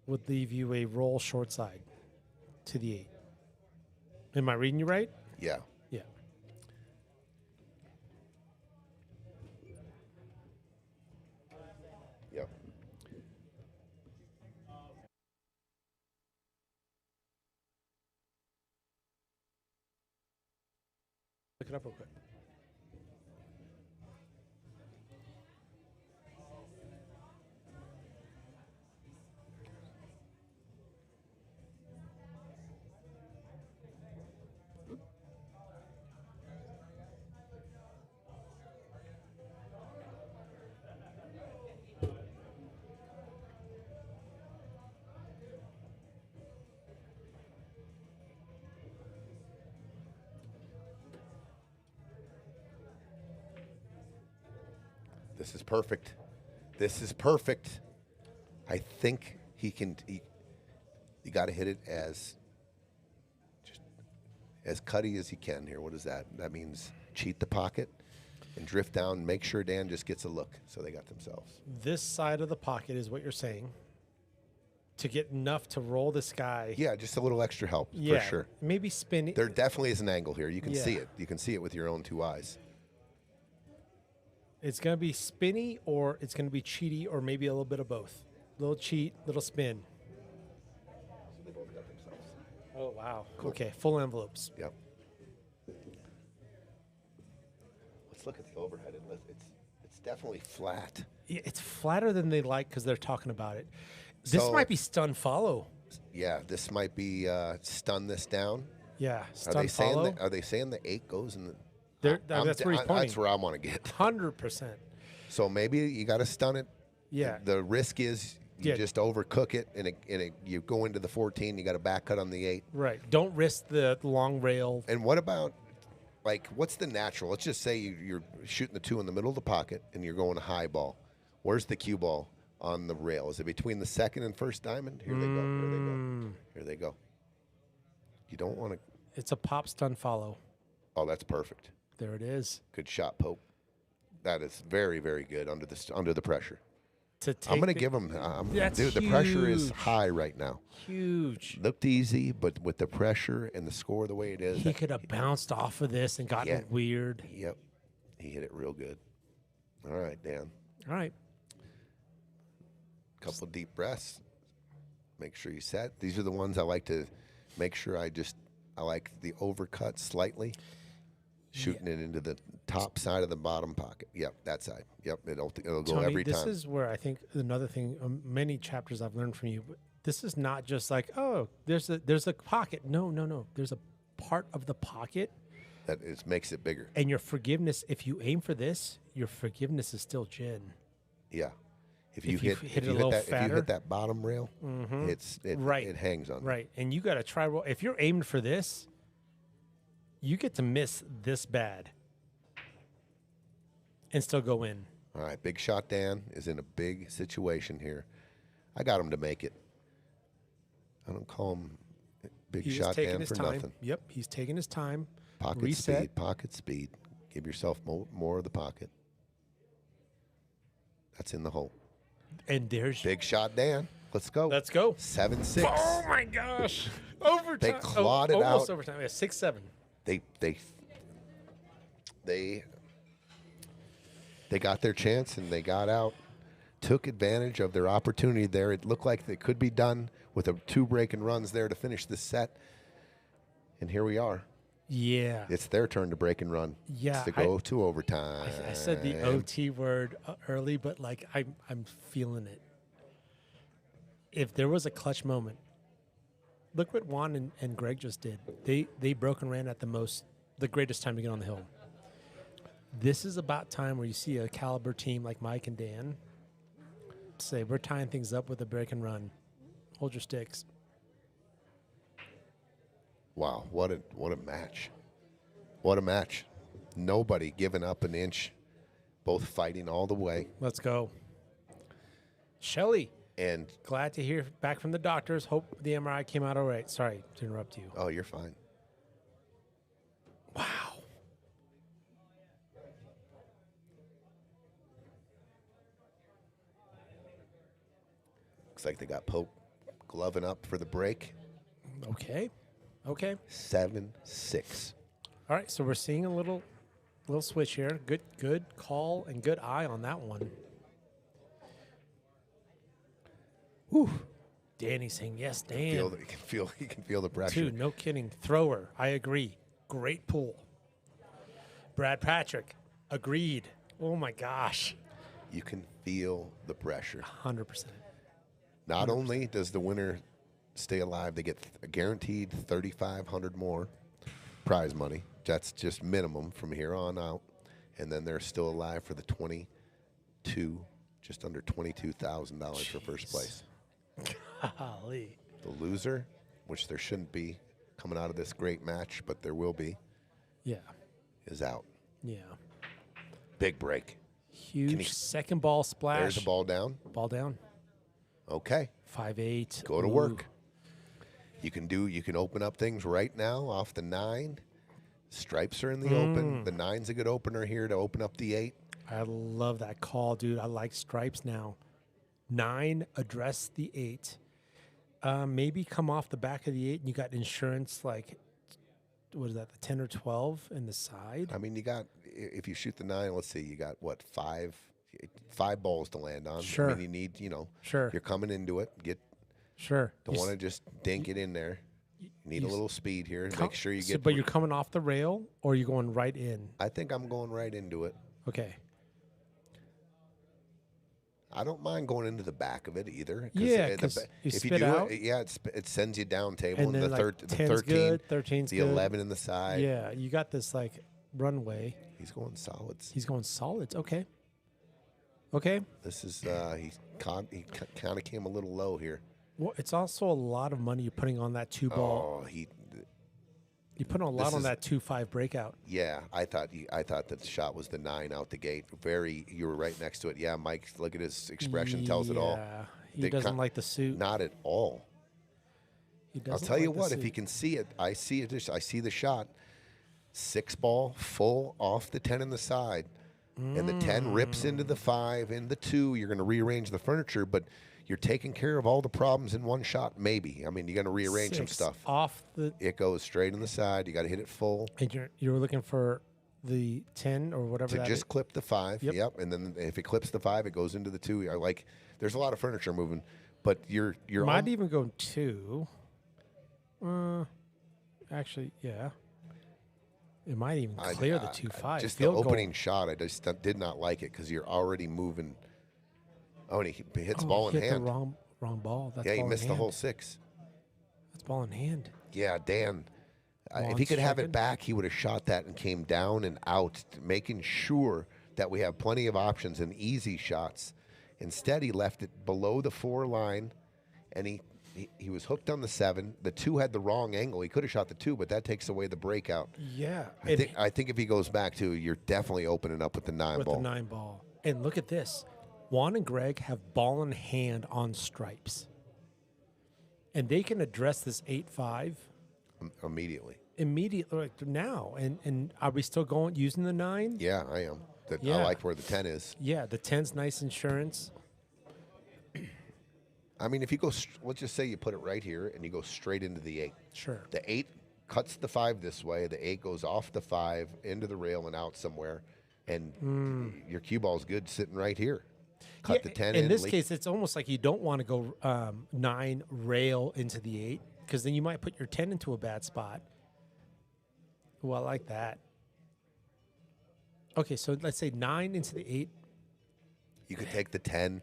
would leave you a roll short side to the 8. Am I reading you right? Yeah. Yeah. Yep. Look it up real quick. This is perfect. This is perfect. I think he can. You got to hit it as cutty as you can here. What is that? That means cheat the pocket and drift down. Make sure Dan just gets a look. So they got themselves. This side of the pocket is what you're saying. To get enough to roll this guy. Yeah, just a little extra help Yeah, for sure. maybe spin it. There definitely is an angle here. You can see Yeah. it. You can see it with your own 2 eyes. It's going to be spinny or it's going to be cheaty or maybe a little bit of both. Little cheat, little spin. They both got themselves. Oh, wow. Okay, full envelopes. Yep. Let's look at the overhead. It's definitely flat. Yeah, it's flatter than they like because they're talking about it. This So- might be stun follow. Yeah, this might be stun this down. Yeah, Are stun they saying follow. are they saying the 8 goes in the? That's where he's pointing. That's where I want to get. 100%. So maybe you got to stun it. Yeah. The risk is you Yeah. just overcook it, and you go into the 14. You got a back cut on the 8. Right. Don't risk the long rail. And what about, like, what's the natural? Let's just say you're shooting the 2 in the middle of the pocket, and you're going high ball. Where's the cue ball on the rail. Is it between the second and first diamond? Here they go. Here they go. Here they go. You don't want to. It's a pop stun follow. Oh, that's perfect. There it is. Good shot, Pope. That is very, very good under the pressure. To take I'm going to the- give him. That's Dude, the pressure is huge. high right now. Huge. Looked easy, but with the pressure and the score the way it is, He could have bounced off of this and gotten Yeah. weird. Yep, he hit it real good. All right, Dan. All right. Couple deep breaths. Make sure you set. These are the ones I like to make sure I like the overcut slightly, shooting it into the top side of the bottom pocket. Yep, that side. Yep, it'll go Tony, every this time. is where I think another thing, many chapters I've learned from you. But this is not just like, oh, there's a pocket. No. There's a part of the pocket, Makes it bigger. and your forgiveness. If you aim for this, your forgiveness is still gin. Yeah. If you If you hit hit it a little that, if you fatter. hit that bottom rail, Right. it hangs on. Right, and you got to try. If you're aimed for this, you get to miss this bad and still go in. All right, Big Shot Dan is in a big situation here. I got him to make it. I don't call him Big He is Shot taking Dan his for time. nothing. Yep, he's taking his time. Pocket Reset. speed, pocket speed. Give yourself more of the pocket. That's in the hole. And there's Big Shot Dan. Let's go. Let's go. 7-6. Oh my gosh! Overtime. They clawed it almost out. overtime. Yeah, 6-7. They got their chance and they got out. Took advantage of their opportunity there. It looked like they could be done with a 2 break and runs there to finish this set. And here we are. Yeah. It's their turn to break and run. Yeah, It's to go to overtime. I said the OT word early, but like I'm feeling it. If there was a clutch moment, look what Whone and Greg just did. They broke and ran at the greatest time to get on the hill. This is about time where you see a caliber team like Mike and Dan say, we're tying things up with a break and run. Hold your sticks. Wow, what a match. What a match. Nobody giving up an inch. Both fighting all the way. Let's go. Shelly, And glad to hear back from the doctors. Hope the MRI came out all right. Sorry to interrupt you. oh, you're fine. Wow. Looks like they got Pope gloving up for the break. Okay. 7-6. All right, so we're seeing a little switch here. Good call and good eye on that one. Whew. Danny's saying yes, Dan. He can feel the pressure. Dude, no kidding. Thrower, I agree. Great pull. Brad Patrick, agreed. Oh my gosh. You can feel the pressure. 100%. Not only does the winner stay alive, they get a guaranteed $3,500 more prize money. That's just minimum from here on out. And then they're still alive for the just under $22,000 for first place. Golly. The loser, which there shouldn't be coming out of this great match, but there will be, Yeah. is out. Yeah. Big break. Huge second ball splash. There's the ball down. Ball down. Okay. 5-8. Go to Ooh. work. You can open up things right now off the 9. Stripes are in the open. The 9's a good opener here to open up the 8. I love that call, dude. I like stripes now. 9, address the 8. Maybe come off the back of the 8 and you got insurance like, what is that, the 10 or 12 in the side? I mean, you got, if you shoot the 9, let's see, you got what, 5 balls to land on. Sure. I mean, you need, Sure. you're coming into it. Sure. Don't want to just dink it in there. You need a little speed here. Make sure you get. But you're coming off the rail or you're going right in? I think I'm going right into it. Okay. I don't mind going into the back of it either. Yeah, 'cause you if you spit do out. it sends you down table. And then the, like the 10's 13, good, 13's the good. 11 in the side. Yeah, you got this like runway. He's going solids. He's going solids. Okay. Okay. This is he kind of came a little low here. Well, it's also a lot of money you're putting on that 2 ball. Oh, You put a lot This on is- that 2-5 breakout. Yeah, I thought that the shot was the 9 out the gate. You were right next to it. Yeah, Mike, look at his expression, tells it all. Yeah, he They doesn't ki- like the suit. Not at all. He I'll doesn't tell you like the what, if suit. he can see it, I see it. I see the shot. 6 ball, full off the 10 in the side. And the 10 rips into the 5 and the 2. You're going to rearrange the furniture, but you're taking care of all the problems in one shot, maybe. I mean, you're going to rearrange some 6 stuff. off the, It goes straight in the side. You got to hit it full. and you're looking for the 10 or whatever To that just is. clip the 5. Yep. Yep. And then if it clips the 5, it goes into the 2. There's a lot of furniture moving, but you're Might even go 2. Actually, yeah. It might even clear the 2-5. Just the field goal. opening shot, I just did not like it because you're already moving. Oh, and he hits ball in hit hand. the wrong ball. That's Yeah, he ball in missed the hand. whole 6. That's ball in hand. Yeah, Dan. If he Juan's could have checking. it back, he would have shot that and came down and out, making sure that we have plenty of options and easy shots. Instead, he left it below the 4 line, and he was hooked on the 7. The 2 had the wrong angle. He could have shot the 2, but that takes away the breakout. Yeah. I think if he goes back to, you're definitely opening up with the 9 with ball. the 9 ball. And look at this. Juan and Greg have ball in hand on stripes. And they can address this 8-5 Immediately. immediately, like now. And are we still using the 9? Yeah, I am. I Yeah. like where the 10 is. Yeah, the 10's nice insurance. I mean, if you go, let's just say you put it right here and you go straight into the 8. Sure. The 8 cuts the 5 this way. The 8 goes off the 5 into the rail and out somewhere. And your cue ball's good sitting right here. Cut the 10 in this case, it's almost like you don't want to go 9 rail into the 8 because then you might put your 10 into a bad spot. Well, I like that. Okay, so let's say 9 into the 8. You could take the 10.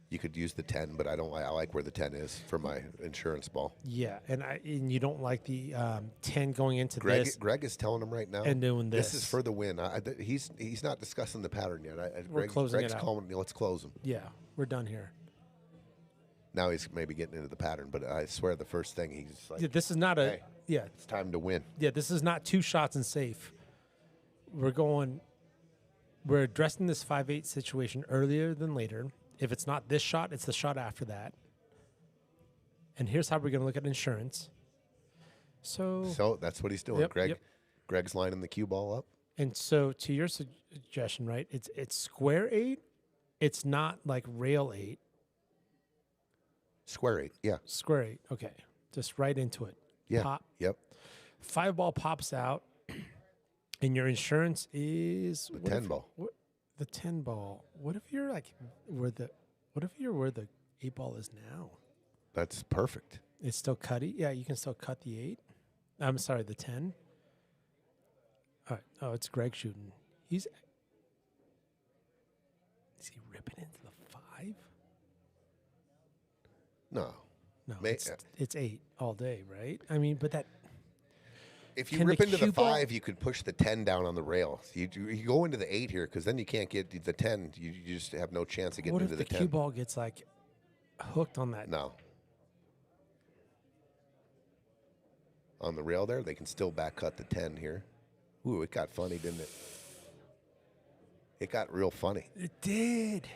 You could use the 10, but I like where the 10 is for my insurance ball. Yeah, and you don't like the 10 going into Greg, this. Greg is telling him right now. And doing This this. is for the win. He's not discussing the pattern yet. We're closing Greg's it out. calling me. Let's close him. Yeah, we're done here. Now he's maybe getting into the pattern, but I swear the first thing he's like, Yeah, this is not a hey, yeah it's time to win. yeah. This is not 2 shots and safe. We're addressing this 5-8 situation earlier than later. If it's not this shot, it's the shot after that. And here's how we're going to look at insurance. So that's what he's doing. Yep, yep. Greg's lining the cue ball up. And so to your suggestion, right? It's square 8. It's not like rail 8. Square 8. Yeah. Square 8. Okay. Just right into it. Yeah. Pop. Yep. 5 ball pops out. And your insurance is The 10 ball. The 10 ball. What if you're where the 8 ball is now? That's perfect. It's still cutty. Yeah, you can still cut the 8. I'm sorry, the 10. All right. Oh, it's Greg shooting. Is he ripping into the 5? No. No, May- it's 8 all day, right? I mean, but that If you Can the rip into the cue ball- 5, you could push the 10 down on the rail. You go into the 8 here because then you can't get the 10. You just have no chance of getting what into if the the 10. cue ball gets hooked on that? No. On the rail there, they can still back cut the 10 here. Ooh, it got funny, didn't it? It got real funny. It did.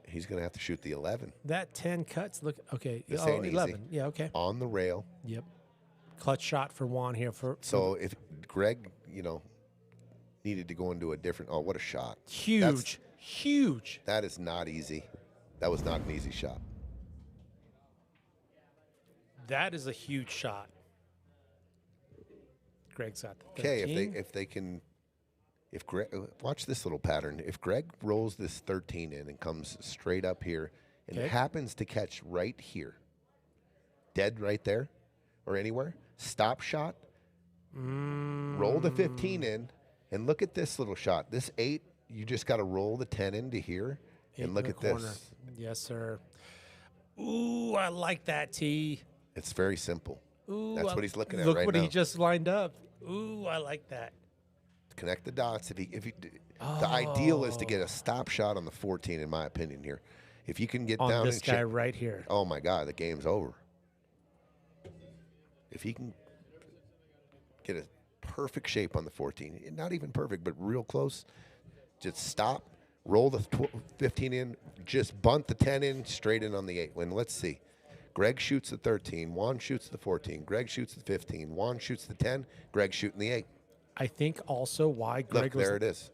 He's going to have to shoot the 11 That 10 cuts. Look, okay. This Oh, ain't easy. 11. Yeah, okay. on the rail. Yep. Clutch shot for Juan here. So if Greg, needed to go into a different, what a shot. huge, huge. That is not easy. That was not an easy shot. That is a huge shot. Greg's got the 13. Okay, if Greg, watch this little pattern. If Greg rolls this 13 in and comes straight up here and Okay. happens to catch right here, dead right there or anywhere, stop shot, roll the 15 in, and look at this little shot. This 8, you just got to roll the 10 into here, 8 and look in at the corner. this. Yes, sir. Ooh, I like that, T. It's very simple. Ooh, That's what he's looking at look right what now. he just lined up. Ooh, I like that. Connect the dots. The ideal is to get a stop shot on the 14, in my opinion. Here, if you can get On down this and guy right here. oh my God, the game's over. If he can, get a perfect shape on the 14. Not even perfect, but real close. Just stop, roll the 15 in, just bunt the 10 in, straight in on the 8. When let's see. Greg shoots the 13. Whone shoots the 14. Greg shoots the 15. Whone shoots the 10. Greg shooting the 8. I think also why Greg Look, was there it is.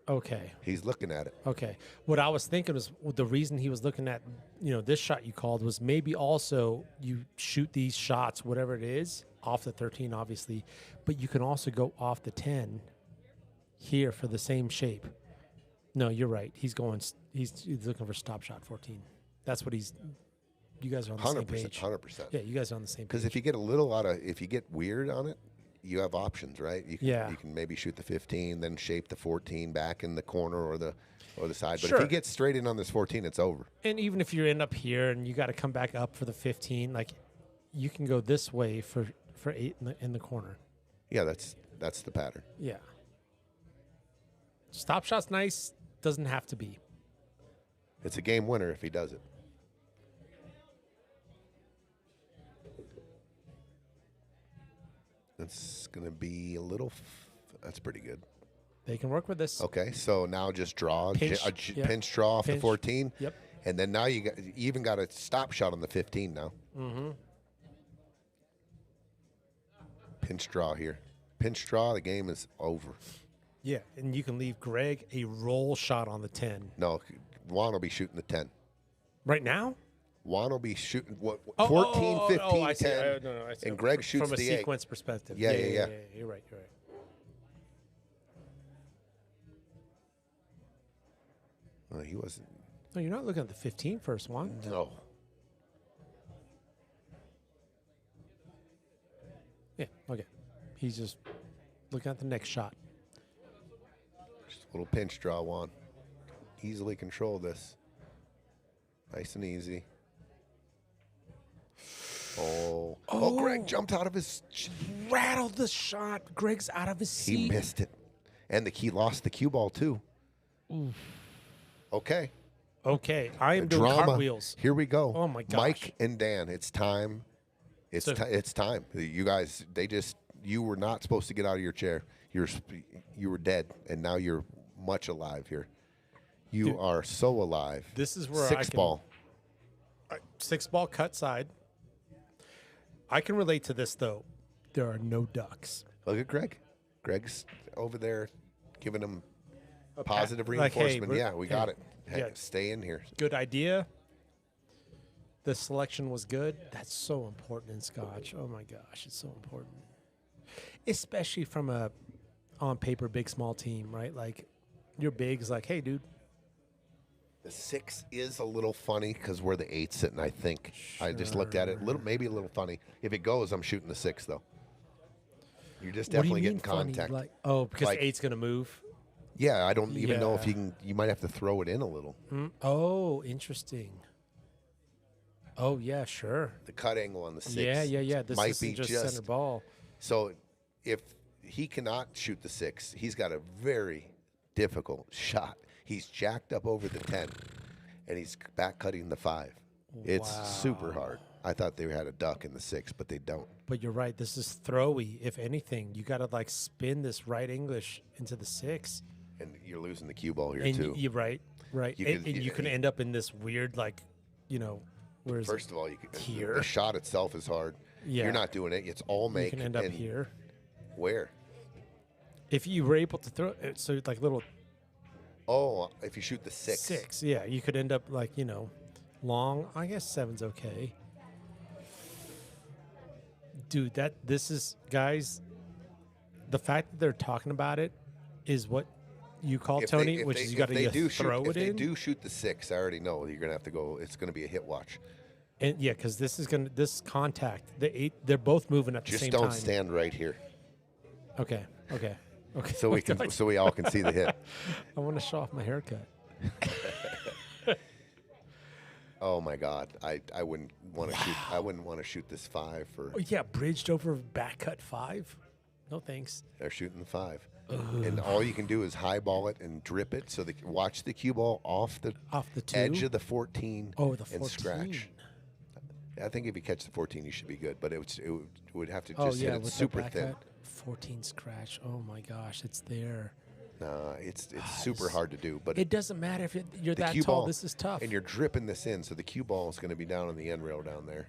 okay. He's looking at it. Okay. What I was thinking was the reason he was looking at, this shot you called was maybe also you shoot these shots, whatever it is, off the 13, obviously, but you can also go off the 10 here for the same shape. No, you're right. He's looking for stop shot 14. That's what you guys are on the same page. 100%. Yeah, you guys are on the same page. Because if you get if you get weird on it, you have options, right? You can maybe shoot the 15, then shape the 14 back in the corner or the side. But Sure. if you get straight in on this 14, it's over. And even if you end up here and you got to come back up for the 15, like you can go this way for 8 in the corner. Yeah, that's the pattern. Yeah. Stop shot's nice. Doesn't have to be. It's a game winner if he does it. That's going to be a little. That's pretty good. They can work with this. Okay, so now just draw Pinch, yeah. pinch draw off the Pinch. 14. Yep. And then now you even got a stop shot on the 15 now. Mm-hmm. Pinch draw here. Pinch draw, the game is over. Yeah, and you can leave Greg a roll shot on the 10. No, Whone will be shooting the 10. Right now? Whone will be shooting 14, Oh, 15, I see. 10. No, I see. And Greg shoots from a the 8. sequence perspective. Yeah. You're right. Well, he wasn't. No, you're not looking at the 15 first one. No. Yeah, okay. He's just looking at the next shot. Just a little pinch draw, Whone. Easily control this. Nice and easy. Oh, Greg jumped out of his. Rattled the shot. Greg's out of his seat. He missed it. And he lost the cue ball, too. Oof. Okay. I am doing Drama. cartwheels. Here we go. Oh, my gosh. Mike and Dan, it's time. It's time. You guys, you were not supposed to get out of your chair. You were dead, and now you're much alive here. You are so alive. This is where 6 ball. 6 ball cut side. I can relate to this, though. There are no ducks. Look at Greg. Greg's over there giving him positive Like, hey, reinforcement. We got it. Hey, yeah. stay in here. Good idea. The selection was good. That's so important in Scotch. Oh, my gosh. It's so important. Especially from a on paper big, small team, right? Like, your big's like, hey, dude. The 6 is a little funny because we're the 8 sitting, I think. I just looked at it. Maybe a little funny. If it goes, I'm shooting the 6, though. You're just What do you definitely mean getting contact. funny? Because Like- 8's going to move. Yeah, I don't even know if Yeah. you might have to throw it in a little. Oh, interesting. Oh, yeah, sure. The cut angle on the 6. Yeah. This might isn't be just center ball. So if he cannot shoot the 6, he's got a very difficult shot. He's jacked up over the 10, and he's back cutting the 5. It's super hard. I thought they had a duck in the 6, but they don't. But you're right. This is throwy. If anything, you got to like spin this right English into the 6. And you're losing the cue ball here, And too. you're right. You can end up in this weird, like, where is First it? of all, Here. the shot itself is hard. Yeah. You're not doing it. It's all You make. can end up and here. Where? If you were able to throw it, so like little Oh, if you shoot the 6. 6, yeah, you could end up like, long. I guess 7's okay. Dude, this is, guys, the fact that they're talking about it is what you call, Tony, which is you got to throw it in. If they do shoot the 6, I already know you're going to have to go. It's going to be a hit watch. And yeah, because this contact, they're both moving at the Just same don't time. stand right here. Okay. So we all can see the hit. I want to show off my haircut. Oh my God, I wouldn't want to shoot. I wouldn't want to shoot this 5 for. Oh yeah, bridged over back cut 5. No thanks. They're shooting the 5, and all you can do is highball it and drip it. So watch the cue ball off the 2? edge of the 14. Oh, the 14. And scratch. I think if you catch the 14, you should be good. But it would have to just hit it with the super back thin. cut. 14 scratch. Oh my gosh, it's there. Nah, it's super hard to do. But It doesn't matter if you're the that cue tall. ball, This is tough. and you're dripping this in, so the cue ball is going to be down on the end rail down there.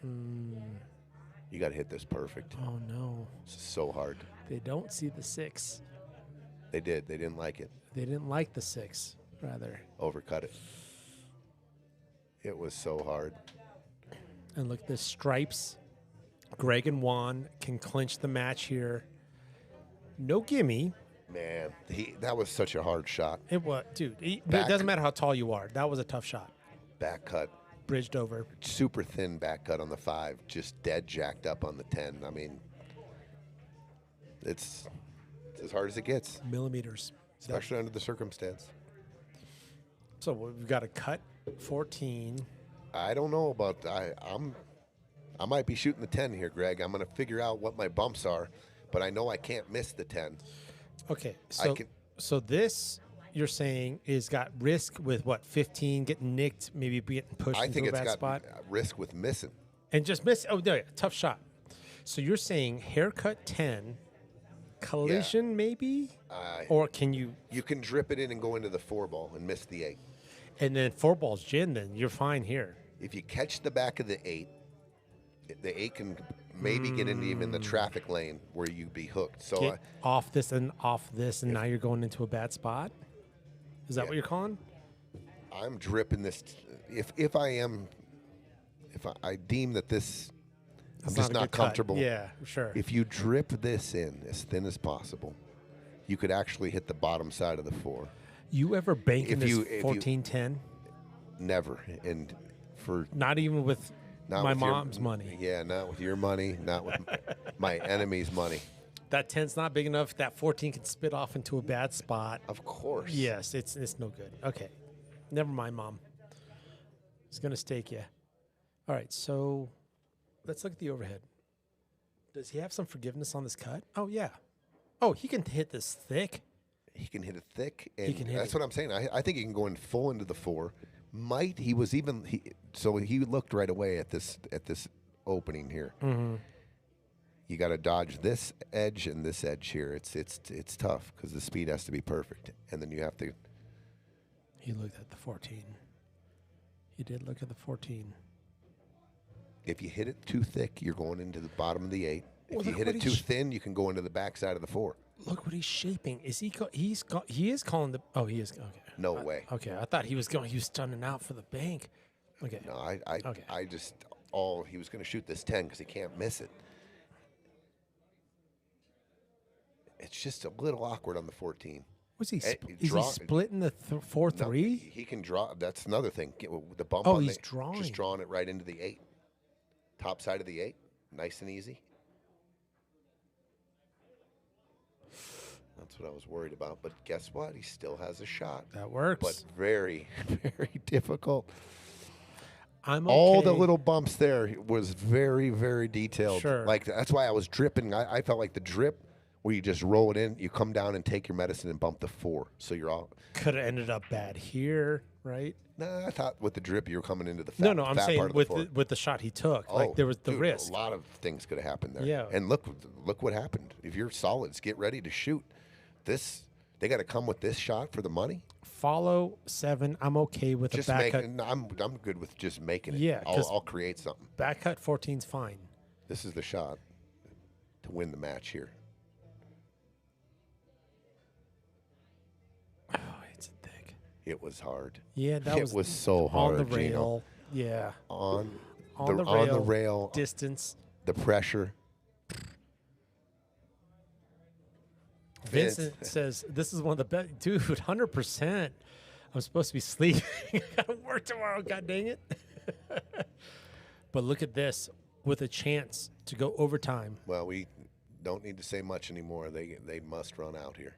You got to hit this perfect. Oh no, It's so hard. they don't see the 6. They did. They didn't like it. They didn't like the 6. Rather, Overcut it. It was so hard. and look at the stripes. Greg and Whone can clinch the match here. No gimme. Man, that was such a hard shot. It was, dude. It Back. doesn't matter how tall you are. That was a tough shot. Back cut. Bridged over. Super thin back cut on the 5. Just dead jacked up on the 10. I mean, it's as hard as it gets, Millimeters. especially under the circumstance. So we've got a cut 14. I don't know about I might be shooting the 10 here, Greg. I'm going to figure out what my bumps are, but I know I can't miss the 10. Okay, so this you're saying is got risk with what 15 getting nicked, maybe getting pushed I into think a it's bad got spot, risk with missing. and just miss. Oh, no, yeah, tough shot. So you're saying haircut 10, collision maybe, or can you? You can drip it in and go into the 4 ball and miss the 8. And then 4 balls gin, then you're fine here. If you catch the back of the 8, the 8 can maybe get into even the traffic lane where you'd be hooked. So Get off this, and now you're going into a bad spot. Is that what you're calling? I'm dripping this. If I deem that this, I'm It's just a not good cut. comfortable. Yeah, sure. If you drip this in as thin as possible, you could actually hit the bottom side of the 4. You ever bank in If this you- if you- 14-10? Never. And for Not even with not my with your- mom's money. Yeah, not with your money, not with my enemy's money. That 10's not big enough. That 14 can spit off into a bad spot. Of course. Yes, it's no good. Okay, never mind, Mom. It's gonna stake you. All right, so let's look at the overhead. Does he have some forgiveness on this cut? Oh yeah. Oh, he can hit this thick. He can hit it thick, and can hit that's it. what I'm saying. I think he can go in full into the 4. So he looked right away at this opening here. Mm-hmm. You got to dodge this edge and this edge here. It's tough because the speed has to be perfect, and then you have to. He looked at the 14. He did look at the 14. If you hit it too thick, you're going into the bottom of the 8. Well, If you look hit what it he too thin, you can go into the back side of the 4. Look what he's shaping. Is he? He is calling the. Oh, he is. Okay. No way. Okay, I thought he was going. He was stunning out for the bank. Okay. No, Okay. I just he was going to shoot this 10 because he can't miss it. It's just a little awkward on the 14. Was he? Hey, Is he splitting the 4-3? He can draw. That's another thing. The bump. Oh, on he's the, drawing. Just drawing it right into the 8. Top side of the 8. Nice and easy. That's what I was worried about. But guess what? He still has a shot. That works. But very, very difficult. I'm okay. All the little bumps there was very, very detailed. Sure. Like that's why I was dripping. I felt like the drip where you just roll it in, you come down and take your medicine and bump the 4. So you're all. Could have ended up bad here, right? Nah, I thought with the drip you were coming into the fat, No, I'm fat saying part of with the 4. with the shot he took, like there was the dude, risk. A lot of things could have happened there. Yeah. And look what happened. If you're solids, get ready to shoot. They got to come with this shot for the money. Follow 7. I'm okay with Just a back make cut. it. I'm good with just making it. Yeah, 'cause- I'll create something. Back cut 14's fine. This is the shot to win the match here. Oh, it's thick. It was hard. Yeah, that It was so hard, on the Gino. rail. Yeah, On on the rail, distance. the pressure. Vincent says this is one of the best. Dude, 100%. I'm supposed to be sleeping. I gotta work tomorrow. God dang it. But look at this, with a chance to go overtime. Well, we don't need to say much anymore. They must run out here.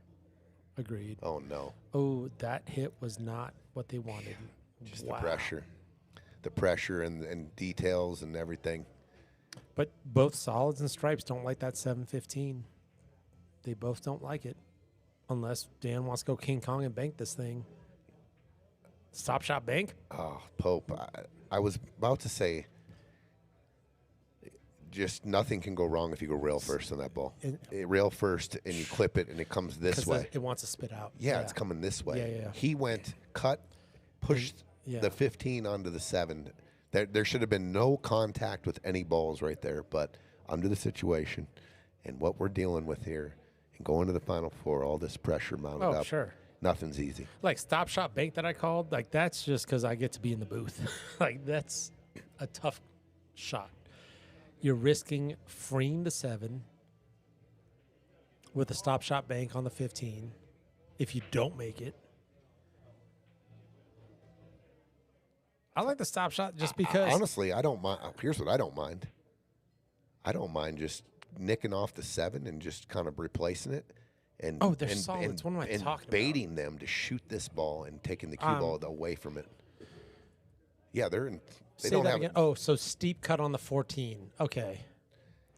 Agreed. Oh no. Oh, that hit was not what they wanted. Just Wow. the pressure and details and everything. But both solids and stripes don't like that 715. They both don't like it, unless Dan wants to go King Kong and bank this thing. Stop shot bank. Oh, Pope, I was about to say, just nothing can go wrong if you go rail first on that ball. Rail first, and you clip it, and it comes this way. It wants to spit out. Yeah, it's coming this way. Yeah. He went, pushed the 15 onto the 7. There should have been no contact with any balls right there, but under the situation and what we're dealing with here and going to the Final Four, all this pressure mounted up. Sure. Nothing's easy. Like stop shot bank that I called, like that's just because I get to be in the booth. Like that's a tough shot. You're risking freeing the 7 with a stop shot bank on the 15 if you don't make it. I like the stop shot just because. Honestly, I don't mind. Here's what I don't mind. I don't mind just nicking off the 7 and just kind of replacing it. And, they're solids. What am I talking about? Baiting them to shoot this ball and taking the cue ball away from it. Yeah, they're in. They say don't that have again. Oh, so steep cut on the 14. Okay.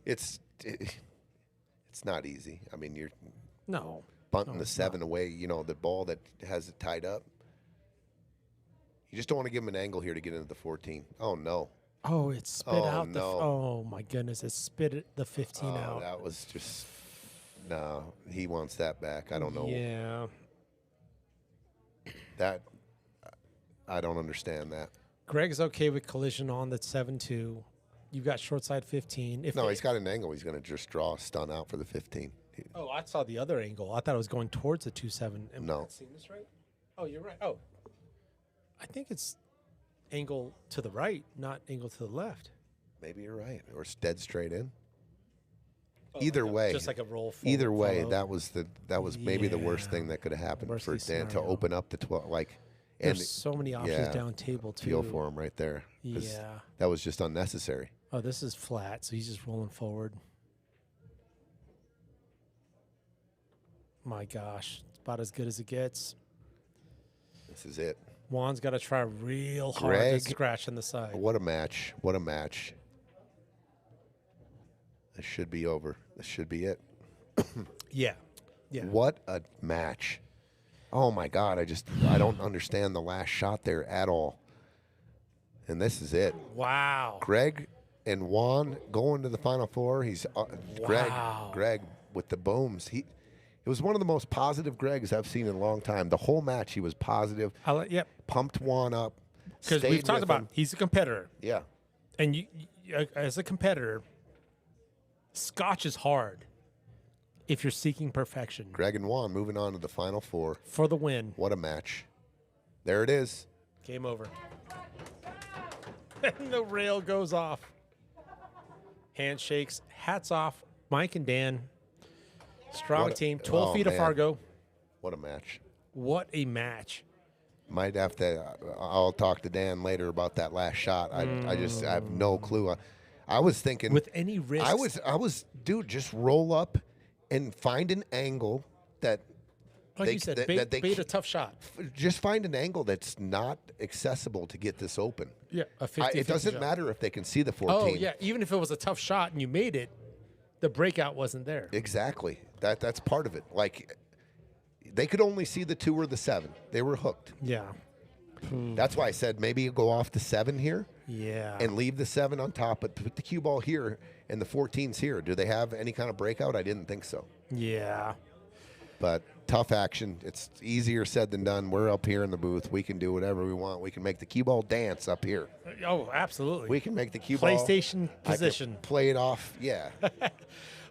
It's not easy. I mean, you're No. bunting the 7 away. You know, the ball that has it tied up. You just don't want to give him an angle here to get into the 14. Oh no. Oh, it spit out. Oh my goodness, it spit the 15 out. That was just no. He wants that back. I don't know. Yeah. That I don't understand that. Greg's okay with collision on the 7-2. You've got short side 15. He's got an angle. He's going to just draw a stun out for the 15. Oh, I saw the other angle. I thought it was going towards the 2-7. Am I No. not seeing this right? Oh, you're right. Oh, I think it's angle to the right, not angle to the left. Maybe you're right, or it's dead straight in. Oh, Either way, just like a roll. Forward, either way, follow. that was maybe the worst thing that could have happened Worst for case Dan to scenario. open up the 12. Like, There's so many options down table too. feel for him right there. 'Cause Yeah. that was just unnecessary. Oh, this is flat, so he's just rolling forward. My gosh, it's about as good as it gets. This is it. Juan's got to try real hard Greg, to scratch on the side. What a match! What a match! This should be over. This should be it. Yeah. What a match! Oh my God! I don't understand the last shot there at all. And this is it. Wow. Greg and Whone going to the Final Four. He's Wow. Greg with the booms. It was one of the most positive Gregs I've seen in a long time. The whole match, he was positive. Yep. Pumped Whone up. Because we've talked about he's a competitor, Yeah. and you as a competitor, Scotch is hard if you're seeking perfection Greg and Whone moving on to the Final Four. for the win. What a match. There it is. Game over. And the rail goes off. Handshakes. Hats off. Mike and Dan. Strong team. 12 feet of man. Fargo. What a match. What a match. Might have to. I'll talk to Dan later about that last shot. I have no clue. I was thinking With any risk. I was, dude. Just roll up and find an angle that. like you said, bait a tough shot. Just find an angle that's not accessible to get this open. Yeah, a 50 It doesn't shot. matter if they can see the 14. Oh, yeah. Even if it was a tough shot and you made it, the breakout wasn't there. Exactly. That's part of it. Like, they could only see the 2 or the 7. They were hooked. Yeah. That's why I said maybe you go off the 7 here Yeah. and leave the 7 on top, but put the cue ball here and the 14's here. Do they have any kind of breakout? I didn't think so. Yeah. But tough action. It's easier said than done. We're up here in the booth. We can do whatever we want. We can make the cue ball dance up here. Oh, absolutely. We can make the cue ball. PlayStation I can position. play it off. Yeah.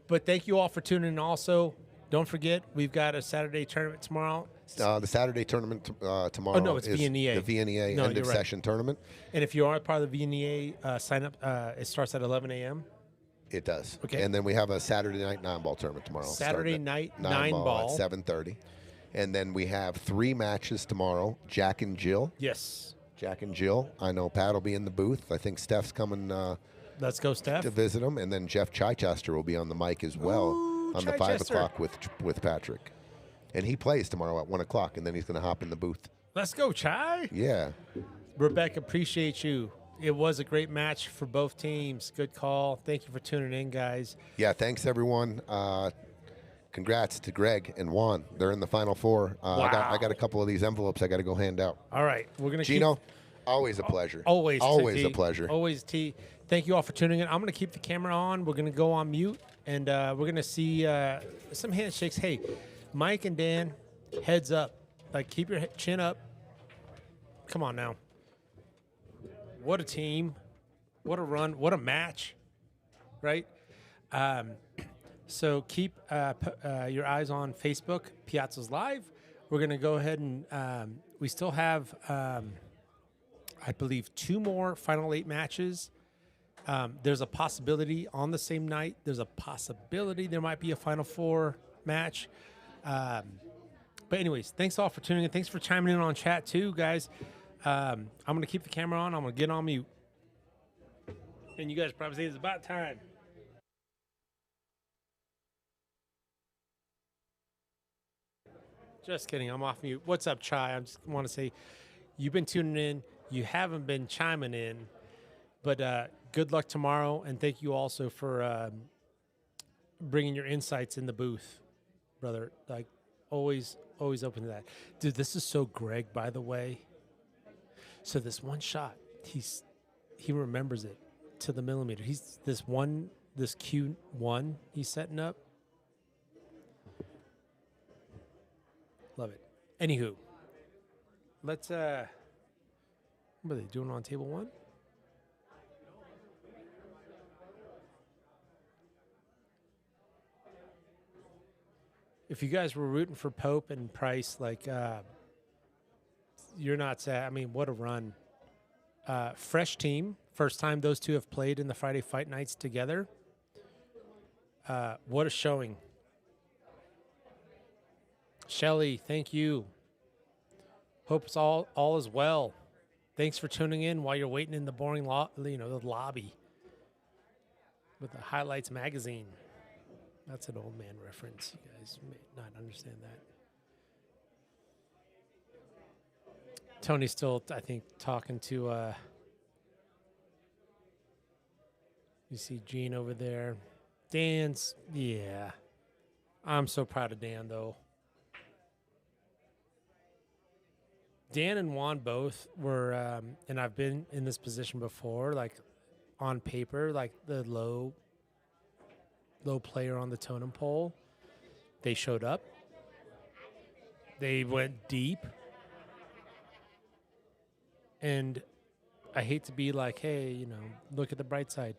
But thank you all for tuning in also. Don't forget, we've got a Saturday tournament tomorrow. The Saturday tournament tomorrow. Oh, no, it's is VNEA. The VNEA No, end you're of right. session tournament. And if you are part of the VNEA, sign up. It starts at 11 a.m. It does. Okay. And then we have a Saturday night 9-ball tournament tomorrow. Saturday starting at night 9-ball. at 7:30. And then we have 3 matches tomorrow. Jack and Jill. Yes. Jack and Jill. I know Pat will be in the booth. I think Steph's coming Let's go, Steph. to visit him. And then Jeff Chichester will be on the mic as well on the 5 Chichester. o'clock with Patrick. And he plays tomorrow at 1 o'clock, and then he's going to hop in the booth. Let's go, Chai. Yeah. Rebecca, appreciate you. It was a great match for both teams. Good call. Thank you for tuning in, guys. Yeah, thanks, everyone. Congrats to Greg and Whone. They're in the Final Four. I got a couple of these envelopes I got to go hand out. All right. We're going to Gino, always a pleasure. Always a T. pleasure. Always T. Thank you all for tuning in. I'm going to keep the camera on. We're going to go on mute, and we're going to see some handshakes. Hey, Mike and Dan, heads up. Like, keep your chin up. Come on now. What a team. What a run. What a match. Right? So keep your eyes on Facebook, Piazza's Live. We're going to go ahead and we still have, I believe, 2 more Final 8 matches. There's a possibility on the same night. There's a possibility there might be a Final 4 match. But anyways, thanks all for tuning in. Thanks for chiming in on chat too, guys. I'm going to keep the camera on. I'm going to get on mute. And you guys probably say it's about time. Just kidding. I'm off mute. What's up, Chai? I just want to say you've been tuning in. You haven't been chiming in. But good luck tomorrow. And thank you also for bringing your insights in the booth, brother. Like, always open to that. Dude, this is so Greg, by the way. So this one shot, he remembers it to the millimeter. He's this Q1 he's setting up. Love it. Anywho, let's what are they doing on table 1? If you guys were rooting for Pope and Price, like you're not sad. I mean, what a run. Fresh team. First time those two have played in the Friday Fight Nights together. What a showing. Shelly, thank you. Hope it's all is well. Thanks for tuning in while you're waiting in the boring the lobby with the Highlights magazine. That's an old man reference. You guys may not understand that. Tony's still, I think, talking to you see Gene over there. Dan's, yeah. I'm so proud of Dan, though. Dan and Whone both were, and I've been in this position before, like on paper, like the low player on the totem pole. They showed up. They went deep. And I hate to be like, hey, look at the bright side.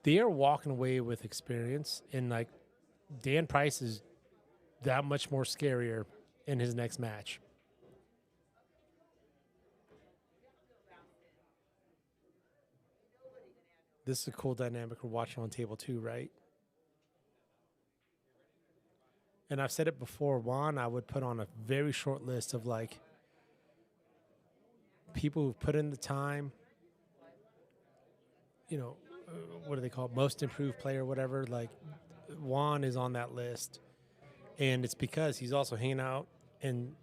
They are walking away with experience, and like Dan Price is that much more scarier in his next match. This is a cool dynamic we're watching on table 2, right? And I've said it before, Whone, I would put on a very short list of like people who've put in the time, what do they call it? Most improved player, whatever. Like Whone is on that list. And it's because he's also hanging out and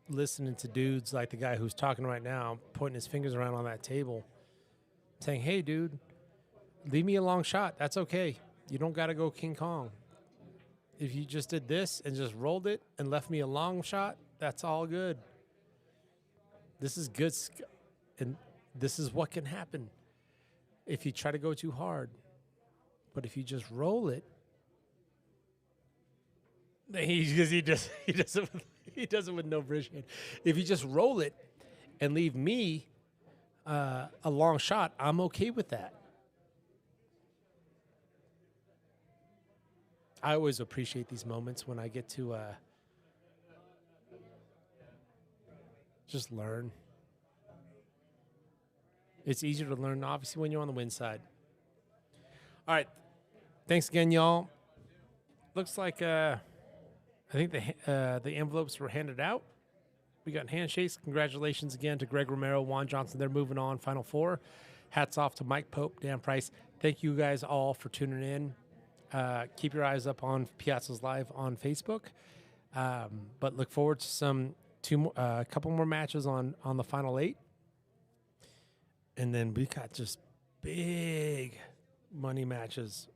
listening to dudes like the guy who's talking right now, pointing his fingers around on that table, saying, hey, dude, leave me a long shot. That's okay. You don't got to go King Kong. If you just did this and just rolled it and left me a long shot, that's all good. This is good. And this is what can happen if you try to go too hard. But if you just roll it, he does it with no bridge hand. If you just roll it and leave me a long shot, I'm okay with that. I always appreciate these moments when I get to just learn. It's easier to learn, obviously, when you're on the win side. All right. Thanks again, y'all. Looks like I think the envelopes were handed out. We got handshakes. Congratulations again to Greg Romero, Whone Johnson. They're moving on, Final 4. Hats off to Mike Pope, Dan Price. Thank you guys all for tuning in. Keep your eyes up on Piazza's Live on Facebook. But look forward to a couple more matches on the Final 8. And then we got just big money matches